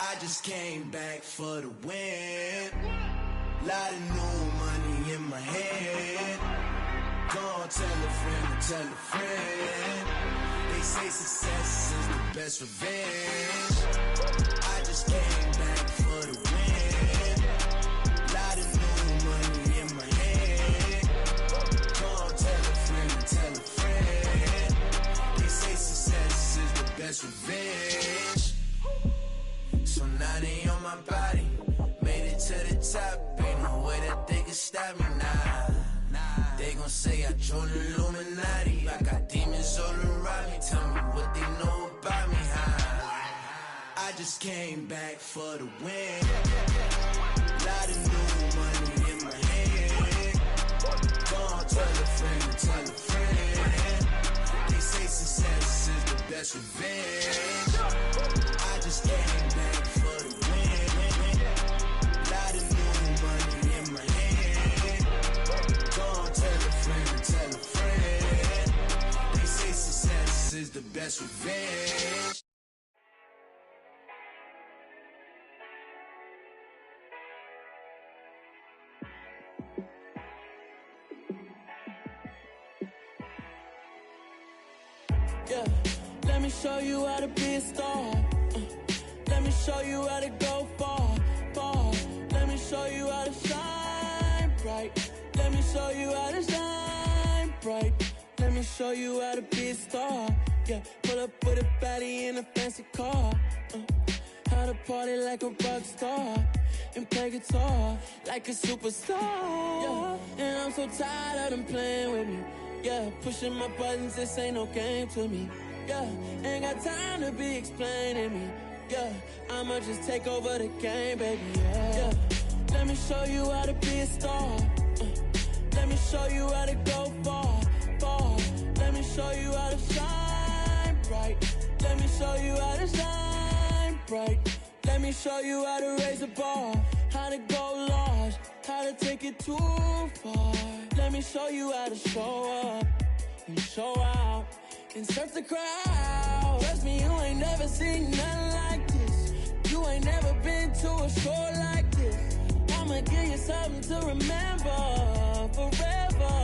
I just came back for the win. Lot of new money in my head. Gonna tell a friend and tell a friend. They say success is the best revenge. I just came back for the win. Lot of new money in my head. Gonna tell a friend and tell a friend. They say success is the best revenge. So now they on my body. Made it to the top. Ain't no way that they can stop me now. They gon' say I joined the Illuminati. I got demons all around me. Tell me what they know about me, huh? I just came back for the win. Lot of new money in my hand. Gonna tell a friend and tell a friend. They say success is the best revenge. I just came back for the win. Lot of new money in my hand. Gonna tell a friend and tell a friend. They say success is the best revenge. Yeah, let me show you how to be a star. Let me show you how to go far, far. Let me show you how to shine bright. Let me show you how to shine bright. Let me show you how to be a star. Yeah, pull up with a baddie in a fancy car. How to party like a rock star and play guitar like a superstar. Yeah, and I'm so tired of them playing with me. Yeah, pushing my buttons, this ain't no game to me. Yeah, ain't got time to be explaining me. Yeah, I'ma just take over the game, baby. Yeah, let me show you how to be a star. Let me show you how to go far, far. Let me show you how to shine bright. Let me show you how to shine bright. Let me show you how to raise a bar, how to go large, how to take it too far. Let me show you how to show up and show out and surf the crowd. Trust me, you ain't never seen nothing like this. You ain't never been to a show like this. I'ma give you something to remember forever.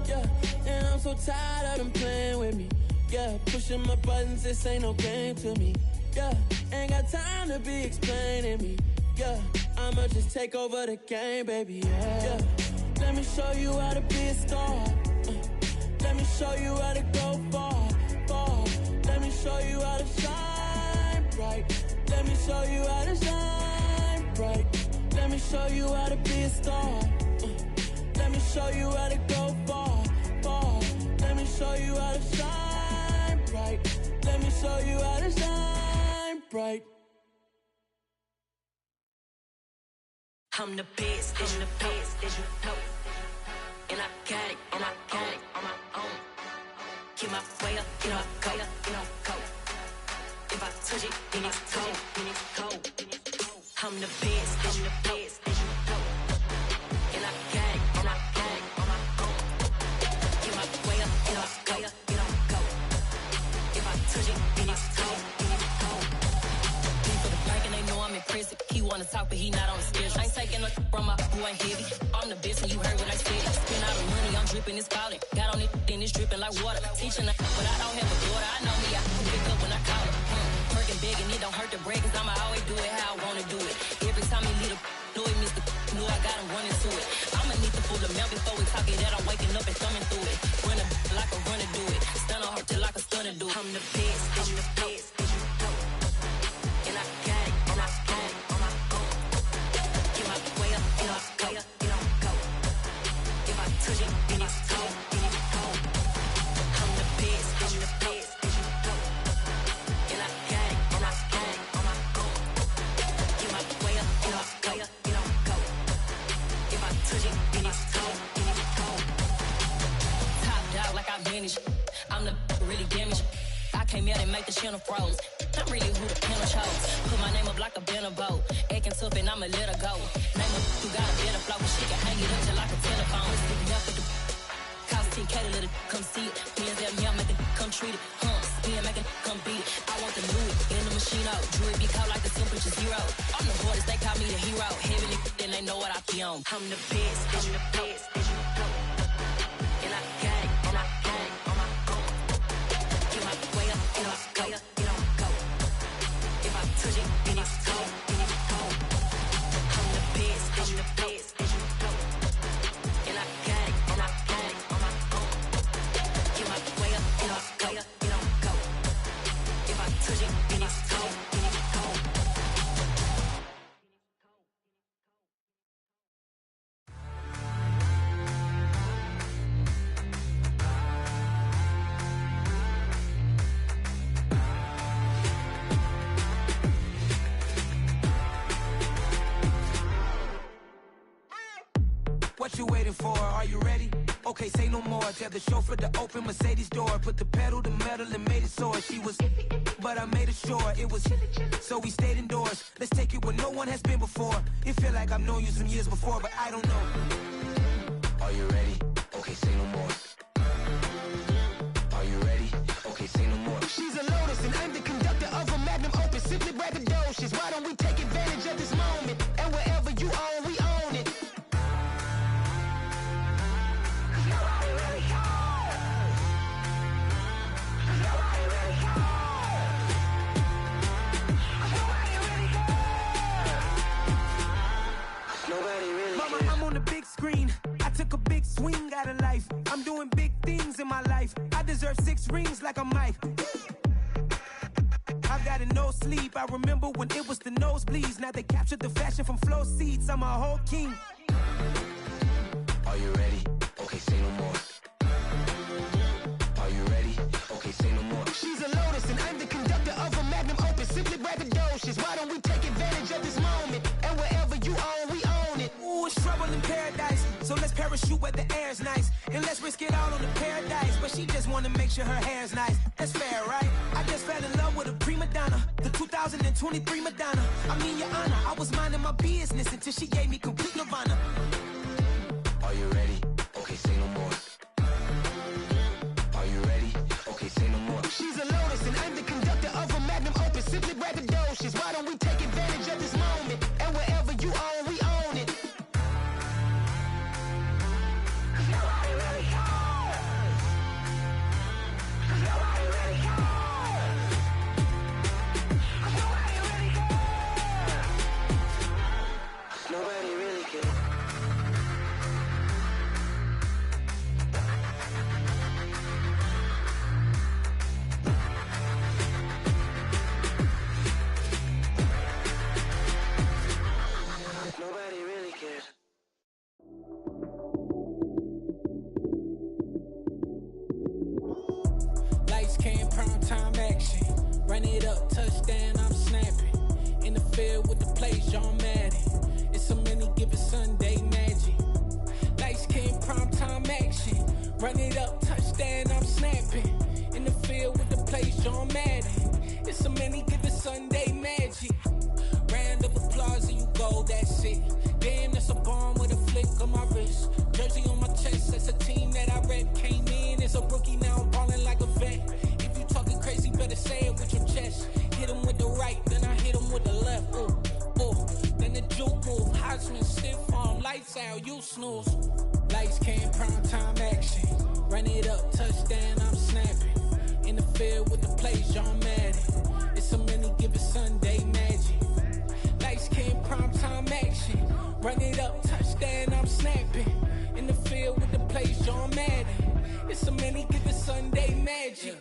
Yeah, and I'm so tired of them playing with me. Yeah, pushing my buttons, this ain't no game to me. Yeah, ain't got time to be explaining me. Yeah, I'ma just take over the game, baby. Yeah, let me show you how to be a star. Let me show you how to go far, far. Let me show you how to shine bright. Let me show you how to shine bright. Let me show you how to be a star. Let me show you how to go far, far. Let me show you how to shine bright. Let me show you how to shine bright. I'm the best, I'm the best, as you know. And I got it, and I got it on my own. Get my way up, get up, go, go. If I touch it, then it's cold, then it's cold. I'm the best, as you know. And I got it, and I got it on my own. Get my way up, get up, go, go. If I touch it, then it's cold, then it's cold. Be for the park and they know I'm impressive. He wanna talk, but he not on the schedule. I ain't taking no from my boy heavy. I'm the best and you heard what I said. Spend all the money, I'm dripping, it's falling. Got on it, then it's dripping like water. Teaching her, but I don't have a daughter. I know me, I can pick up when I call her. Working big and it don't hurt to break, cause I'ma always do it how I wanna do it. Every time he lead a know it, Mr. Know I got him running to it. I'ma need the full amount before we talk it that I'm waking up and thumbing through it. Run a like a runner do it. Stun on her till like a stunner do it. I'm the best, I'm the best, as you know. And I got it, and I got it on my own. Get my way up, get up, go, go. If I touch it, then it's cold, then it's cold. I'm the best, I'm the best, as you know. And I got it, and I got it on my own. Get my way up, get up, go, go. If I touch it, then it's cold, then it's cold. Top dog like I manage. I'm the really damaged. I came out and make the channel froze. I'm really who the panel chose. Put my name up like a banner boat. Acting tough and I'ma let her go. Name up who got a better flow. She can hang it up just like a telephone. Sticking up with the cost 10K to let it come see it. Hands at me, I make it come treat it. Spin, make it come beat it. I want the new in the machine out. Jewelry be caught like the temperature zero. I'm the hardest, they call me the hero. Heavy then they know what I be on. I'm the best, I'm the best, as you know. And I got it, and I got it on my own. Get my way up, get up, go, go. If I touch it, then it's cold, then it's cold. I'm the best, I'm the best, as you know. And I got it, and I got it on my own. Get my way up, get up, go, go. If I touch it, then it's cold, then it's cold. What you waiting for? Are you ready? Okay, say no more. Tell the chauffeur to open Mercedes door. Put the pedal to metal and made it soar. She was, but I made it sure it was. So we stayed indoors. Let's take it where no one has been before. It feel like I've known you some years before, but I don't know. Are you ready? Okay, say no more. Are you ready? Okay, say no more. She's a Lotus and I'm the conductor of a magnum opus. Simply braggadocious. Why don't we take advantage of this moment? And wherever you own, we own it. Mama, I'm on the big screen. I'm Mike. I got no sleep. I remember when it was the nosebleeds. Now they captured the fashion from flow seats. I'm a whole king. Are you ready? Okay, say no more. Are you ready? Okay, say no more. She's a lotus and I'm the conductor of a magnum opus. Simply braggadocious. Why don't we take advantage of this moment? And wherever you own, we own it. Ooh, it's trouble in paradise. So let's parachute where the air's nice. And let's risk it all on the paradise. But she just wanna make sure her hair's nice. That's fair, right? I just fell in love with a prima donna. The 2023 Madonna. I mean, your honor, I was minding my business until she gave me complete nirvana. Are you ready? Okay, say no more. Are you ready? Okay, say no more. She's a lotus and I'm the conductor of a magnum opus. Simply braggadocious. Why don't we take advantage of this moment? And wherever you own, we own it. Nobody really cares. Nobody really cares. Nobody really cares. Nobody really cares. Nobody really cares. Lights, cam, prime time action. Run it up, touchdown, I'm snapping. In the field with the plays, John Madden. It's so many given Sunday magic. Lights, cam, prime time action. Run it up, touchdown, I'm snapping. In the field with the plays, John Madden. It's so many given Sunday magic. Round of applause and you go, that's it. Damn, that's a bomb with a flick on my wrist. Jersey on my chest, that's a team that I rep. Came in as a rookie, now I'm ballin' like a vet. If you talking crazy, better say it with your chest. Hit him with the right, then I hit him with the left. Ooh, ooh, then the juke move. Heisman, stiff arm, lights out, you snooze. Lights, cam, prime time action. Run it up, touchdown, I'm snapping. In the field with the plays, John Madden. It's so many given Sunday magic. Lights, cam, prime time action. Run it up, touchdown, I'm snapping. In the field with the plays, John Madden. It's so many given Sunday magic.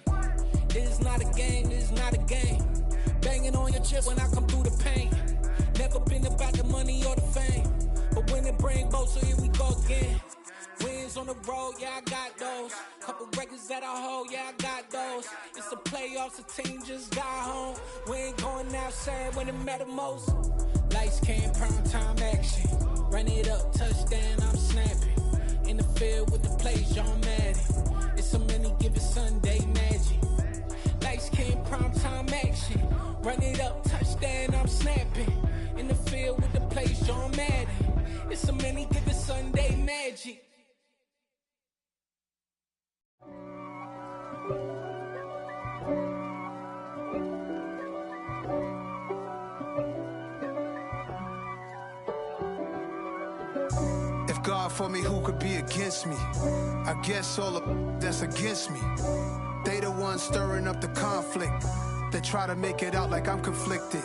This is not a game, this is not a game. Banging on your chest when I come through the pain. Never been about the money or the fame. But when it bring both, so here we go again. Wins on the road, yeah, I got those. Couple records that I hold, yeah, I got those. It's the playoffs, the team just got home. We ain't going outside when it matter most. Lights, cam, prime time action. Run it up, touchdown, I'm snapping. In the field with the plays, John Madden. It's so many given Sunday magic. Lights, cam, prime time action. Run it up, touchdown, I'm snapping. In the field with the plays, John Madden. It's so many given Sunday magic. If God for me, who could be against me? I guess all of that's against me. They the ones stirring up the conflict. They try to make it out like I'm conflicted.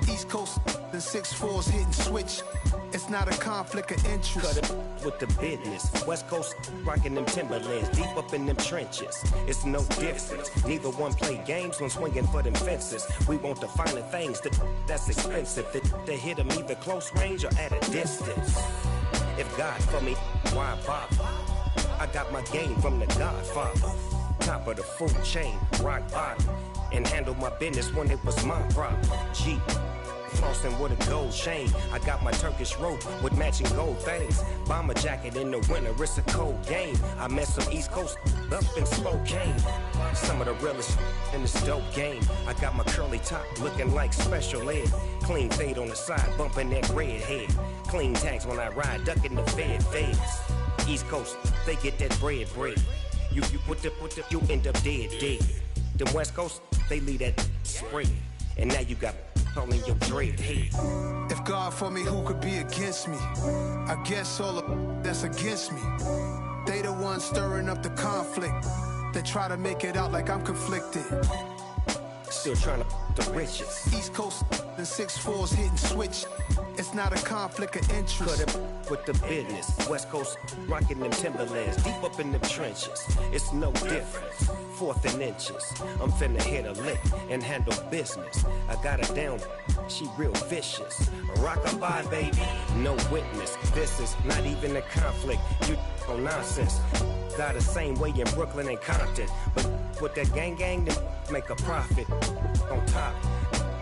East Coast and 6'4's hitting switch. It's not a conflict of interest. Cut it with the business. West Coast rocking them Timberlands, deep up in them trenches. It's no difference. Neither one play games when swinging for them fences. We want the finer things that's expensive. That hit them either close range or at a distance. If God for me, why bother? I got my game from the Godfather. Top of the food chain, rock bottom. And handle my business when it was my problem. G. Flossing with a gold chain. I got my Turkish rope with matching gold things. Bomber jacket in the winter, it's a cold game. I met some East Coast up in Spokane. Some of the realest in this dope game. I got my curly top looking like special ed. Clean fade on the side, bumping that red head. Clean tags when I ride, ducking the feds. East Coast, they get that bread. You put the, you end up dead. Them West Coast, they leave that spread. And now you got all in your dread head. If God for me, who could be against me? I guess all of that's against me. They the ones stirring up the conflict. They try to make it out like I'm conflicted. still trying to the riches. East Coast and 6'4s hitting switch. It's not a conflict of interest. Cut it with the business. West Coast rocking them Timberlands, deep up in them trenches. It's no difference. 4th and inches. I'm finna hit a lick and handle business. I got her down, she real vicious. Rockabye, baby, no witness. This is not even a conflict. You on nonsense. Got the same way in Brooklyn and Compton, but with that gang, then make a profit. On top,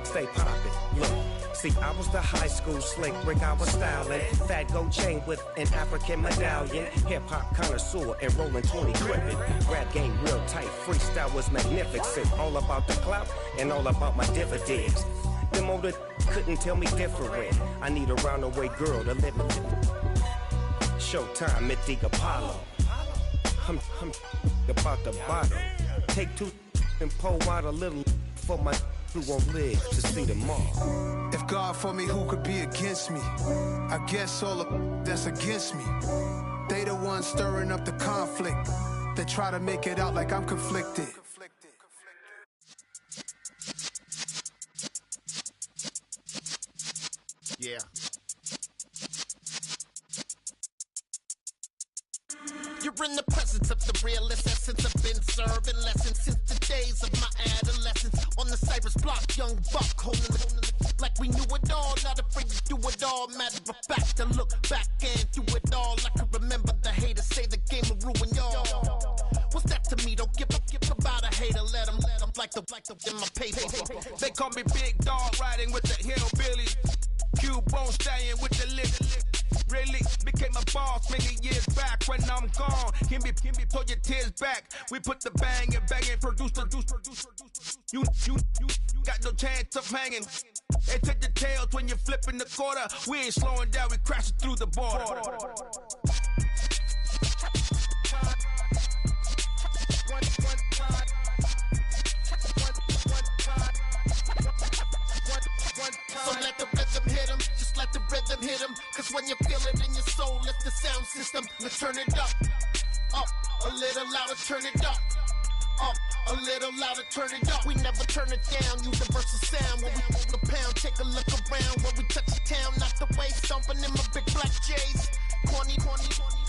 stay poppin'. Look. See, I was the high school slick brick, I was styling. Fat gold chain with an African medallion. Hip-hop connoisseur and rolling 20 gripping. Rap game real tight, freestyle was magnificent. All about the clout and all about my dividends. Them older couldn't tell me different. I need a roundaway girl to live in. Showtime at the Apollo. I'm about the bottle. Take 2 and pour out a little for my who won't live to see them all. If God for me, who could be against me? I guess all of that's against me. They the ones stirring up the conflict. They try to make it out like I'm conflicted. Yeah. You're in the presence of the realest essence. I've been serving lessons since the days of my adolescence. On the Cypress block, young buck holding the like we knew it all. Not afraid to do it all. Matter of fact, to look back and do it all. I can remember the haters say the game will ruin y'all. What's that to me? Don't give about a hater. Let them like the in my paper. They call me Big Dog, riding with the hillbillies. Q-Bone stallion with the lip. Really became a boss many years back. When I'm gone, can be pull your tears back. We put the bang and produce. You got no chance of hanging. They take the tails when you're flipping the quarter. We ain't slowing down, we crashing through the border. So let the rhythm hit him, just let the rhythm hit him. Cause when you feel it in your soul, lift the sound system. Let's turn it up, a little louder, turn it up, a little louder, turn it up. We never turn it down, universal sound. When we move the pound, take a look around. When we touch the town, not the way, stomping in my big black J's. Corny,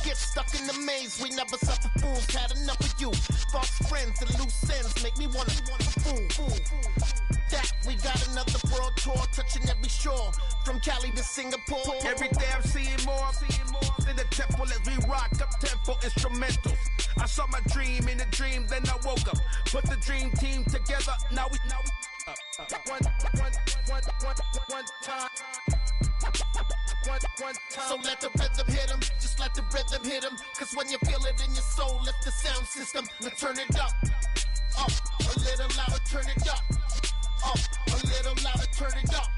get stuck in the maze. We never suffer fools, had enough of you. False friends and loose ends make me wanna fool. That we got another world tour, touching every shore, from Cali to Singapore. Every day I'm seeing more in the temple as we rock up tempo instrumentals. I saw my dream in a dream, then I woke up. Put the dream team together, now we one time. So let the rhythm hit him, just let the rhythm hit him. Cause when you feel it in your soul, lift the sound system. Now turn it up, a little louder, turn it up, a little louder, turn it up.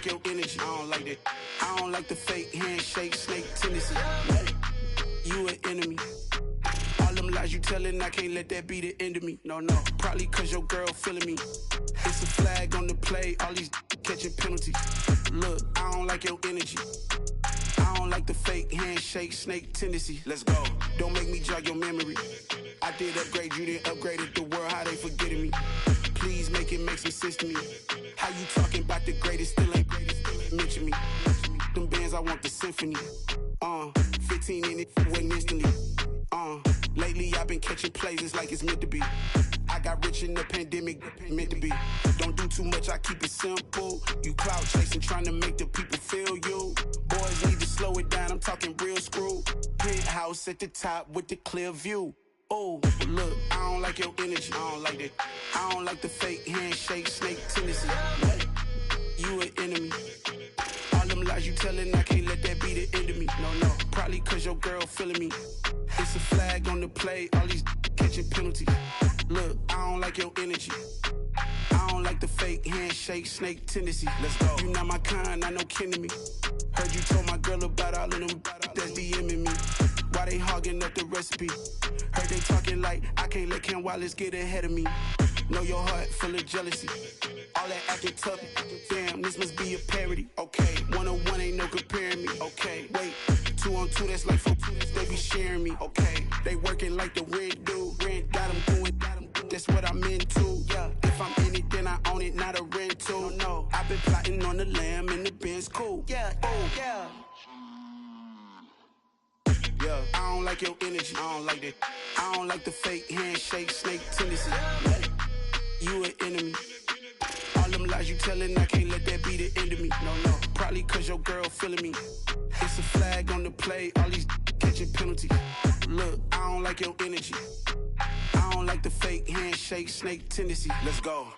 Your energy, I don't like that. I don't like the fake handshake, snake tendency. You an enemy. All them lies you telling, I can't let that be the end of me. No, probably cause your girl feeling me. It's a flag on the play, all these catching penalties. Look, I don't like your energy. I don't like the fake handshake, snake tendency. Let's go. Don't make me jog your memory. I did upgrade, you didn't upgrade it. The world, how they forgetting me. Please make it make some sense to me. How you talking about the greatest, still ain't mention me. Them bands, I want the symphony. 15 in it, went instantly. Lately I've been catching plays, it's like it's meant to be. I got rich in the pandemic, meant to be. Don't do too much, I keep it simple. You clout chasing, trying to make the people feel you. Boys need to slow it down, I'm talking real screw. Penthouse at the top with the clear view. Oh, look, I don't like your energy. I don't like that. I don't like the fake handshake, snake tendency. You an enemy. All them lies you telling, I can't let that be the end of me. No, probably cause your girl feeling me. It's a flag on the play, all these catching penalties. Look, I don't like your energy. I don't like the fake handshake, snake tendency. Let's go. You not my kind, I know kin to me. Heard you told my girl about all of them that's DMing me. Why they hogging up the recipe? Heard they talking like I can't let Ken Wallace get ahead of me. Know your heart full of jealousy. All that acting tough, damn, this must be a parody. Okay, 1-on-1 ain't no comparing me. Okay, wait, 2-on-2, that's like 4-2, they be sharing me. Okay, they working like the rent do. Rent got them going, that's what I'm into. Yeah, if I'm in it, then I own it, not a rental. No, I've been plotting on the lamb and the Benz cool. Yeah, oh, yeah. Yeah, I don't like your energy, I don't like that. I don't like the fake handshake, snake tendency. You an enemy. All them lies you telling, I can't let that be the end of me. No, probably cause your girl feeling me. It's a flag on the play, all these catching penalties. Look, I don't like your energy. I don't like the fake handshake, snake tendency. Let's go.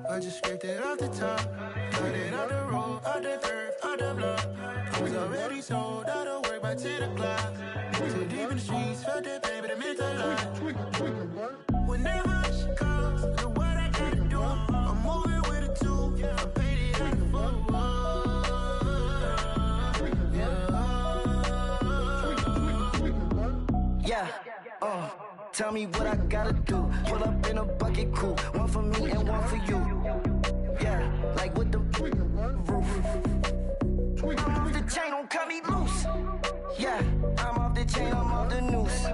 I just scraped it off the top, got it on the road, on the turf, on the block. I was already sold, out of work by 10 o'clock. Too deep in the streets, felt that pain, but it meant a lot. Whenever she calls, do what I gotta do. I'm moving with a two, I paid it like a fool. Yeah, tell me what I gotta do. Pull up in a bucket crew, one for me and one for you. Yeah, like with the roof. I'm off the chain, don't cut me loose. Yeah, I'm off the chain, I'm off the noose.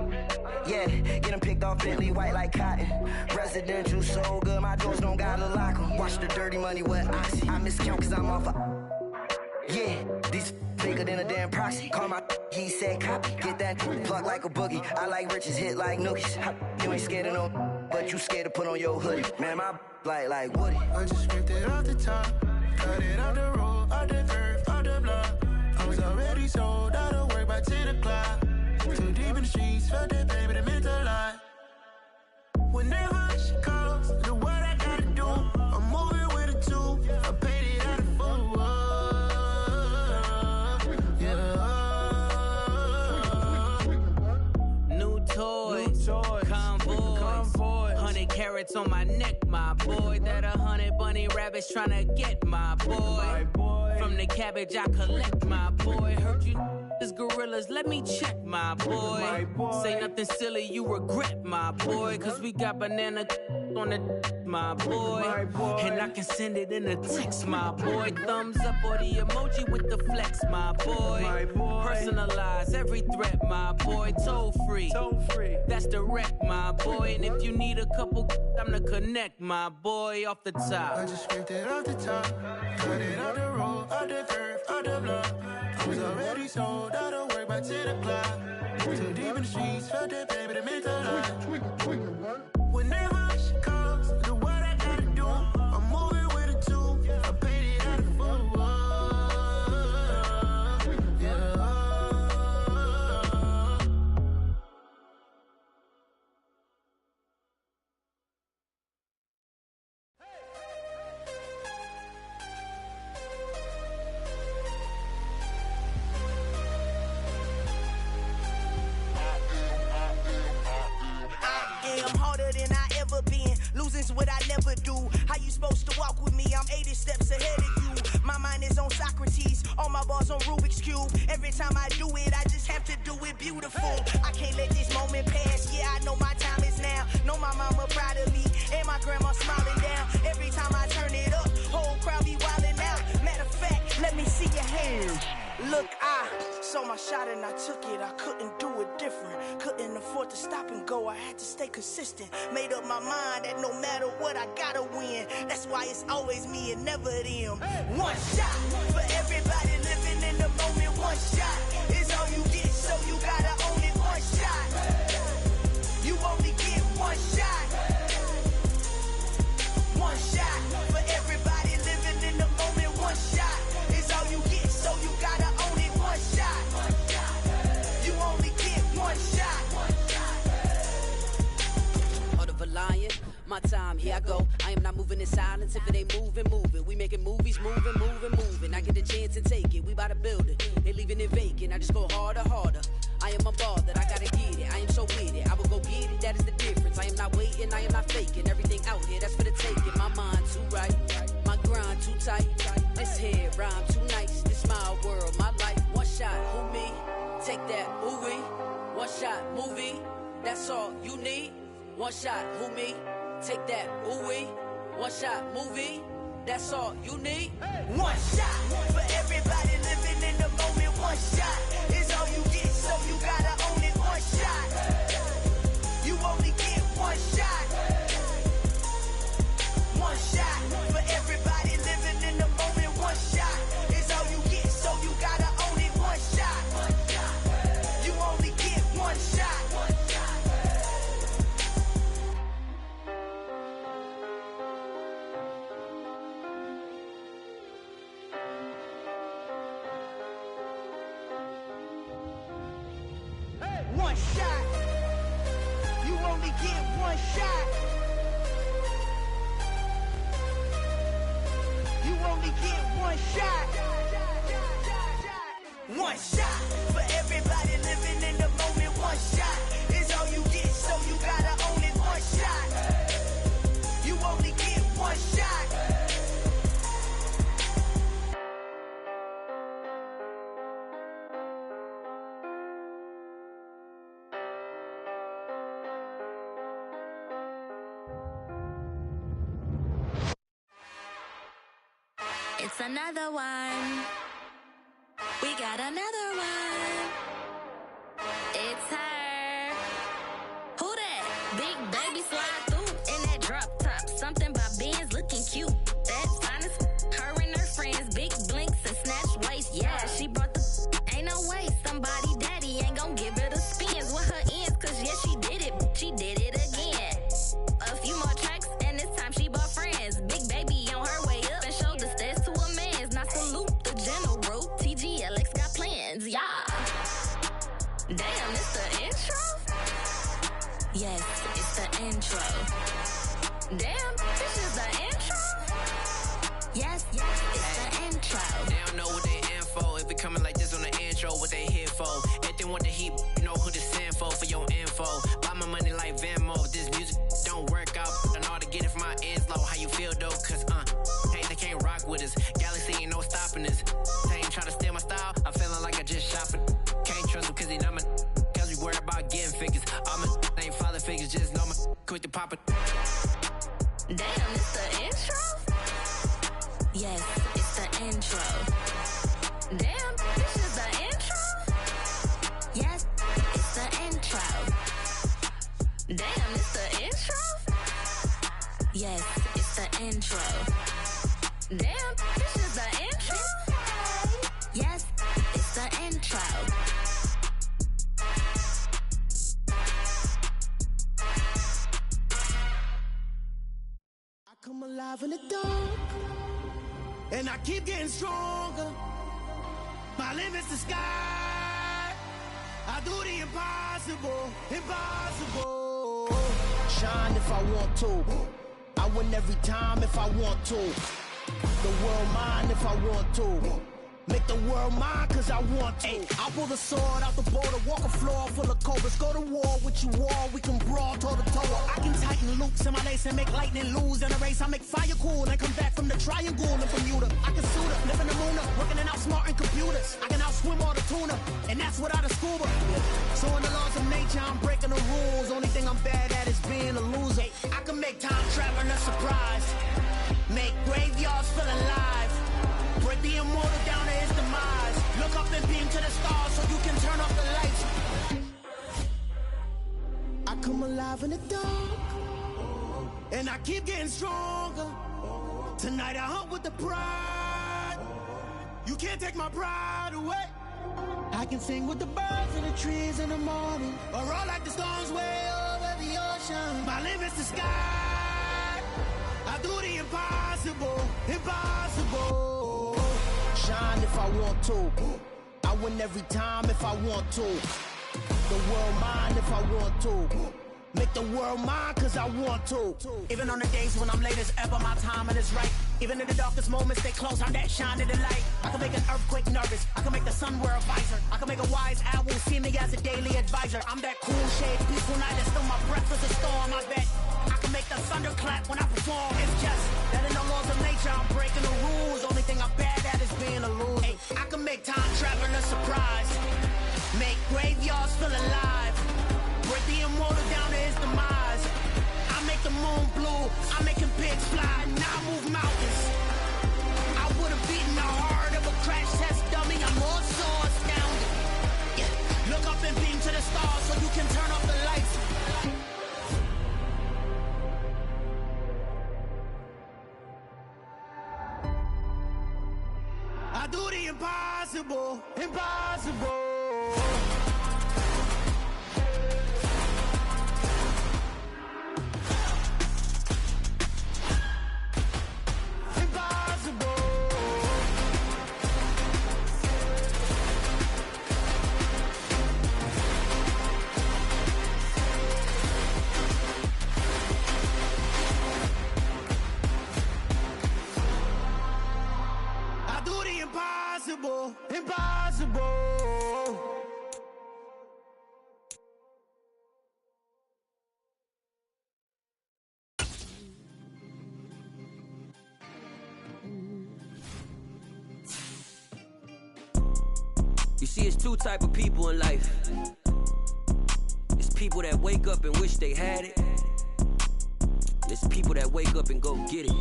Yeah, getting picked off Bentley, white like cotton. Residential so good, my doors don't gotta lock 'em. Watch the dirty money with oxy. I miscount cause I'm off yeah, these bigger than a damn proxy. Call my he said copy. Get that plug like a boogie. I like riches, hit like nookies. You ain't scared of no, but you scared to put on your hoodie. Man, my like Woody. I just scraped it off the top, got it on the road, on the turf, on the block. I was already sold, out of work by 10 o'clock. Too deep in the streets, felt that pain, but it meant a lot. Whenever she calls, do what I gotta do. I'm moving with a two, I paid it out of full. Convoy, 100 carats on my neck, my boy. That 100 bunny rabbits tryna get my boy. From the cabbage I collect, my boy. Heard you is gorillas, let me check, my boy. Say nothing silly, you regret, my boy. Cause we got banana on the my boy. And I can send it in a text, my boy. Thumbs up or the emoji with the flex, my boy. Personalize every threat, my boy. Toll free. That's direct, my boy. And if you need a couple, I'm the connect, my boy. Off the top. I just scraped it off the top, got it on the road, on the turf, on the block. I was already sold, out of work by 10 o'clock. Too deep in the streets, felt that pain, but it meant a lot. Whenever she calls, do what I gotta do. I'm moving with a two, I paid it out of full. Losing's what I never do. How you supposed to walk with me? I'm 80 steps ahead of you. My mind is on Socrates, all my bars on Rubik's Cube. Every time I do it, I just have to do it beautiful. I can't let this moment pass. Yeah, I know my time is now. Know my mama proud of me, and my grandma smiling down. Every time I turn it up, whole crowd be wildin' out. Matter of fact, let me see your hands. Look, I saw my shot and I took it. I couldn't do it different. Couldn't afford to stop and go. I had to stay consistent. Made up my mind that no matter what, I gotta win. That's why it's always me and never them. One shot for everybody living in the moment. One shot is all you get, so you gotta own it. One shot. You only get one shot. One shot for everybody living in the moment. One shot is all you get, so you gotta own it. One shot. You only get one shot. Heart of a lion, my time, here I go. I am not moving in silence. If it ain't moving, move it. We making movies, moving, moving, moving. I get a chance and take it. We bout to build it. They leaving it vacant. I just go harder, harder. I am a ball that I gotta get it. I am so with it. I will go get it. That is the difference. I am not waiting. I am not faking. Everything out here, that's for the taking. My mind too right. My grind too tight. This head rhyme too nice. This my world, my life. One shot, who me? Take that, ooh wee. One shot, movie. That's all you need. One shot, who me? Take that, ooh wee. One shot, movie. That's all you need. One shot for everybody living in the moment. One shot is all you get, so you gotta own it. One shot. You only get one shot. One shot for everybody living in the moment. One shot is all you get, so you gotta own it. One shot. You only get one shot. One shot. You only get one shot. You only get one shot. One shot for everybody living in the moment. One shot is all you get, so you gotta own it. One shot. You only get one shot. It's another one. We got another one. It's her. Who that? Big baby slide through in that drop top. Something by Benz looking cute. That finest. Her and her friends. Big blinks and snatch waist. Yeah, she brought the. Ain't no way. Somebody daddy ain't gon' give her the spins with her ends. Cause yeah, she did it. She did it again. A few more tracks and this time she bought friends. Big baby on her way up and showed the stairs to a man's. Now salute the general. TGLX got plans, yeah. Damn, it's the intro? Yes, it's the intro. Damn, this is the intro? Yes, it's the intro. They don't know what they in for. If it coming like this on the intro, what they here for? If they want the heat, know who to send for your info. Buy my money like Venmo. This music don't work out. I know how to get it from my ends low. How you feel though? Cause hey, they can't rock with us. Galaxy ain't no stopping us. They ain't try to steal my style. I'm feeling like I just shopping. Can't trust them cause they know my. Cause we worried about getting figures. All my ain't father figures. Just know my quick to pop it. Damn, it's the intro? Yes, it's the intro. Damn, this is the intro? Yes, it's the intro. Damn, it's the intro? Yes, it's the intro. Damn, this is the intro? Yes, it's the intro. I come alive in the dark, and I keep getting stronger. My limit's the sky. I do the impossible, impossible. Shine if I want to. I win every time if I want to. The world mine if I want to. Make the world mine cause I want to. Ay, I'll pull the sword out the border, walk a floor full of cobras. Go to war with you all, we can brawl toe to toe. I can tighten loops in my lace and make lightning lose in a race. I make fire cool and come back from the triangle in Bermuda. I can suit up, live in the moon up, working and outsmarting computers. I can outswim all the tuna, and that's without a scuba. So in the laws of nature, I'm breaking the rules. Only thing I'm bad at is being a loser. I can make time traveling a surprise, make graveyards feel alive. Break the immortal down to his demise. Look up and beam to the stars so you can turn off the lights. I come alive in the dark, and I keep getting stronger. Tonight I hunt with the pride. You can't take my pride away. I can sing with the birds and the trees in the morning, or roll like the storms way over the ocean. My limit's the sky. I do the impossible, impossible. Shine if I want to. I win every time if I want to. The world mine if I want to. Make the world mine, cause I want to. Even on the days when I'm late as ever, my timing is right. Even in the darkest moments, stay close, I'm that shining the light. I can make an earthquake nervous, I can make the sun wear a visor. I can make a wise owl see me as a daily advisor. I'm that cool shade, peaceful night, and still my breath is a storm, I bet. I can make the thunder clap when I perform. It's just that in the laws of nature, I'm breaking the rules. Only thing I'm bad at is being a loser. Hey, I can make time traveling a surprise. Make graveyards feel alive. Break the immortal down to his demise. I make the moon blue, I'm making pigs fly. Now I move mountains. I would have beaten the heart of a crash test dummy. I'm more so astounded. Yeah. Look up and beam to the stars so you can turn off the lights. I do the impossible, impossible. Impossible, impossible. You see, it's two type of people in life. It's people that wake up and wish they had it. And it's people that wake up and go get it.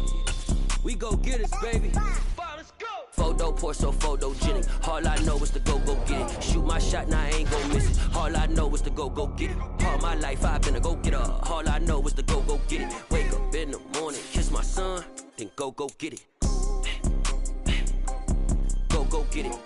We go get it, baby. Photo pour so photogenic. All I know is to go get it. Shoot my shot, now I ain't gon' miss it. All I know is to go get it. All my life I've been a go-getter. All I know is to go get it. Wake up in the morning, kiss my son, then go get it. Go get it.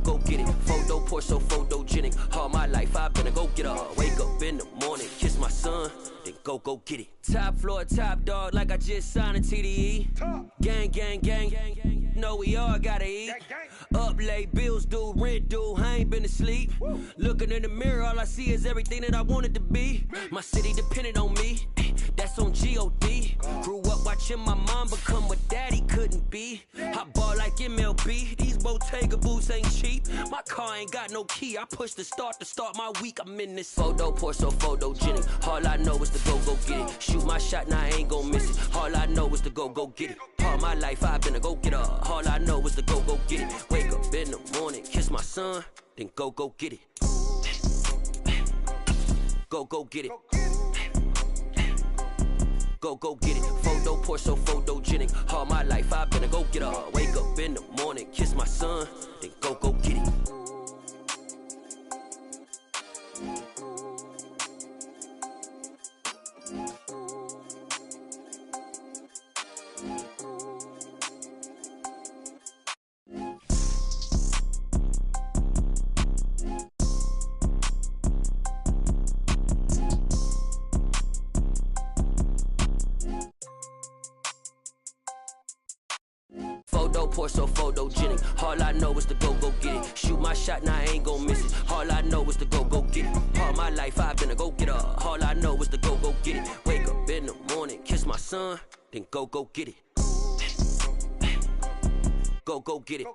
Go get it. Photo pour so photogenic. All my life I've been a go-getter. Wake up in the morning, kiss my son, then go get it. Top floor, top dog, like I just signed a TDE. Gang, gang, gang, gang, gang. Know we all gotta eat. Up late, bills due, rent due, I ain't been asleep. Looking in the mirror, all I see is everything that I wanted to be. My city depended on me, that's on G.O.D. Grew up watching my mom become what daddy couldn't be. I ball like MLB, these Bottega boots ain't cheap. My car ain't got no key, I push the start to start my week. I'm in this photo pour so photogenic. All I know is to go get it. Shoot my shot, now I ain't gon' miss it. All I know is to go get it. All my life I've been a go-getter. All I know is to go get it. Wake up in the morning, kiss my son, then go get it. Go get it. Go get it. Photo pour so photogenic. All my life I've been a go-getter. Wake up in the morning, kiss my son, then go get it. Photo pour so photogenic. All I know is to go get it. Shoot my shot, now I ain't gon' miss it. All I know is to go get it. All my life I've been a go-getter. All I know is to go get it. Wake up in the morning, kiss my son, then go get it. Go get it.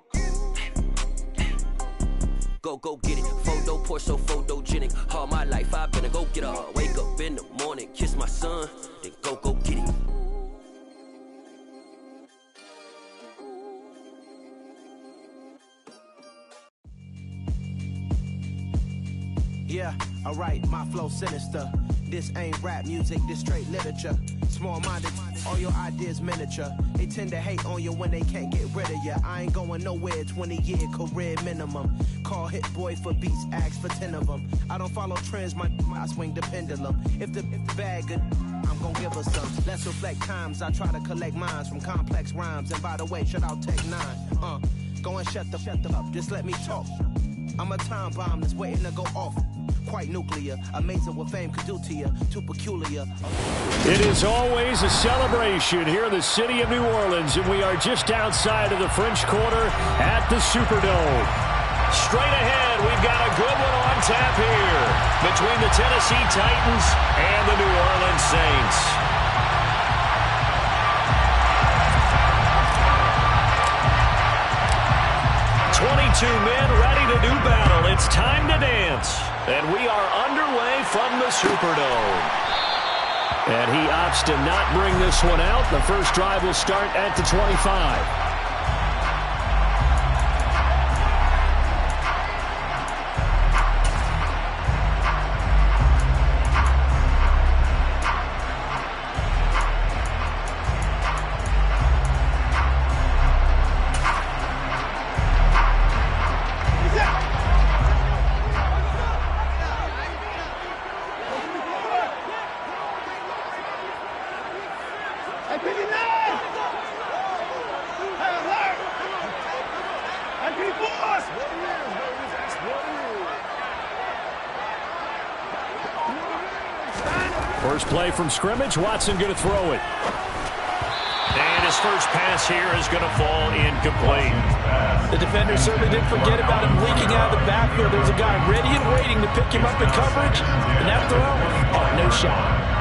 Go get it. Photo pour so photogenic. All my life I've been a go-getter. Wake up in the morning, kiss my son, then go get it. Yeah, alright, my flow sinister. This ain't rap music, this straight literature. Small-minded, all your ideas miniature. They tend to hate on you when they can't get rid of you. I ain't going nowhere, 20-year career minimum. Call Hit Boy for beats, ask for 10 of them. I don't follow trends, I swing the pendulum. If the bag good, I'm gon' give her some. Let's reflect times, I try to collect minds from complex rhymes. And by the way, shout out Tech 9. Go and shut the up, just let me talk. I'm a time bomb that's waiting to go off. Quite nuclear, amazing what fame could do to you, too peculiar. It is always a celebration here in the city of New Orleans, and we are just outside of the French Quarter at the Superdome. Straight ahead, we've got a good one on tap here between the Tennessee Titans and the New Orleans Saints. Men ready to do battle. It's time to dance. And we are underway from the Superdome. And he opts to not bring this one out. The first drive will start at the 25. First play from scrimmage. Watson going to throw it. And his first pass here is going to fall incomplete. The defender certainly didn't forget about him leaking out of the backfield. There was a guy ready and waiting to pick him up in coverage. And that throw, no shot.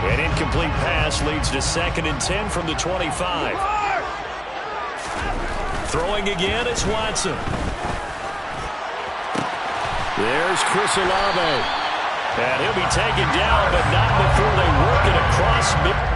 An incomplete pass leads to 2nd and 10 from the 25. Throwing again, it's Watson. There's Chris Olave. And he'll be taken down, but not before they work it across mid.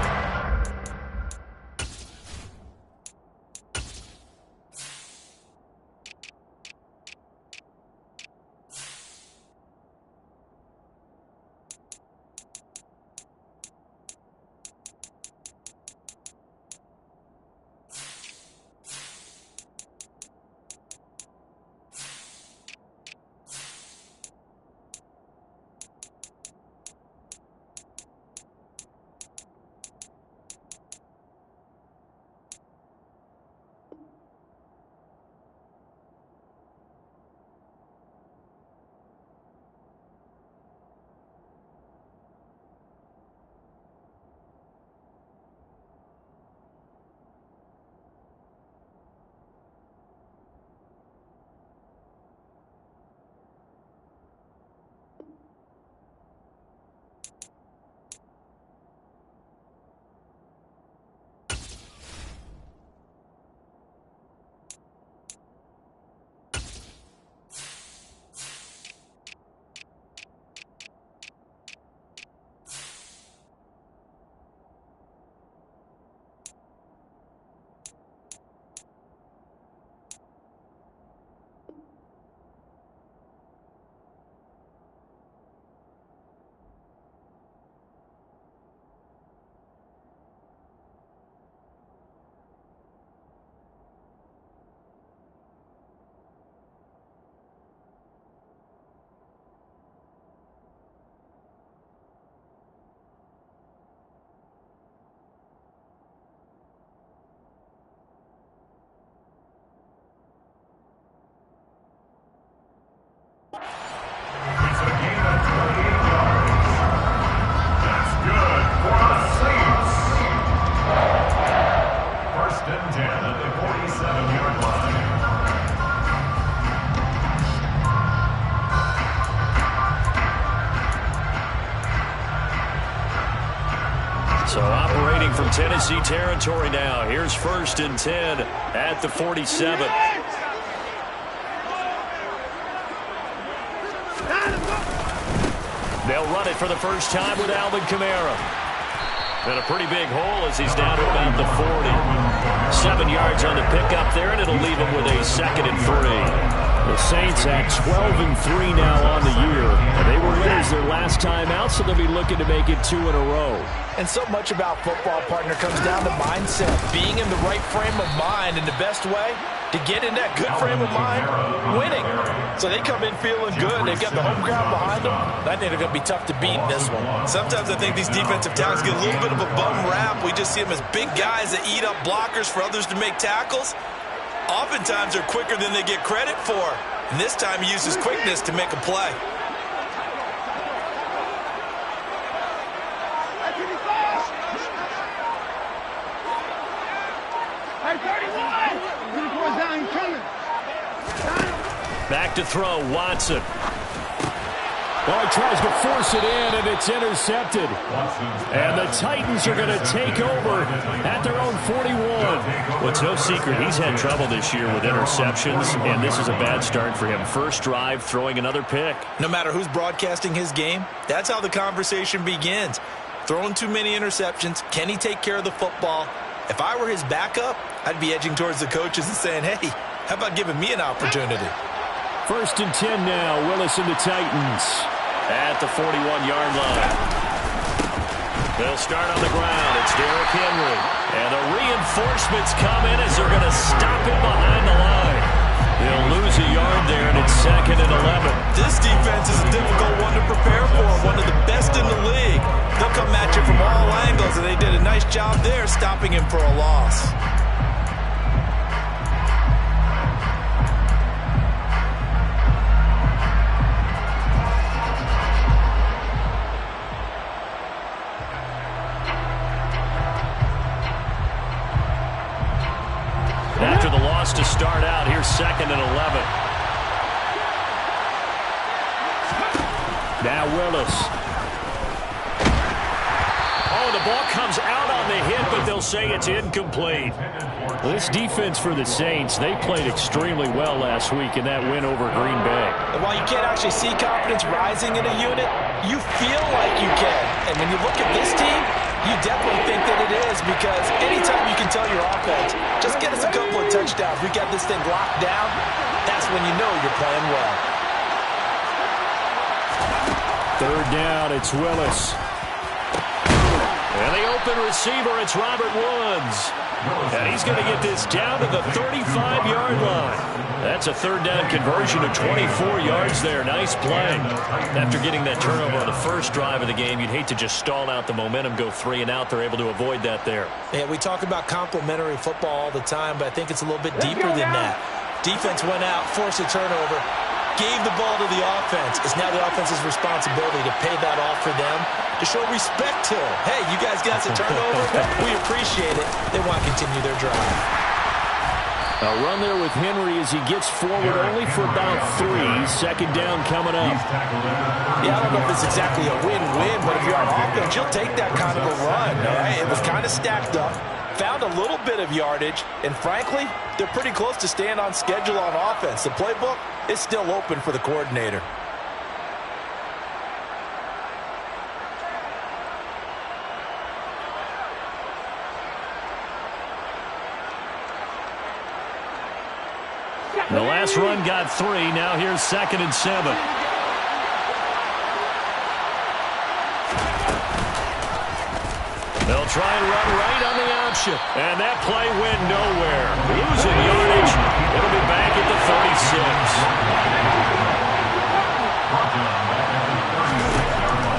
So operating from Tennessee territory now. Here's 1st and 10 at the 47. They'll run it for the first time with Alvin Kamara. And a pretty big hole as he's down to about the 40. 7 yards on the pickup there, and it'll leave him with a 2nd and 3. The Saints at 12-3 now on the year. And they were losing their last time out, so they'll be looking to make it 2 in a row. And so much about football, partner, comes down to mindset. Being in the right frame of mind, and the best way to get in that good frame of mind, winning. So they come in feeling good. They've got the home crowd behind them. I think they're going to be tough to beat in this one. Sometimes I think these defensive tackles get a little bit of a bum rap. We just see them as big guys that eat up blockers for others to make tackles. Oftentimes they're quicker than they get credit for. And this time he uses quickness to make a play. Back to throw, Watson. Well, he tries to force it in, and it's intercepted. And the Titans are going to take over at their own 41. Well, it's no secret he's had trouble this year with interceptions, and this is a bad start for him. First drive, throwing another pick. No matter who's broadcasting his game, that's how the conversation begins. Throwing too many interceptions, can he take care of the football? If I were his backup, I'd be edging towards the coaches and saying, hey, how about giving me an opportunity? 1st and 10 now, Willis and the Titans. At the 41-yard line. They'll start on the ground. It's Derrick Henry. And the reinforcements come in as they're going to stop him behind the line. They'll lose a yard there, and it's 2nd and 11. This defense is a difficult one to prepare for, one of the best in the league. They'll come at you from all angles, and they did a nice job there stopping him for a loss. After the loss to start out, here's 2nd and 11. Now Willis. Oh, the ball comes out on the hit, but they'll say it's incomplete. Well, this defense for the Saints, they played extremely well last week in that win over Green Bay. And while you can't actually see confidence rising in a unit, you feel like you can. And when you look at this team, you definitely think that it is, because anytime you can tell your offense, just get us a couple of touchdowns, we got this thing locked down, that's when you know you're playing well. 3rd down, it's Willis. And the open receiver, it's Robert Woods. And he's going to get this down to the 35-yard line. That's a 3rd down conversion of 24 yards there. Nice play. After getting that turnover on the first drive of the game, you'd hate to just stall out the momentum, go 3 and out. They're able to avoid that there. Yeah, we talk about complementary football all the time, but I think it's a little bit deeper than that. Defense went out, forced a turnover, gave the ball to the offense. It's now the offense's responsibility to pay that off for them, to show respect to them. Hey, you guys got a turnover? We appreciate it. They want to continue their drive. A run there with Henry as he gets forward only for about 3. 2nd down coming up. Yeah, I don't know if it's exactly a win-win, but if you're on offense, you'll take that kind of a run. All right? It was kind of stacked up. Found a little bit of yardage, and frankly, they're pretty close to staying on schedule on offense. The playbook is still open for the coordinator. The last run got 3. Now here's 2nd and 7. They'll try and run right on the option. And that play went nowhere. Losing yardage. It'll be back at the 36.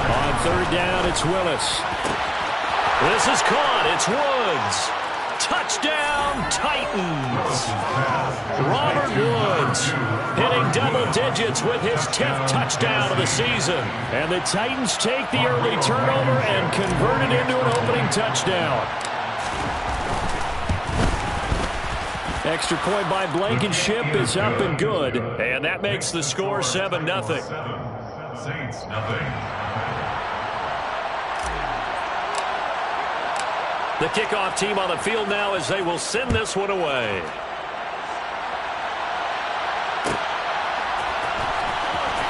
On 3rd down, it's Willis. This is caught. It's Woods. Touchdown, Titans. Robert Woods hitting double digits with his 10th touchdown of the season. And the Titans take the early turnover and convert it into an opening touchdown. Extra point by Blankenship is up and good. And that makes the score 7-0. Saints, nothing. The kickoff team on the field now as they will send this one away.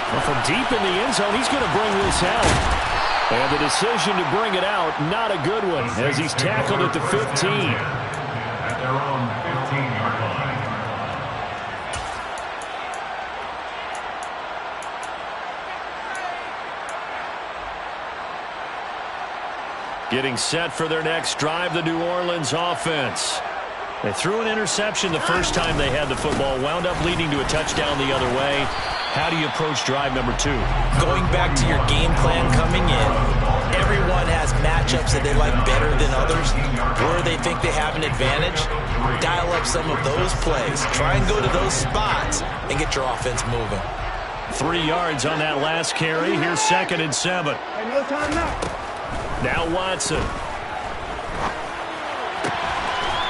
Well, from deep in the end zone, he's going to bring this out. And the decision to bring it out, not a good one, as he's tackled at the 15. At their own 15-yard line. Getting set for their next drive, the New Orleans offense. They threw an interception the first time they had the football, wound up leading to a touchdown the other way. How do you approach drive number 2? Going back to your game plan coming in, everyone has matchups that they like better than others, where they think they have an advantage. Dial up some of those plays. Try and go to those spots and get your offense moving. 3 yards on that last carry. Here's 2nd and 7. Hey, no time now. Now Watson.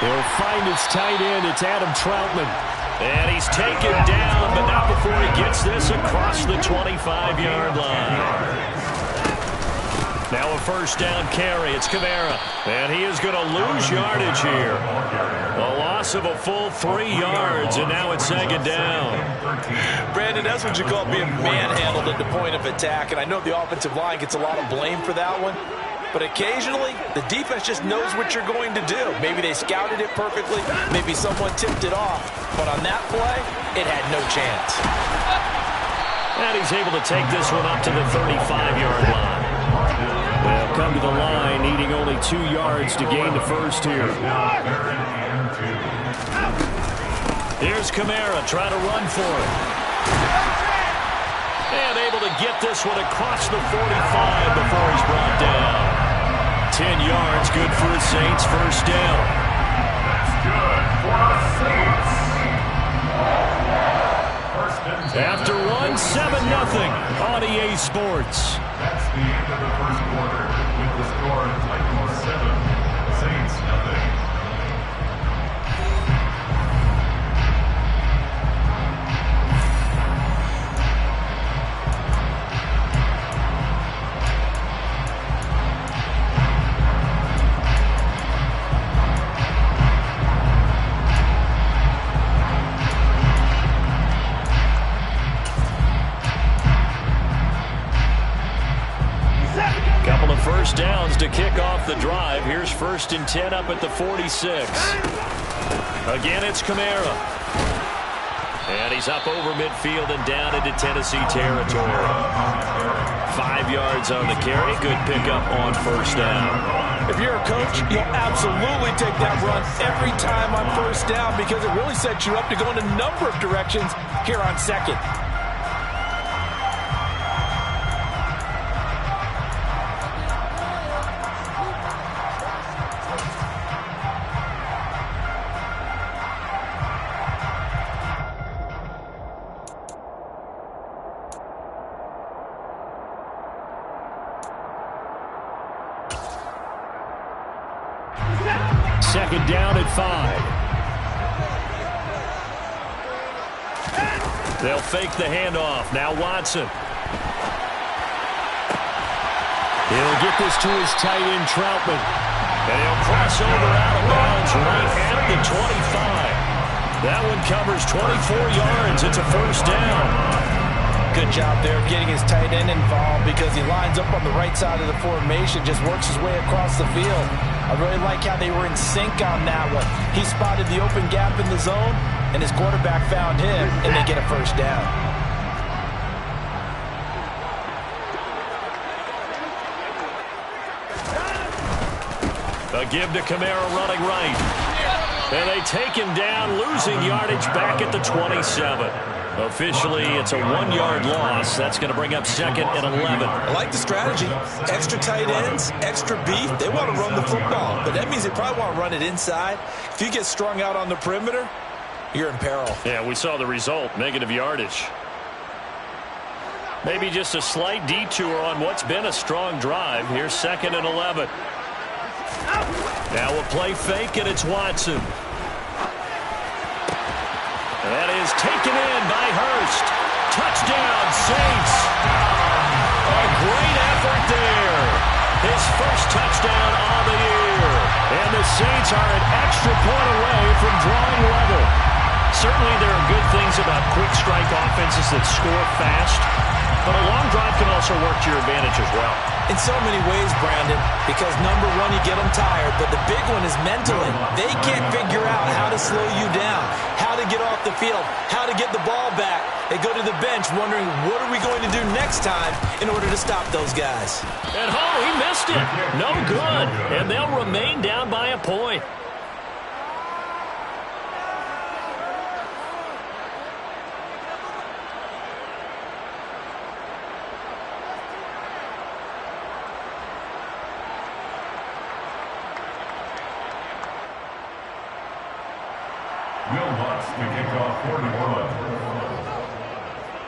He'll find his tight end. It's Adam Troutman. And he's taken down, but not before he gets this across the 25-yard line. Now a first down carry. It's Kamara. And he is going to lose yardage here. A loss of a full 3 yards, and now it's second down. Brandon, that's what you call being manhandled at the point of attack. And I know the offensive line gets a lot of blame for that one. But occasionally, the defense just knows what you're going to do. Maybe they scouted it perfectly. Maybe someone tipped it off. But on that play, it had no chance. And he's able to take this one up to the 35-yard line. They'll come to the line, needing only 2 yards to gain the first here. Here's Kamara trying to run for it. And able to get this one across the 45 before he's brought down. 10 yards, good for the Saints, first down. That's good for the Saints. After one, 7-0 on EA Sports. That's the end of the first quarter with the score Titans 7, Saints 0. Couple of first downs to kick off the drive. Here's 1st and 10 up at the 46. Again, it's Kamara. And he's up over midfield and down into Tennessee territory. 5 yards on the carry. Good pickup on first down. If you're a coach, you'll absolutely take that run every time on first down because it really sets you up to go in a number of directions here on second. Second down at 5. They'll fake the handoff. Now Watson. He'll get this to his tight end, Troutman. And he'll cross over out of bounds right at the 25. That one covers 24 yards. It's a first down. Good job there getting his tight end involved because he lines up on the right side of the formation, just works his way across the field. I really like how they were in sync on that one. He spotted the open gap in the zone, and his quarterback found him, and they get a first down. A give to Kamara running right. And they take him down, losing yardage back at the 27. Officially, it's a 1-yard loss. That's going to bring up 2nd and 11. I like the strategy. Extra tight ends, extra beef. They want to run the football, but that means they probably want to run it inside. If you get strung out on the perimeter, you're in peril. Yeah, we saw the result, negative yardage. Maybe just a slight detour on what's been a strong drive. Here's 2nd and 11. Now a play fake, and it's Watson. That is taken in by Hurst. Touchdown, Saints. A great effort there. His first touchdown on the year. And the Saints are an extra point away from drawing level. Certainly there are good things about quick strike offenses that score fast. But a long drive can also work to your advantage as well. In so many ways, Brandon, because number one, you get them tired, but the big one is mentally. They can't figure out how to slow you down, how to get off the field, how to get the ball back. They go to the bench wondering, what are we going to do next time in order to stop those guys? And he missed it. No good. And they'll remain down by a point.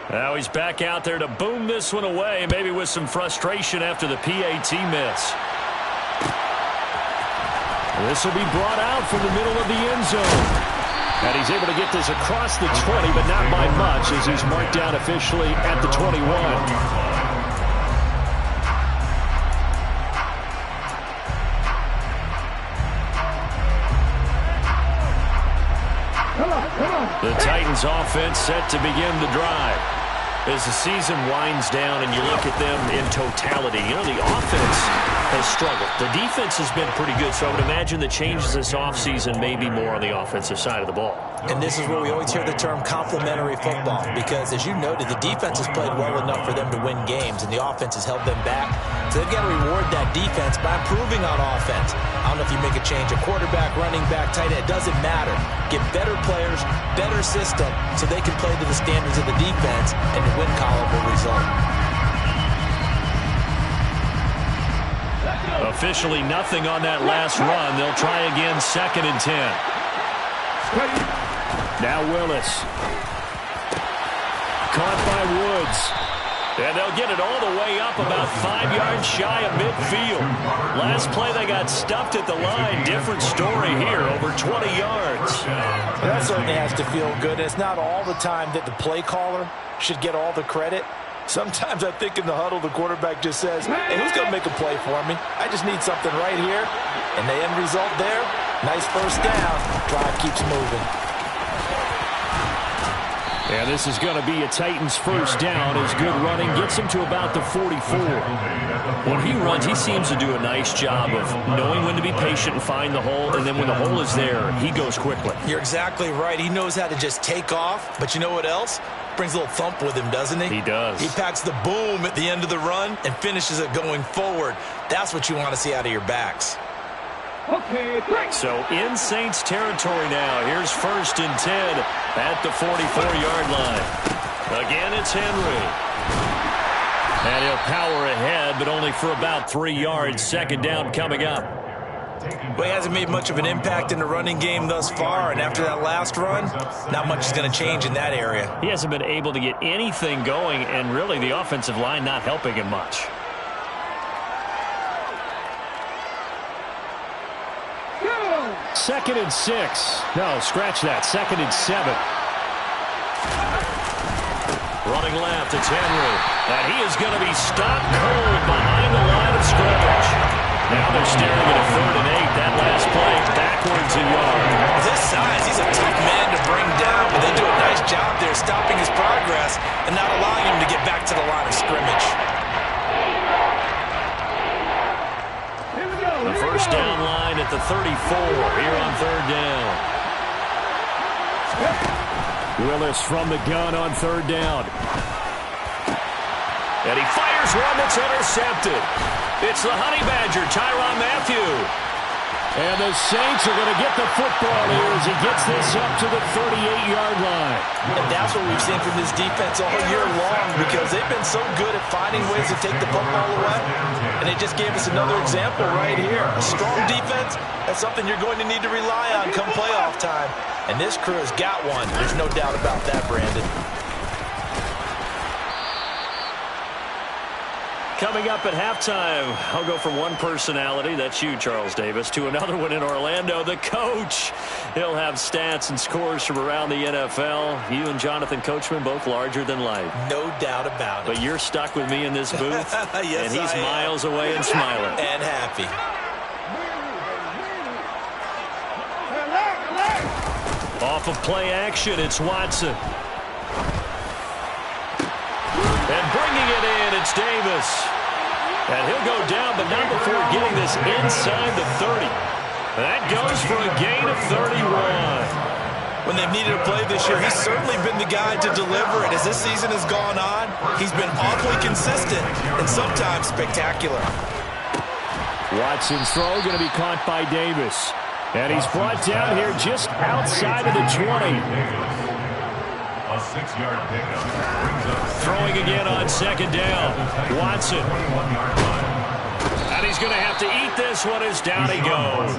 Now he's back out there to boom this one away, maybe with some frustration after the PAT miss. This will be brought out from the middle of the end zone. And he's able to get this across the 20, but not by much, as he's marked down officially at the 21. The Titans offense set to begin the drive. As the season winds down and you look at them in totality, you know, the offense has struggled. The defense has been pretty good, so I would imagine the changes this offseason may be more on the offensive side of the ball. And this is where we always hear the term complementary football, because as you noted, the defense has played well enough for them to win games, and the offense has held them back. So they've got to reward that defense by improving on offense. I don't know if you make a change, a quarterback, running back, tight end, it doesn't matter. Get better players, better system, so they can play to the standards of the defense, and the win column will result. Officially nothing on that last run. They'll try again, 2nd and 10. Now Willis. Caught by Woods. And they'll get it all the way up about 5 yards shy of midfield. Last play they got stuffed at the line. Different story here, over 20 yards. That certainly has to feel good. It's not all the time that the play caller should get all the credit. Sometimes I think in the huddle the quarterback just says, hey, who's going to make a play for me? I just need something right here. And the end result there, nice first down. Drive keeps moving. And this is going to be a Titans first down as good running gets him to about the 44. When he runs, he seems to do a nice job of knowing when to be patient and find the hole, and then when the hole is there, he goes quickly. You're exactly right. He knows how to just take off, but you know what else? Brings a little thump with him, doesn't he? He does. He packs the boom at the end of the run and finishes it going forward. That's what you want to see out of your backs. So in Saints territory now. Here's 1st and 10 at the 44-yard line. Again, it's Henry. And he'll power ahead, but only for about 3 yards. 2nd down coming up. Well, he hasn't made much of an impact in the running game thus far, and after that last run, not much is going to change in that area. He hasn't been able to get anything going, and really the offensive line not helping him much. Second and 6. No, scratch that. 2nd and 7. Running left, it's Henry. And he is going to be stopped cold behind the line of scrimmage. Now they're staring at a 3rd and 8. That last play backwards a yard. With his size, he's a tough man to bring down, but they do a nice job there stopping his progress and not allowing him to get back to the line of scrimmage. The first down line at the 34 here on 3rd down. Willis from the gun on 3rd down. And he fires one that's intercepted. It's the Honey Badger, Tyrann Mathieu. And the Saints are going to get the football here as he gets this up to the 38-yard line. And that's what we've seen from this defense all year long, because they've been so good at finding ways to take the football away. And they just gave us another example right here. A strong defense, that's something you're going to need to rely on come playoff time. And this crew has got one. There's no doubt about that, Brandon. Coming up at halftime, I'll go from one personality, that's you, Charles Davis, to another one in Orlando, the coach. He'll have stats and scores from around the NFL. You and Jonathan Coachman, both larger than life. No doubt about it. But you're stuck with me in this booth, yes, and he's miles away and smiling. And happy. Off of play action, it's Watson. And bringing it in, it's Davis. And he'll go down, but not before getting this inside the 30. That goes for a gain of 31. When they've needed a play this year, he's certainly been the guy to deliver it. As this season has gone on, he's been awfully consistent and sometimes spectacular. Watson's throw going to be caught by Davis. And he's brought down here just outside of the 20. A 6-yard pickup brings up throwing again on 2nd down. Watson. And he's going to have to eat this one as down he goes.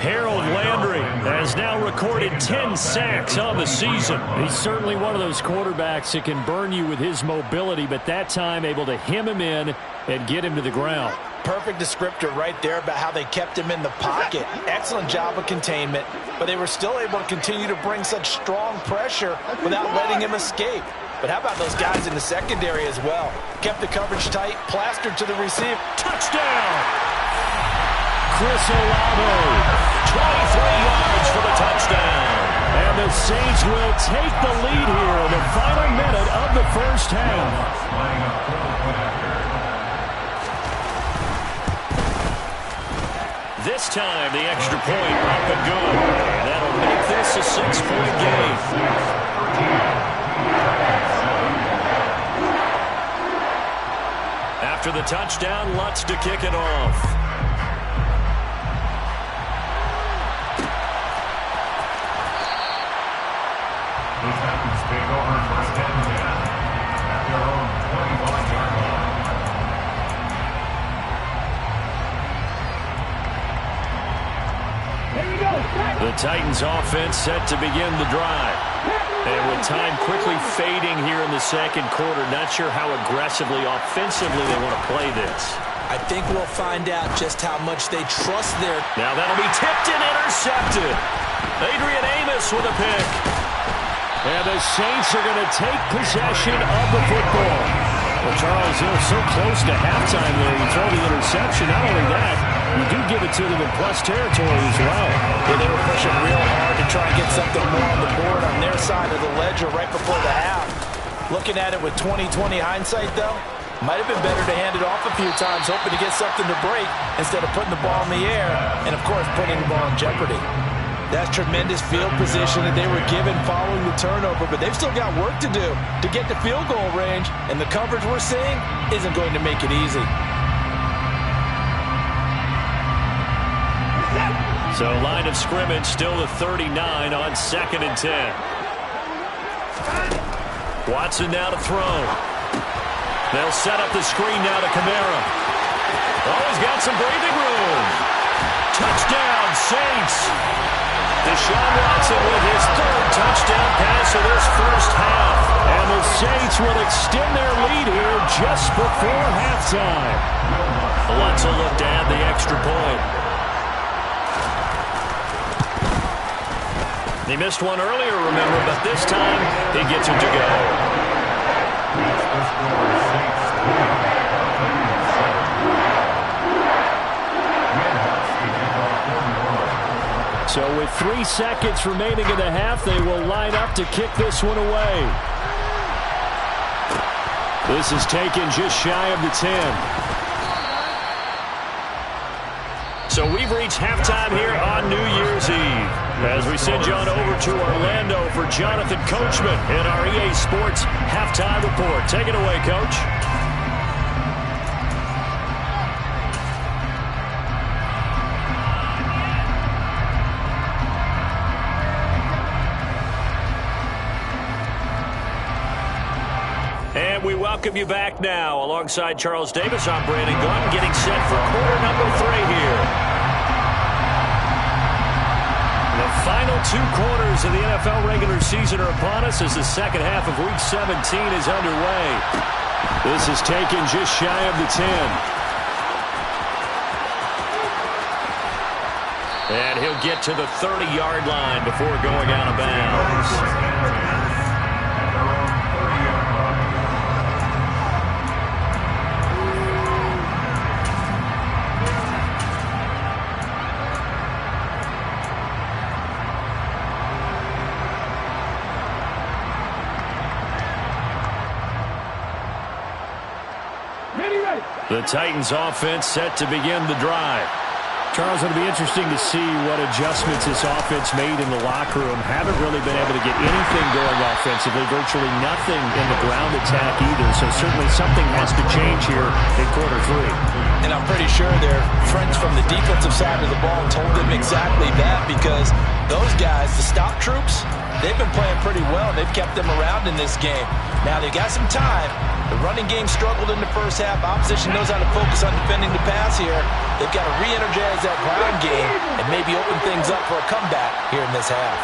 Harold Landry has now recorded 10 sacks on the season. He's certainly one of those quarterbacks that can burn you with his mobility, but that time able to hem him in and get him to the ground. perfect descriptor right there about how they kept him in the pocket. Excellent job of containment, but they were still able to continue to bring such strong pressure without letting him escape. But how about those guys in the secondary as well? Kept the coverage tight, plastered to the receiver. Touchdown! Chris Olave, 23 yards for the touchdown. And the Saints will take the lead here in the final minute of the first half. This time, the extra point up and good. And that'll make this a 6-point game. After the touchdown, Lutz to kick it off. The Titans take over first and 10 at their own 21-yard line. The Titans offense set to begin the drive. And with time quickly fading here in the second quarter, not sure how aggressively, offensively they want to play this. I think we'll find out just how much they trust their... Now that'll be tipped and intercepted. Adrian Amos with a pick. And the Saints are going to take possession of the football. Well, Charles, so close to halftime there. You throw the interception. Not only that, you do give it to them in plus territory as well. Yeah, they were pushing real hard to try and get something more on the board on their side of the ledger right before the half. Looking at it with 20/20 hindsight, though, might have been better to hand it off a few times, hoping to get something to break instead of putting the ball in the air and, of course, putting the ball in jeopardy. That's tremendous field position that they were given following the turnover, but they've still got work to do to get to field goal range, and the coverage we're seeing isn't going to make it easy. So line of scrimmage still the 39 on 2nd and 10. Watson now to throw. They'll set up the screen now to Kamara. Oh, he's got some breathing room. Touchdown, Saints. Deshaun Watson with his 3rd touchdown pass of this first half. And the Saints will extend their lead here just before halftime. Lutz will look to add the extra point. He missed one earlier, remember, but this time he gets it to go. So with 3 seconds remaining in the half, they will line up to kick this one away. This is taken just shy of the 10. So we've reached halftime here on New Year's Eve. As we send you on over to Orlando for Jonathan Coachman in our EA Sports Halftime Report. Take it away, Coach. And we welcome you back now. Alongside Charles Davis, I'm Brandon Gunn, getting set for quarter number 3 here. The final 2 quarters of the NFL regular season are upon us as the second half of Week 17 is underway. This is taken just shy of the 10. And he'll get to the 30-yard line before going out of bounds. The Titans offense set to begin the drive. Charles, it'll be interesting to see what adjustments this offense made in the locker room. Haven't really been able to get anything going offensively, virtually nothing in the ground attack either. So certainly something has to change here in quarter 3. And I'm pretty sure their friends from the defensive side of the ball told them exactly that, because those guys, the stop troops, they've been playing pretty well. They've kept them around in this game. Now they've got some time. The running game struggled in the first half. Opposition knows how to focus on defending the pass here. They've got to re-energize that ground game and maybe open things up for a comeback here in this half.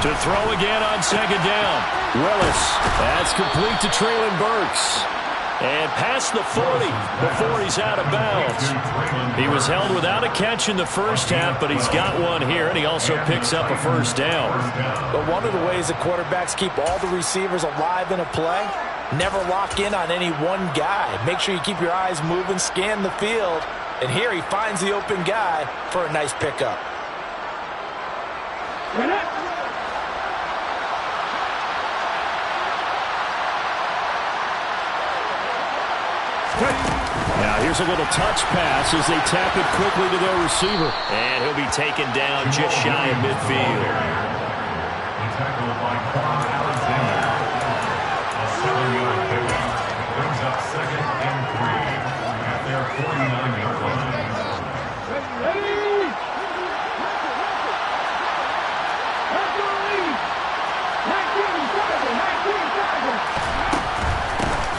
To throw again on 2nd down. Willis. That's complete to Traylon Burks. And past the 40 before he's out of bounds. He was held without a catch in the first half, but he's got one here, and he also picks up a first down. But one of the ways the quarterbacks keep all the receivers alive in a play, never lock in on any one guy. Make sure you keep your eyes moving, scan the field, and here he finds the open guy for a nice pickup. Now here's a little touch pass as they tap it quickly to their receiver. And he'll be taken down just shy of midfield. Tackled by Quan Alexander. A 7-yard pickup. Brings up 2nd and 3 at their 49-yard line.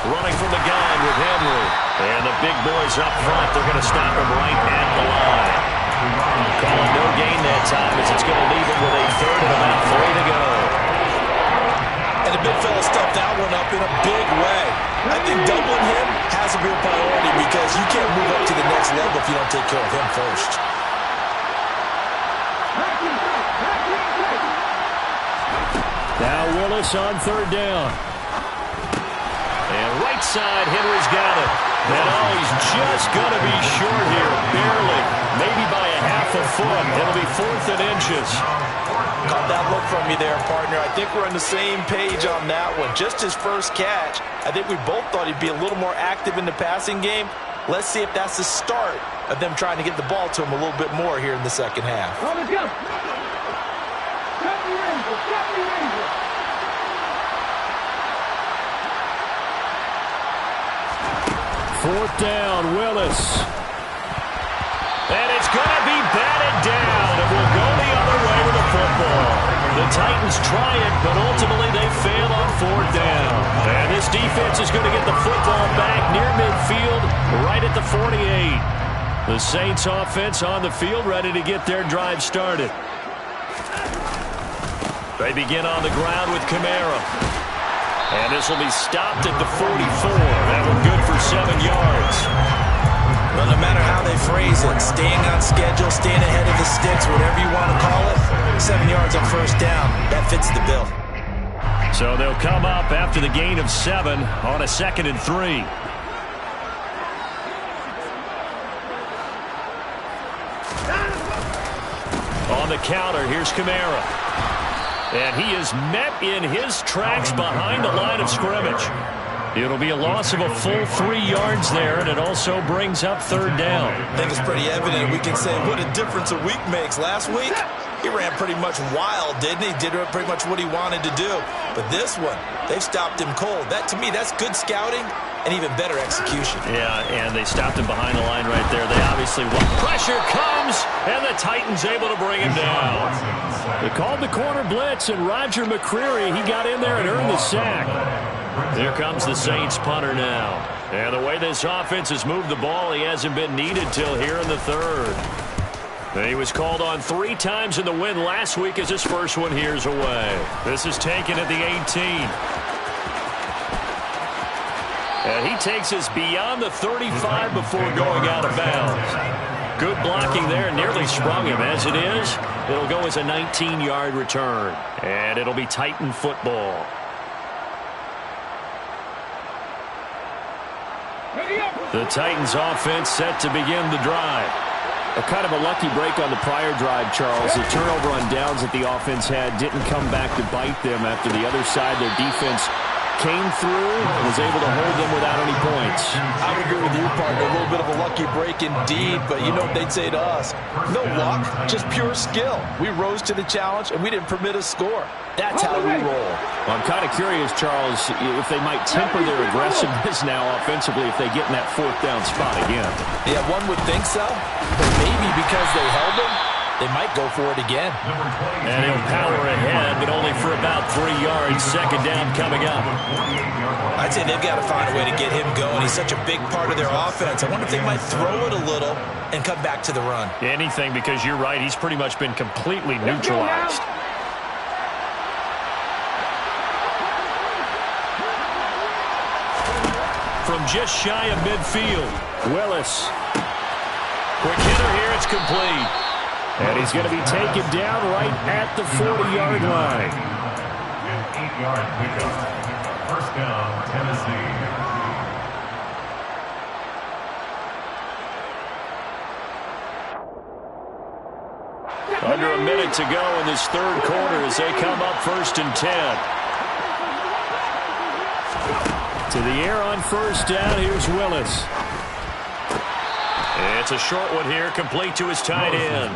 Running from the gun with Henry. And the big boys up front, they're going to stop him right at the line. Calling no gain that time as it's going to leave him with a 3rd and about 3 to go. And the big fella stuffed that one up in a big way. I think doubling him has to be a priority because you can't move up to the next level if you don't take care of him first. Now Willis on 3rd down. And right side, Henry's got it. And he's just going to be short here, barely, maybe by a half a foot. It'll be 4th and inches. Caught that look from you there, partner. I think we're on the same page on that one. Just his first catch, I think we both thought he'd be a little more active in the passing game. Let's see if that's the start of them trying to get the ball to him a little bit more here in the second half. Fourth down, Willis. And it's going to be batted down. It will go the other way with the football. The Titans try it, but ultimately they fail on 4th down. And this defense is going to get the football back near midfield, right at the 48. The Saints offense on the field, ready to get their drive started. They begin on the ground with Kamara. And this will be stopped at the 44. That one good for 7 yards. Well, no matter how they phrase it, staying on schedule, staying ahead of the sticks, whatever you want to call it, 7 yards on 1st down, that fits the bill. So they'll come up after the gain of 7 on a 2nd and 3. On the counter, here's Kamara. And he is met in his tracks behind the line of scrimmage. It'll be a loss of a full 3 yards there, and it also brings up 3rd down. I think it's pretty evident. We can say what a difference a week makes. Last week, he ran pretty much wild, didn't he? Did pretty much what he wanted to do. But this one, they've stopped him cold. That, to me, that's good scouting and even better execution. Yeah, and they stopped him behind the line right there. They obviously want. Pressure comes, and the Titans able to bring him down. They called the corner blitz, and Roger McCreary, he got in there and earned the sack. Here comes the Saints punter now. And the way this offense has moved the ball, he hasn't been needed till here in the 3rd. He was called on 3 times in the win last week as his first one here's away. This is taken at the 18. And he takes us beyond the 35 before going out of bounds. Good blocking there, nearly sprung him. As it is, it'll go as a 19-yard return. And it'll be Titan football. The Titans offense set to begin the drive. A kind of a lucky break on the prior drive, Charles. The turnover on downs that the offense had didn't come back to bite them after the other side. Their defense came through and was able to hold them without any points. I would agree with you, partner. A little bit of a lucky break indeed, but you know what they'd say to us? No luck, just pure skill. We rose to the challenge, and we didn't permit a score. That's how we roll. Well, I'm kind of curious, Charles, if they might temper their aggressiveness now offensively if they get in that 4th down spot again. Yeah, one would think so, but maybe because they held them, they might go for it again. And he'll power ahead, but only for about 3 yards. 2nd down coming up. I'd say they've got to find a way to get him going. He's such a big part of their offense. I wonder if they might throw it a little and come back to the run. Anything, because you're right. He's pretty much been completely neutralized. from just shy of midfield. Willis. Quick hitter here. It's complete. And he's going to be taken down right at the 40-yard line. An 8-yard pickup. First down, Tennessee. Under a minute to go in this third quarter as they come up 1st and 10. To the air on first down. Here's Willis. It's a short one here, complete to his tight end.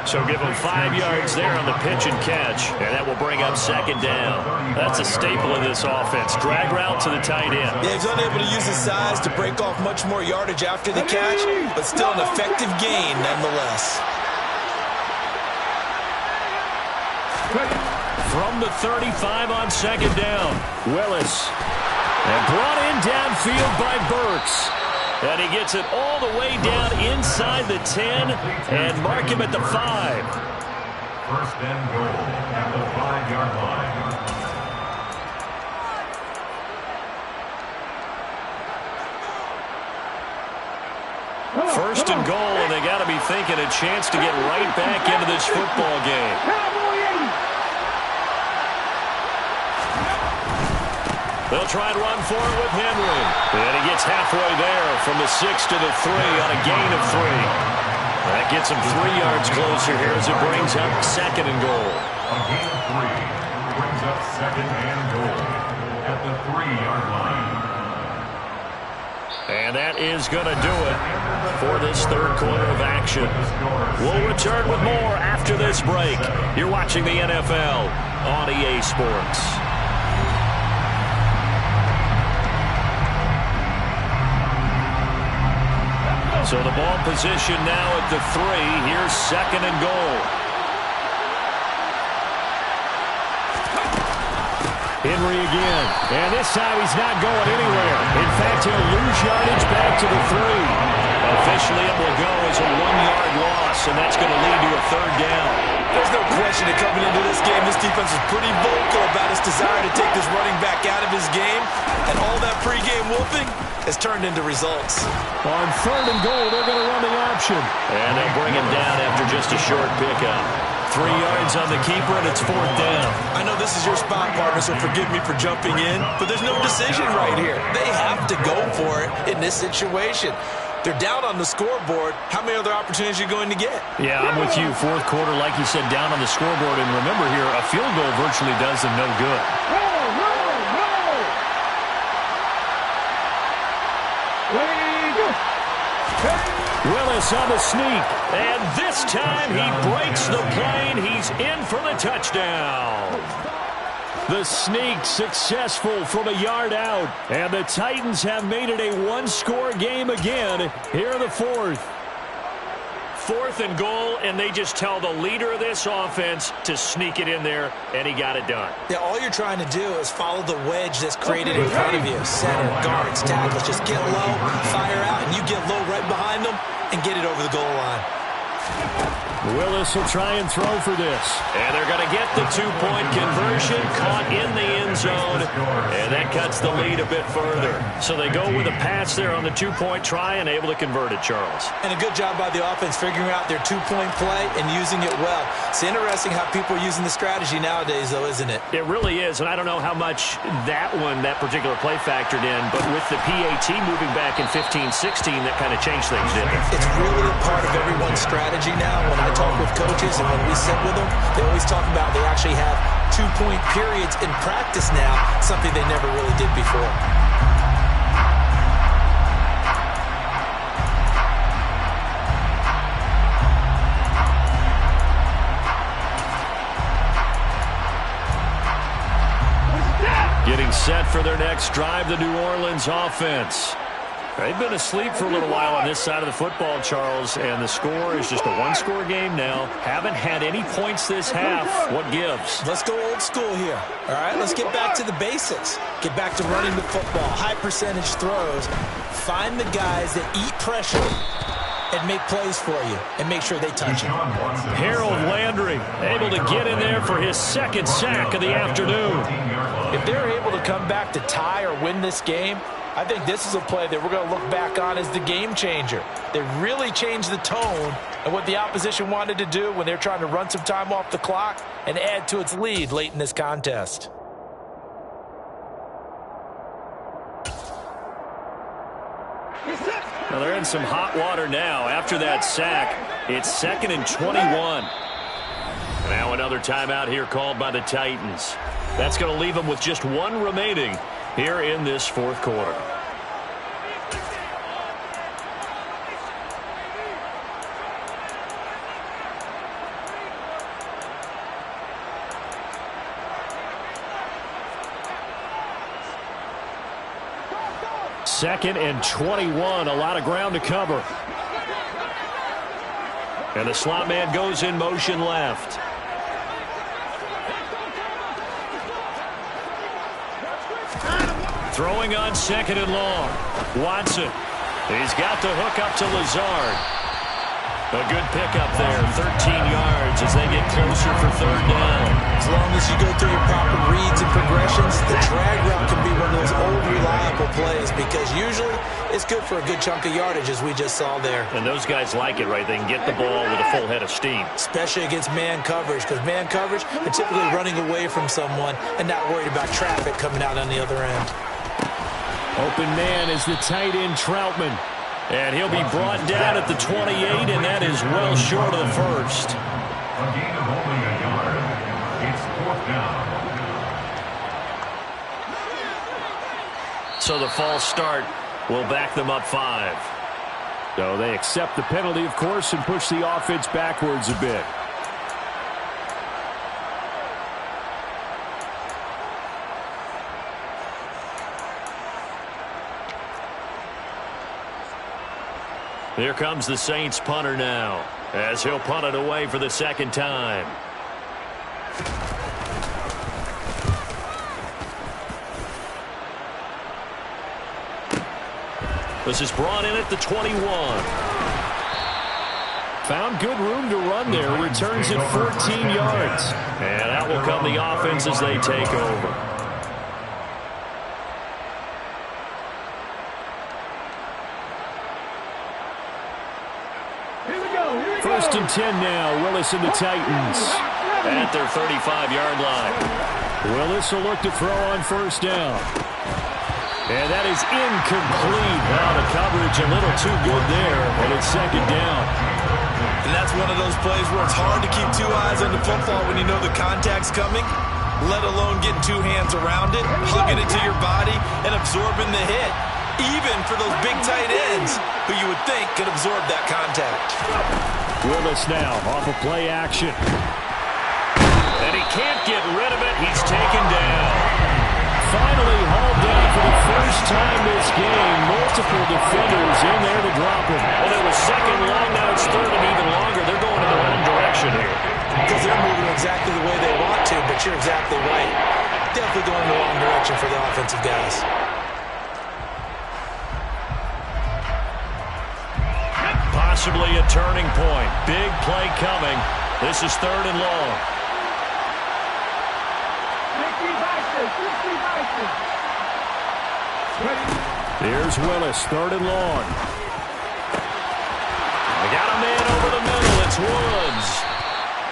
So give him 5 yards there on the pitch and catch, and that will bring up 2nd down. That's a staple of this offense. Drag route to the tight end. Yeah, he's unable to use his size to break off much more yardage after the catch, but still an effective gain nonetheless. From the 35 on 2nd down, Willis. And brought in downfield by Burks. And he gets it all the way down inside the 10 and mark him at the 5. First and goal at the 5-yard line. First and goal, and they got to be thinking a chance to get right back into this football game. They'll try and run for it with Henry. And he gets halfway there from the 6 to the 3 on a gain of 3. That gets him 3 yards closer here as it brings up 2nd and goal. A gain of 3 brings up 2nd and goal at the 3-yard line. And that is going to do it for this third quarter of action. We'll return with more after this break. You're watching the NFL on EA Sports. So the ball position now at the 3. Here's 2nd and goal. Henry again. And this time he's not going anywhere. In fact, he'll lose yardage back to the 3. Officially, it will go as a 1-yard loss, and that's going to lead to a 3rd down. There's no question that coming into this game, this defense is pretty vocal about its desire to take this running back out of his game. And all that pregame whooping has turned into results. On 3rd and goal, they're going to run the option. And they'll bring him down after just a short pickup. 3 yards on the keeper, and it's 4th down. I know this is your spot, partner, so forgive me for jumping in, but there's no decision right here. They have to go for it in this situation. They're down on the scoreboard. How many other opportunities are you going to get? Yeah, I'm with you. 4th quarter, like you said, down on the scoreboard. And remember here, a field goal virtually does them no good. Willis on the sneak, and this time he breaks the plane. He's in for the touchdown. The sneak successful from a yard out, and the Titans have made it a one-score game again here in the 4th. 4th and goal, and they just tell the leader of this offense to sneak it in there, and he got it done. Yeah, all you're trying to do is follow the wedge that's created in front of you. Center, guards, tackles, just get low, fire out, and you get low right behind them and get it over the goal line. Willis will try and throw for this. And they're going to get the 2-point conversion, caught in the end zone, and that cuts the lead a bit further. So they go with a pass there on the 2-point try and able to convert it, Charles. And a good job by the offense figuring out their 2-point play and using it well. It's interesting how people are using the strategy nowadays, though, isn't it? It really is, and I don't know how much that particular play factored in, but with the PAT moving back in 15-16, that kind of changed things, didn't it? It's really a part of everyone's strategy now. When I talk with coaches and when we sit with them, they always talk about they actually have 2-point periods in practice now, something they never really did before. Getting set for their next drive, the New Orleans offense. They've been asleep for a little while on this side of the football, Charles, and the score is just a one-score game now. Haven't had any points this half. What gives? Let's go old school here. All right, let's get back to the basics. Get back to running the football, high percentage throws. Find the guys that eat pressure and make plays for you and make sure they touch it. Harold Landry able to get in there for his second sack of the afternoon. If they're able to come back to tie or win this game, I think this is a play that we're going to look back on as the game changer. They really changed the tone and what the opposition wanted to do when they're trying to run some time off the clock and add to its lead late in this contest. Well, they're in some hot water now. After that sack, it's 2nd and 21. Now another timeout here called by the Titans. That's going to leave them with just one remaining here in this fourth quarter. Second and 21, a lot of ground to cover. And the slot man goes in motion left. Throwing on 2nd and long. Watson. He's got the hook up to Lazard. A good pickup there, 13 yards as they get closer for 3rd down. As long as you go through your proper reads and progressions, the drag route can be one of those old reliable plays because usually it's good for a good chunk of yardage as we just saw there. And those guys like it, right? They can get the ball with a full head of steam. Especially against man coverage because man coverage, they're typically running away from someone and not worried about traffic coming out on the other end. Open man is the tight end Troutman. And he'll be brought down at the 28, and that is well short of the first. A gain of only a yard. It's 4th down. So the false start will back them up 5. So they accept the penalty, of course, and push the offense backwards a bit. Here comes the Saints punter now, as he'll punt it away for the 2nd time. This is brought in at the 21. Found good room to run there, returns it 14 yards. And out will come the offense as they take over. 1st and 10 now. Willis and the Titans at their 35-yard line. Willis will look to throw on 1st down. And that is incomplete. Now the coverage a little too good there, and it's 2nd down. And that's one of those plays where it's hard to keep 2 eyes on the football when you know the contact's coming, let alone getting 2 hands around it, hugging it to your body, and absorbing the hit. Even for those big tight ends who you would think could absorb that contact. Willis now off of play action. And he can't get rid of it. He's taken down. Finally hauled down for the first time this game. Multiple defenders in there to drop him. Well, it was 2nd long. Now it's 3rd and even longer. They're going in the wrong direction here. Because they're moving exactly the way they want to, but you're exactly right. Definitely going in the wrong direction for the offensive guys. Possibly a turning point. Big play coming. This is 3rd and long. Here's Willis, 3rd and long. They got a man over the middle. It's Woods.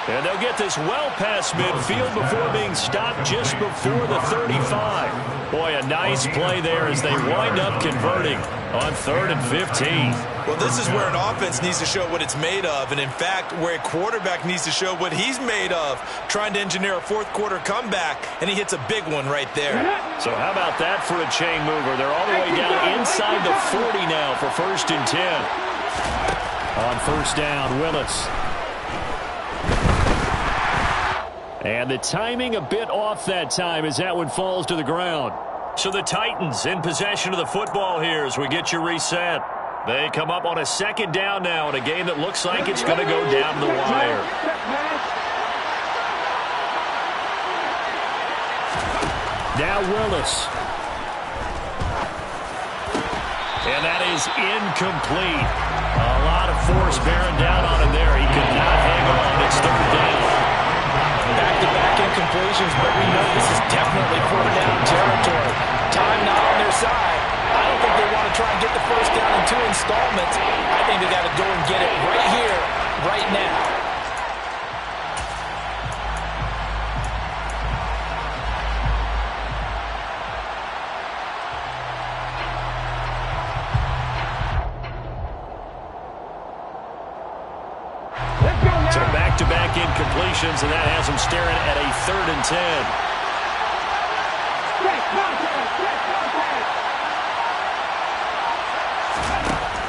And they'll get this well past midfield before being stopped just before the 35. Boy, a nice play there as they wind up converting on 3rd and 15. Well, this is where an offense needs to show what it's made of, and in fact, where a quarterback needs to show what he's made of, trying to engineer a 4th quarter comeback, and he hits a big one right there. So how about that for a chain mover? They're all the way down inside the 40 now for 1st and 10. On 1st down, Willis. And the timing a bit off that time as that one falls to the ground. So the Titans in possession of the football here as we get you reset. They come up on a 2nd down now in a game that looks like it's going to go down the wire. Now Willis. And that is incomplete. A lot of force bearing down on him there. He could not hang on. It's 3rd down. Back-to-back incompletions, but we know this is definitely 4th down territory. Time not on their side. I don't moment. I think they got to go and get it right here, right now. So back-to-back incompletions, and that has them staring at a 3rd and 10.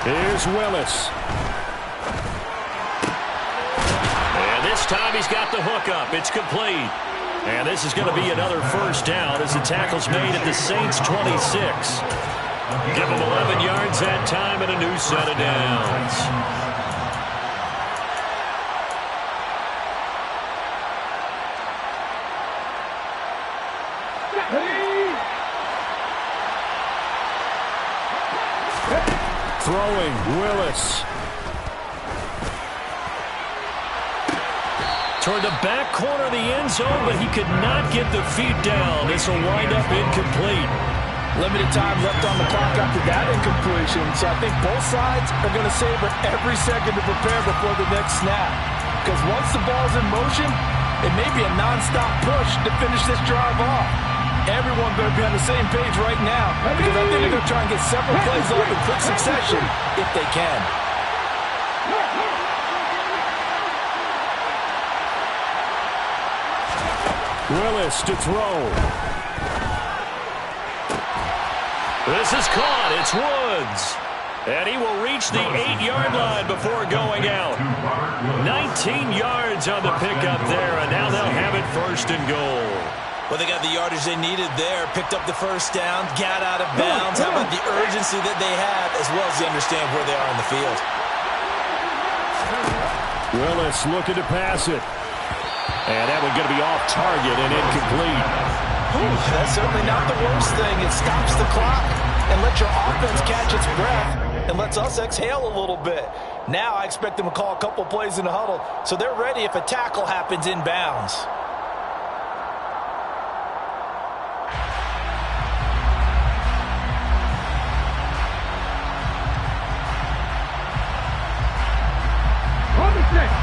Here's Willis. And this time he's got the hook up. It's complete. And this is going to be another first down as the tackle's made at the Saints' 26. Give them 11 yards that time and a new set of downs. Throwing, Willis. Toward the back corner of the end zone, but he could not get the feet down. This will wind up incomplete. Limited time left on the clock after that incompletion, so I think both sides are going to savor every second to prepare before the next snap. Because once the ball's in motion, it may be a non-stop push to finish this drive off. Everyone better be on the same page right now, because I think they're going to try and get several plays off in quick succession if they can. Willis to throw. This is caught. It's Woods. And he will reach the 8-yard line before going out. 19 yards on the pickup there, and now they'll have it 1st and goal. Well, they got the yardage they needed there, picked up the first down, got out of bounds. How about the urgency that they have, as well as they understand where they are on the field. Willis looking to pass it. And that one's going to be off target and incomplete. That's certainly not the worst thing. It stops the clock and lets your offense catch its breath and lets us exhale a little bit. Now I expect them to call a couple plays in the huddle, so they're ready if a tackle happens inbounds.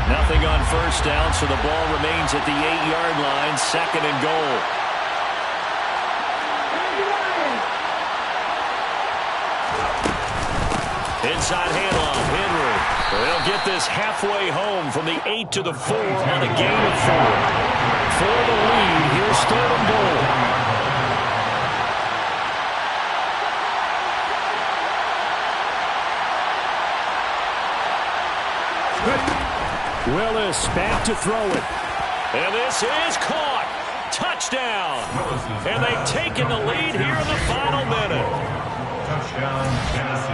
Nothing on first down, so the ball remains at the 8-yard line, 2nd and goal. Inside handoff, Henry. They'll get this halfway home from the 8 to the 4 on a gain of 4. For the lead, here's 3rd and goal. Willis back to throw it. And this is caught. Touchdown. And they've taken the lead here in the final minute.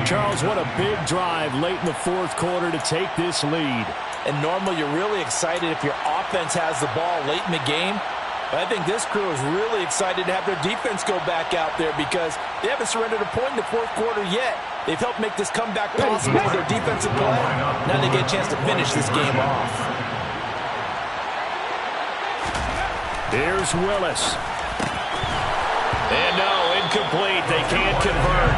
Charles, what a big drive late in the 4th quarter to take this lead. And normally you're really excited if your offense has the ball late in the game. But I think this crew is really excited to have their defense go back out there because they haven't surrendered a point in the 4th quarter yet. They've helped make this comeback possible with their defensive play. Now they get a chance to finish this game off. Here's Willis. And no, incomplete. They can't convert.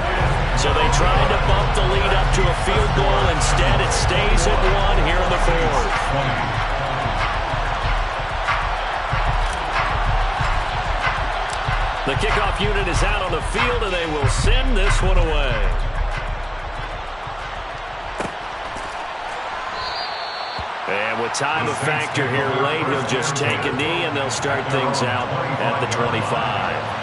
So they tried to bump the lead up to a field goal. Instead, it stays at 1 here in the 4th. The kickoff unit is out on the field, and they will send this one away. And with time a factor here late, he'll just take a knee, and they'll start things out at the 25.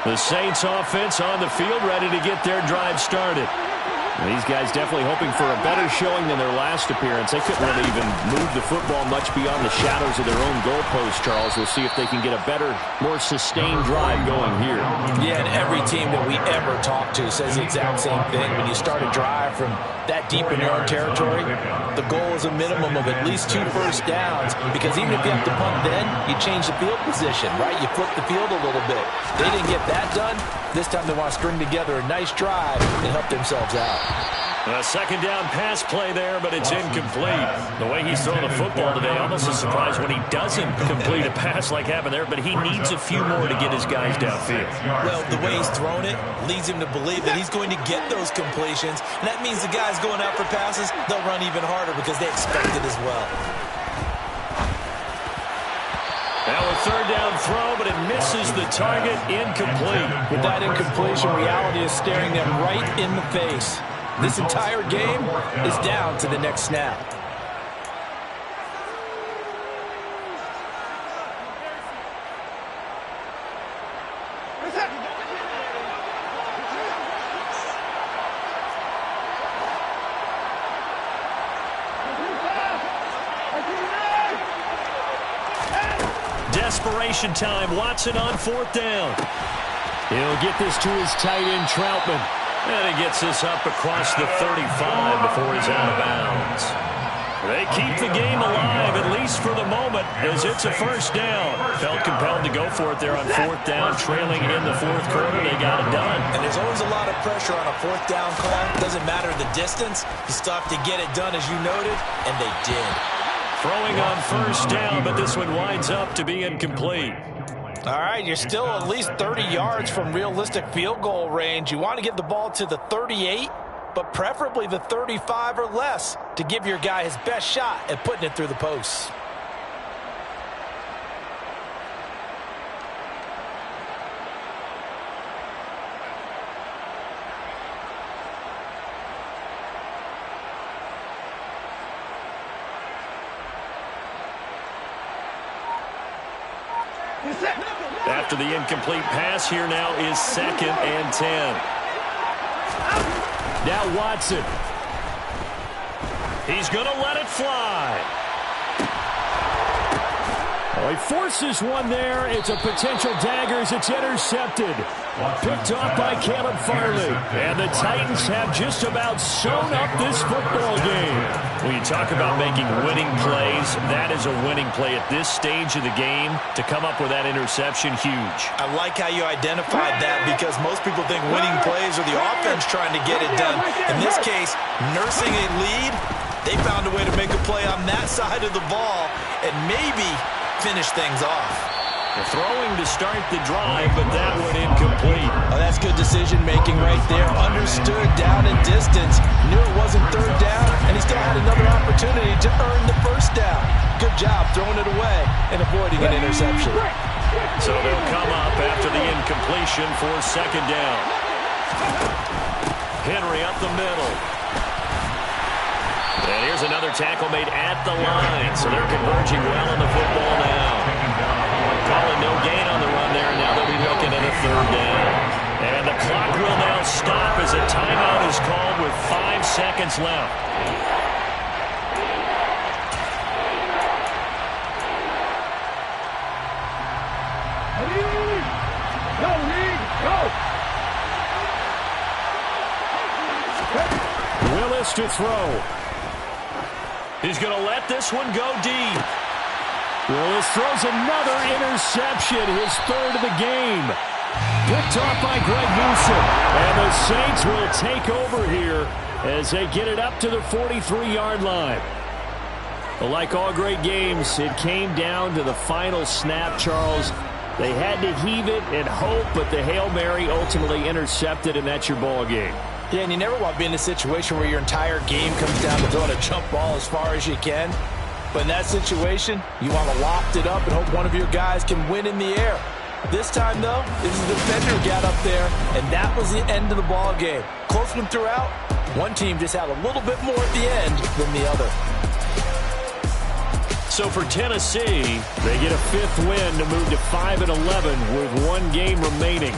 The Saints offense on the field, ready to get their drive started. These guys definitely hoping for a better showing than their last appearance. They couldn't really even move the football much beyond the shadows of their own goalpost, Charles. We'll see if they can get a better, more sustained drive going here. Yeah, and every team that we ever talk to says the exact same thing. When you start a drive from that deep in your own territory, the goal is a minimum of at least 2 first downs, because even if you have to punt then, you change the field position, right? You flip the field a little bit. They didn't get that done. This time they want to string together a nice drive and help themselves out. A second down pass play there, but it's incomplete. The way he's throwing the football today, almost a surprise when he doesn't complete a pass like happened there, but he needs a few more to get his guys downfield. Well, the way he's thrown it leads him to believe that he's going to get those completions, and that means the guys going out for passes, they'll run even harder because they expect it as well. Now a third down throw, but it misses the target, incomplete. With that incompletion, reality is staring them right in the face. This entire game is down to the next snap. Desperation time. Watson on fourth down. He'll get this to his tight end, Troutman. And he gets this up across the 35 before he's out of bounds. They keep the game alive, at least for the moment, as it's a first down. Felt compelled to go for it there on fourth down, trailing in the fourth quarter. They got it done. And there's always a lot of pressure on a fourth down call. Doesn't matter the distance. You stop to get it done, as you noted, and they did. Throwing on first down, but this one winds up to be incomplete. All right, you're still at least 30 yards from realistic field goal range. You want to get the ball to the 38, but preferably the 35 or less to give your guy his best shot at putting it through the posts. After the incomplete pass, here now is 2nd and 10. Now Watson. He's going to let it fly. Well, he forces one there. It's a potential dagger as it's intercepted. Picked off by Caleb Farley. And the Titans have just about sewn up this football game. When you talk about making winning plays, that is a winning play at this stage of the game. To come up with that interception, huge. I like how you identified that because most people think winning plays are the offense trying to get it done. In this case, nursing a lead, they found a way to make a play on that side of the ball and maybe finish things off. Throwing to start the drive, but that one incomplete. Oh, that's good decision-making right there. Understood down and distance. Knew it wasn't third down, and he still had another opportunity to earn the first down. Good job throwing it away and avoiding an interception. So they'll come up after the incompletion for 2nd down. Henry up the middle. And here's another tackle made at the line. So they're converging well on the football now. Calling no gain on the run there. Now they'll be looking at a 3rd down. And the clock will now stop as a timeout is called with 5 seconds left. Willis to throw. He's going to let this one go deep. Willis throws another interception, his 3rd of the game. Picked off by Greg Newsome. And the Saints will take over here as they get it up to the 43-yard line. Well, like all great games, it came down to the final snap, Charles. They had to heave it and hope, but the Hail Mary ultimately intercepted, and that's your ball game. Yeah, and you never want to be in a situation where your entire game comes down to throwing a jump ball as far as you can. But in that situation, you want to loft it up and hope one of your guys can win in the air. This time, though, this is the defender who got up there, and that was the end of the ball game. Close one throughout. One team just had a little bit more at the end than the other. So for Tennessee, they get a 5th win to move to 5-11 with 1 game remaining.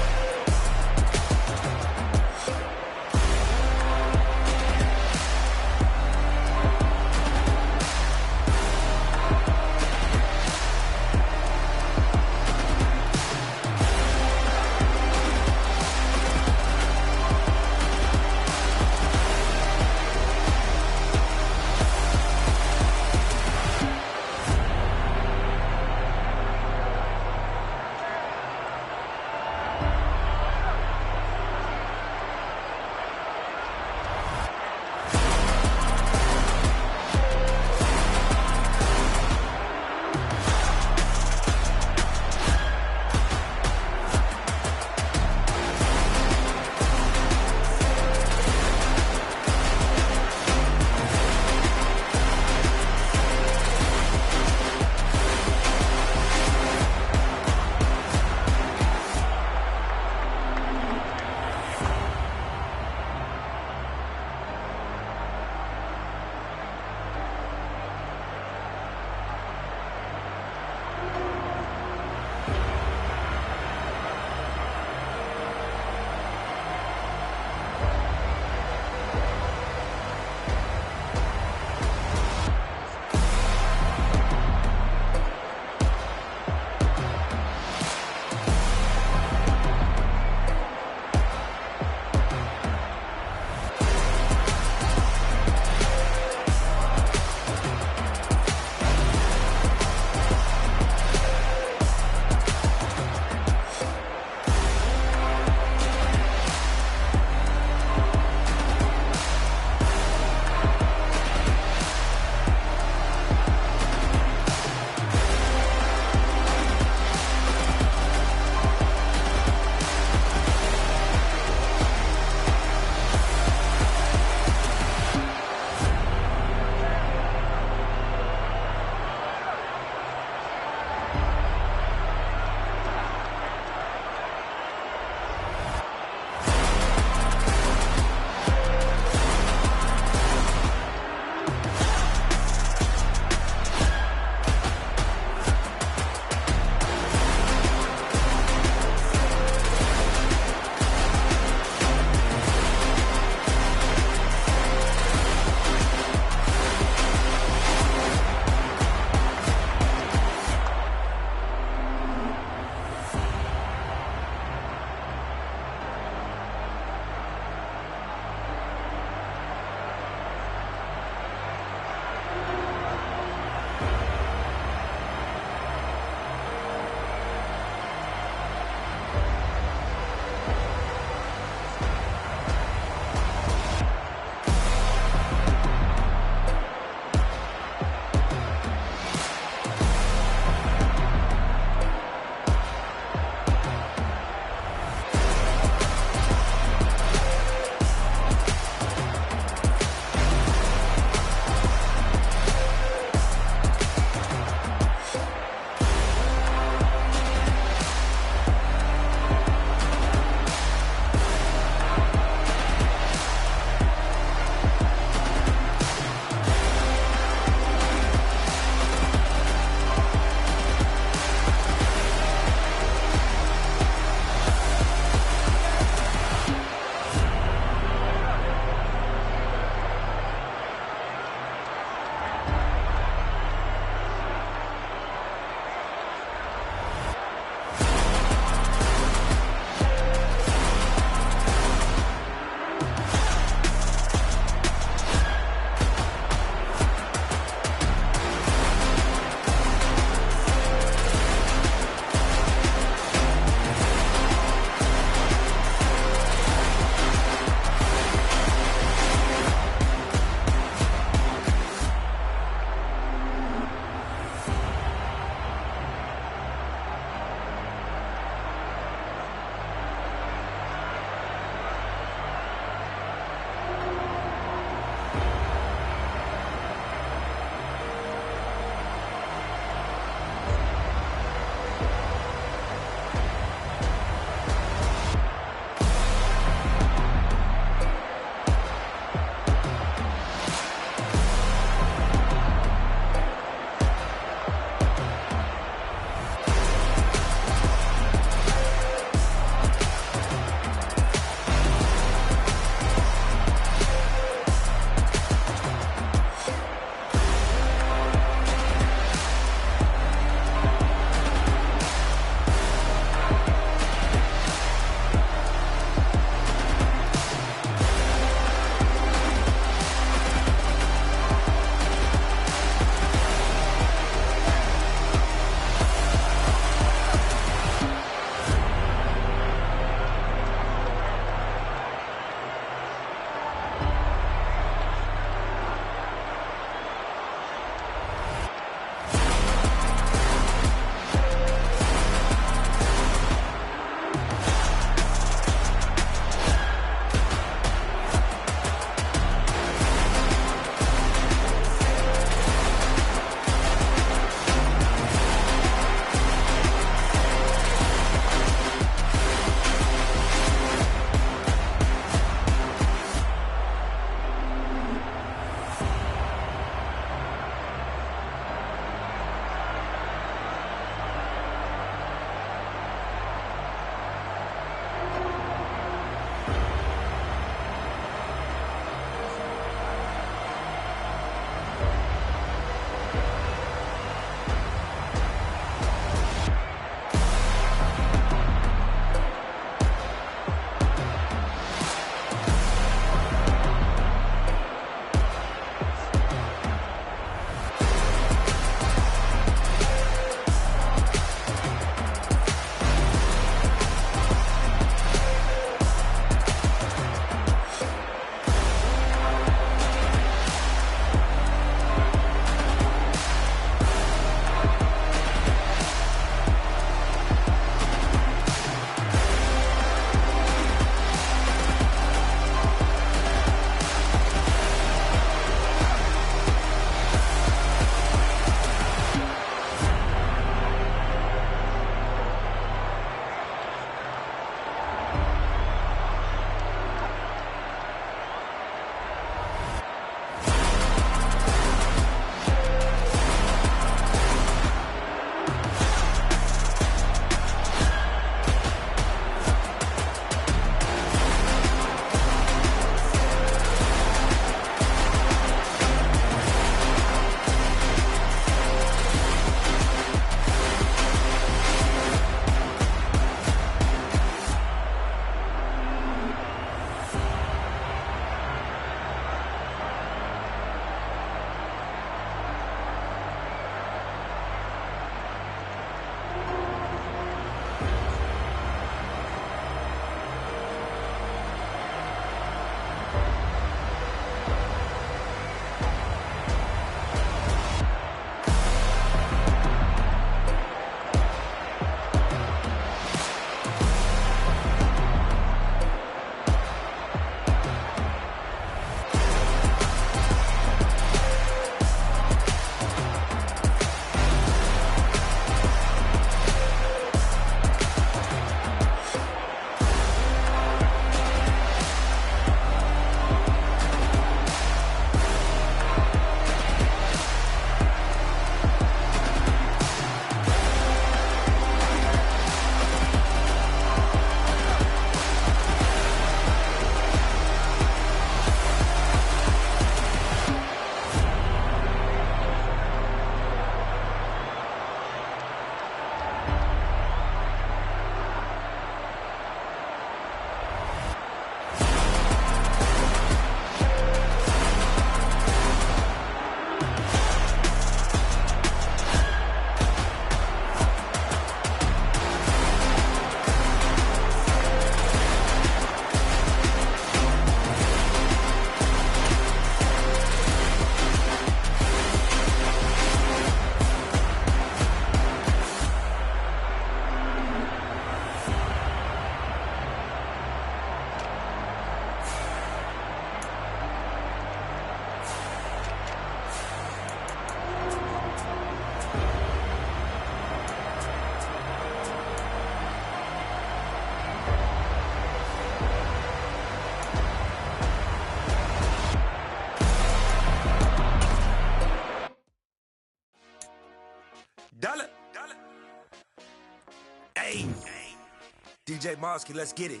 DJ Mosky, let's get it.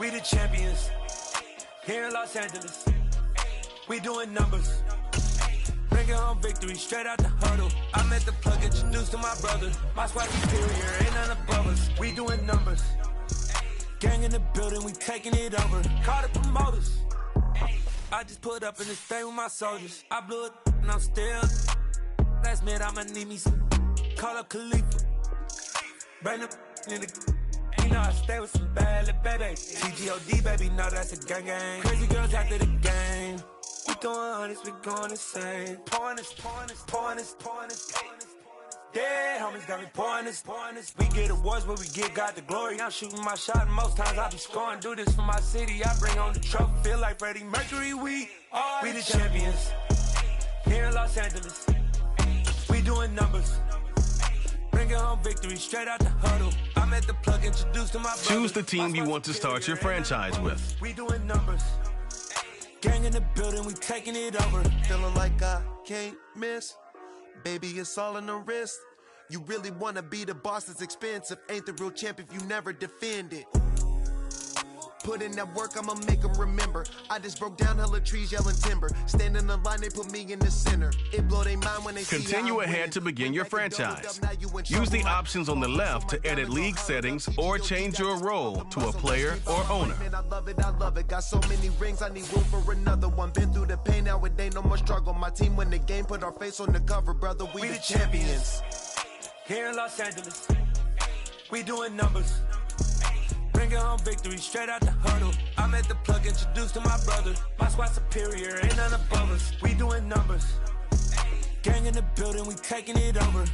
We the champions here in Los Angeles. We doing numbers. Bringing home victory straight out the huddle. I met the plug, introduced to my brother. My squad superior, ain't none above us. We doing numbers. Gang in the building, we taking it over. Call the promoters. I just put up in this thing with my soldiers. I blew it and I'm still. Last minute I'ma need me some. Call up Khalifa. Bring the in the. You know I stay with some bad little baby. TGOD baby, no that's a gang gang. Crazy girls after the game. We throwing hundreds, we going insane. Pouring this. Dead homies got me pouring this. We get awards, but we get God the glory. I'm shooting my shot, and most times I be scoring. Do this for my city, I bring on the trophy. Feel like Freddie Mercury, we the champions here in Los Angeles. We doing numbers. Bringing home victory straight out the huddle. I'm at the plug, introduced to my brother. Choose the team you want to start your franchise with. We doing numbers. Gang in the building, we taking it over. Feeling like I can't miss. Baby, it's all in the wrist. You really wanna be the boss, it's expensive. Ain't the real champ if you never defend it. Put in that work, I'ma make them remember. I just broke down hella trees, yelling timber. Stand in the line, they put me in the center. It blow their mind when they see Continue ahead to begin your franchise. Use the options on the left to edit league settings or change your role to a player or owner. I love it. Got so many rings, I need room for another one. Been through the pain, now it ain't no more struggle. My team win the game, put our face on the cover, brother. We the champions. Here in Los Angeles, we doing numbers. Bringing home victory straight out the huddle. I'm at the plug, introduced to my brother. My squad superior, ain't none above us. We doing numbers. Gang in the building, we taking it over.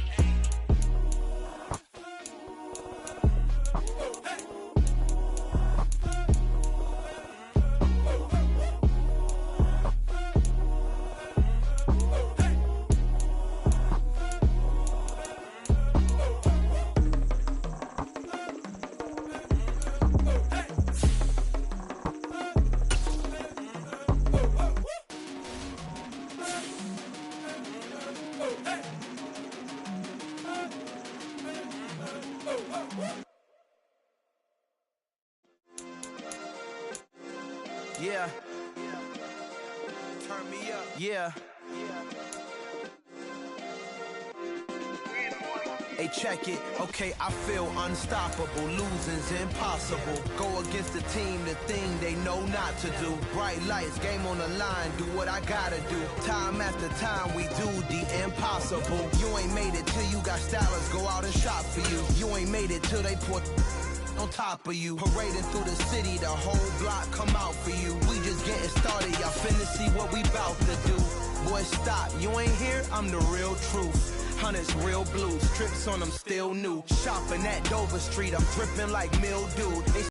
Yeah. Turn me up. Yeah. Hey, check it. Okay, I feel unstoppable. Losing's impossible. Go against the team, the thing they know not to do. Bright lights, game on the line. Do what I gotta do. Time after time, we do the impossible. You ain't made it till you got stylists go out and shop for you. You ain't made it till they put on top of you. Parading through the city, the whole block come out for you. We just getting started, y'all finna see what we bout to do. Boy, stop, you ain't here, I'm the real truth. Hundreds real blue, strips on them still new. Shopping at Dover Street, I'm dripping like mildew.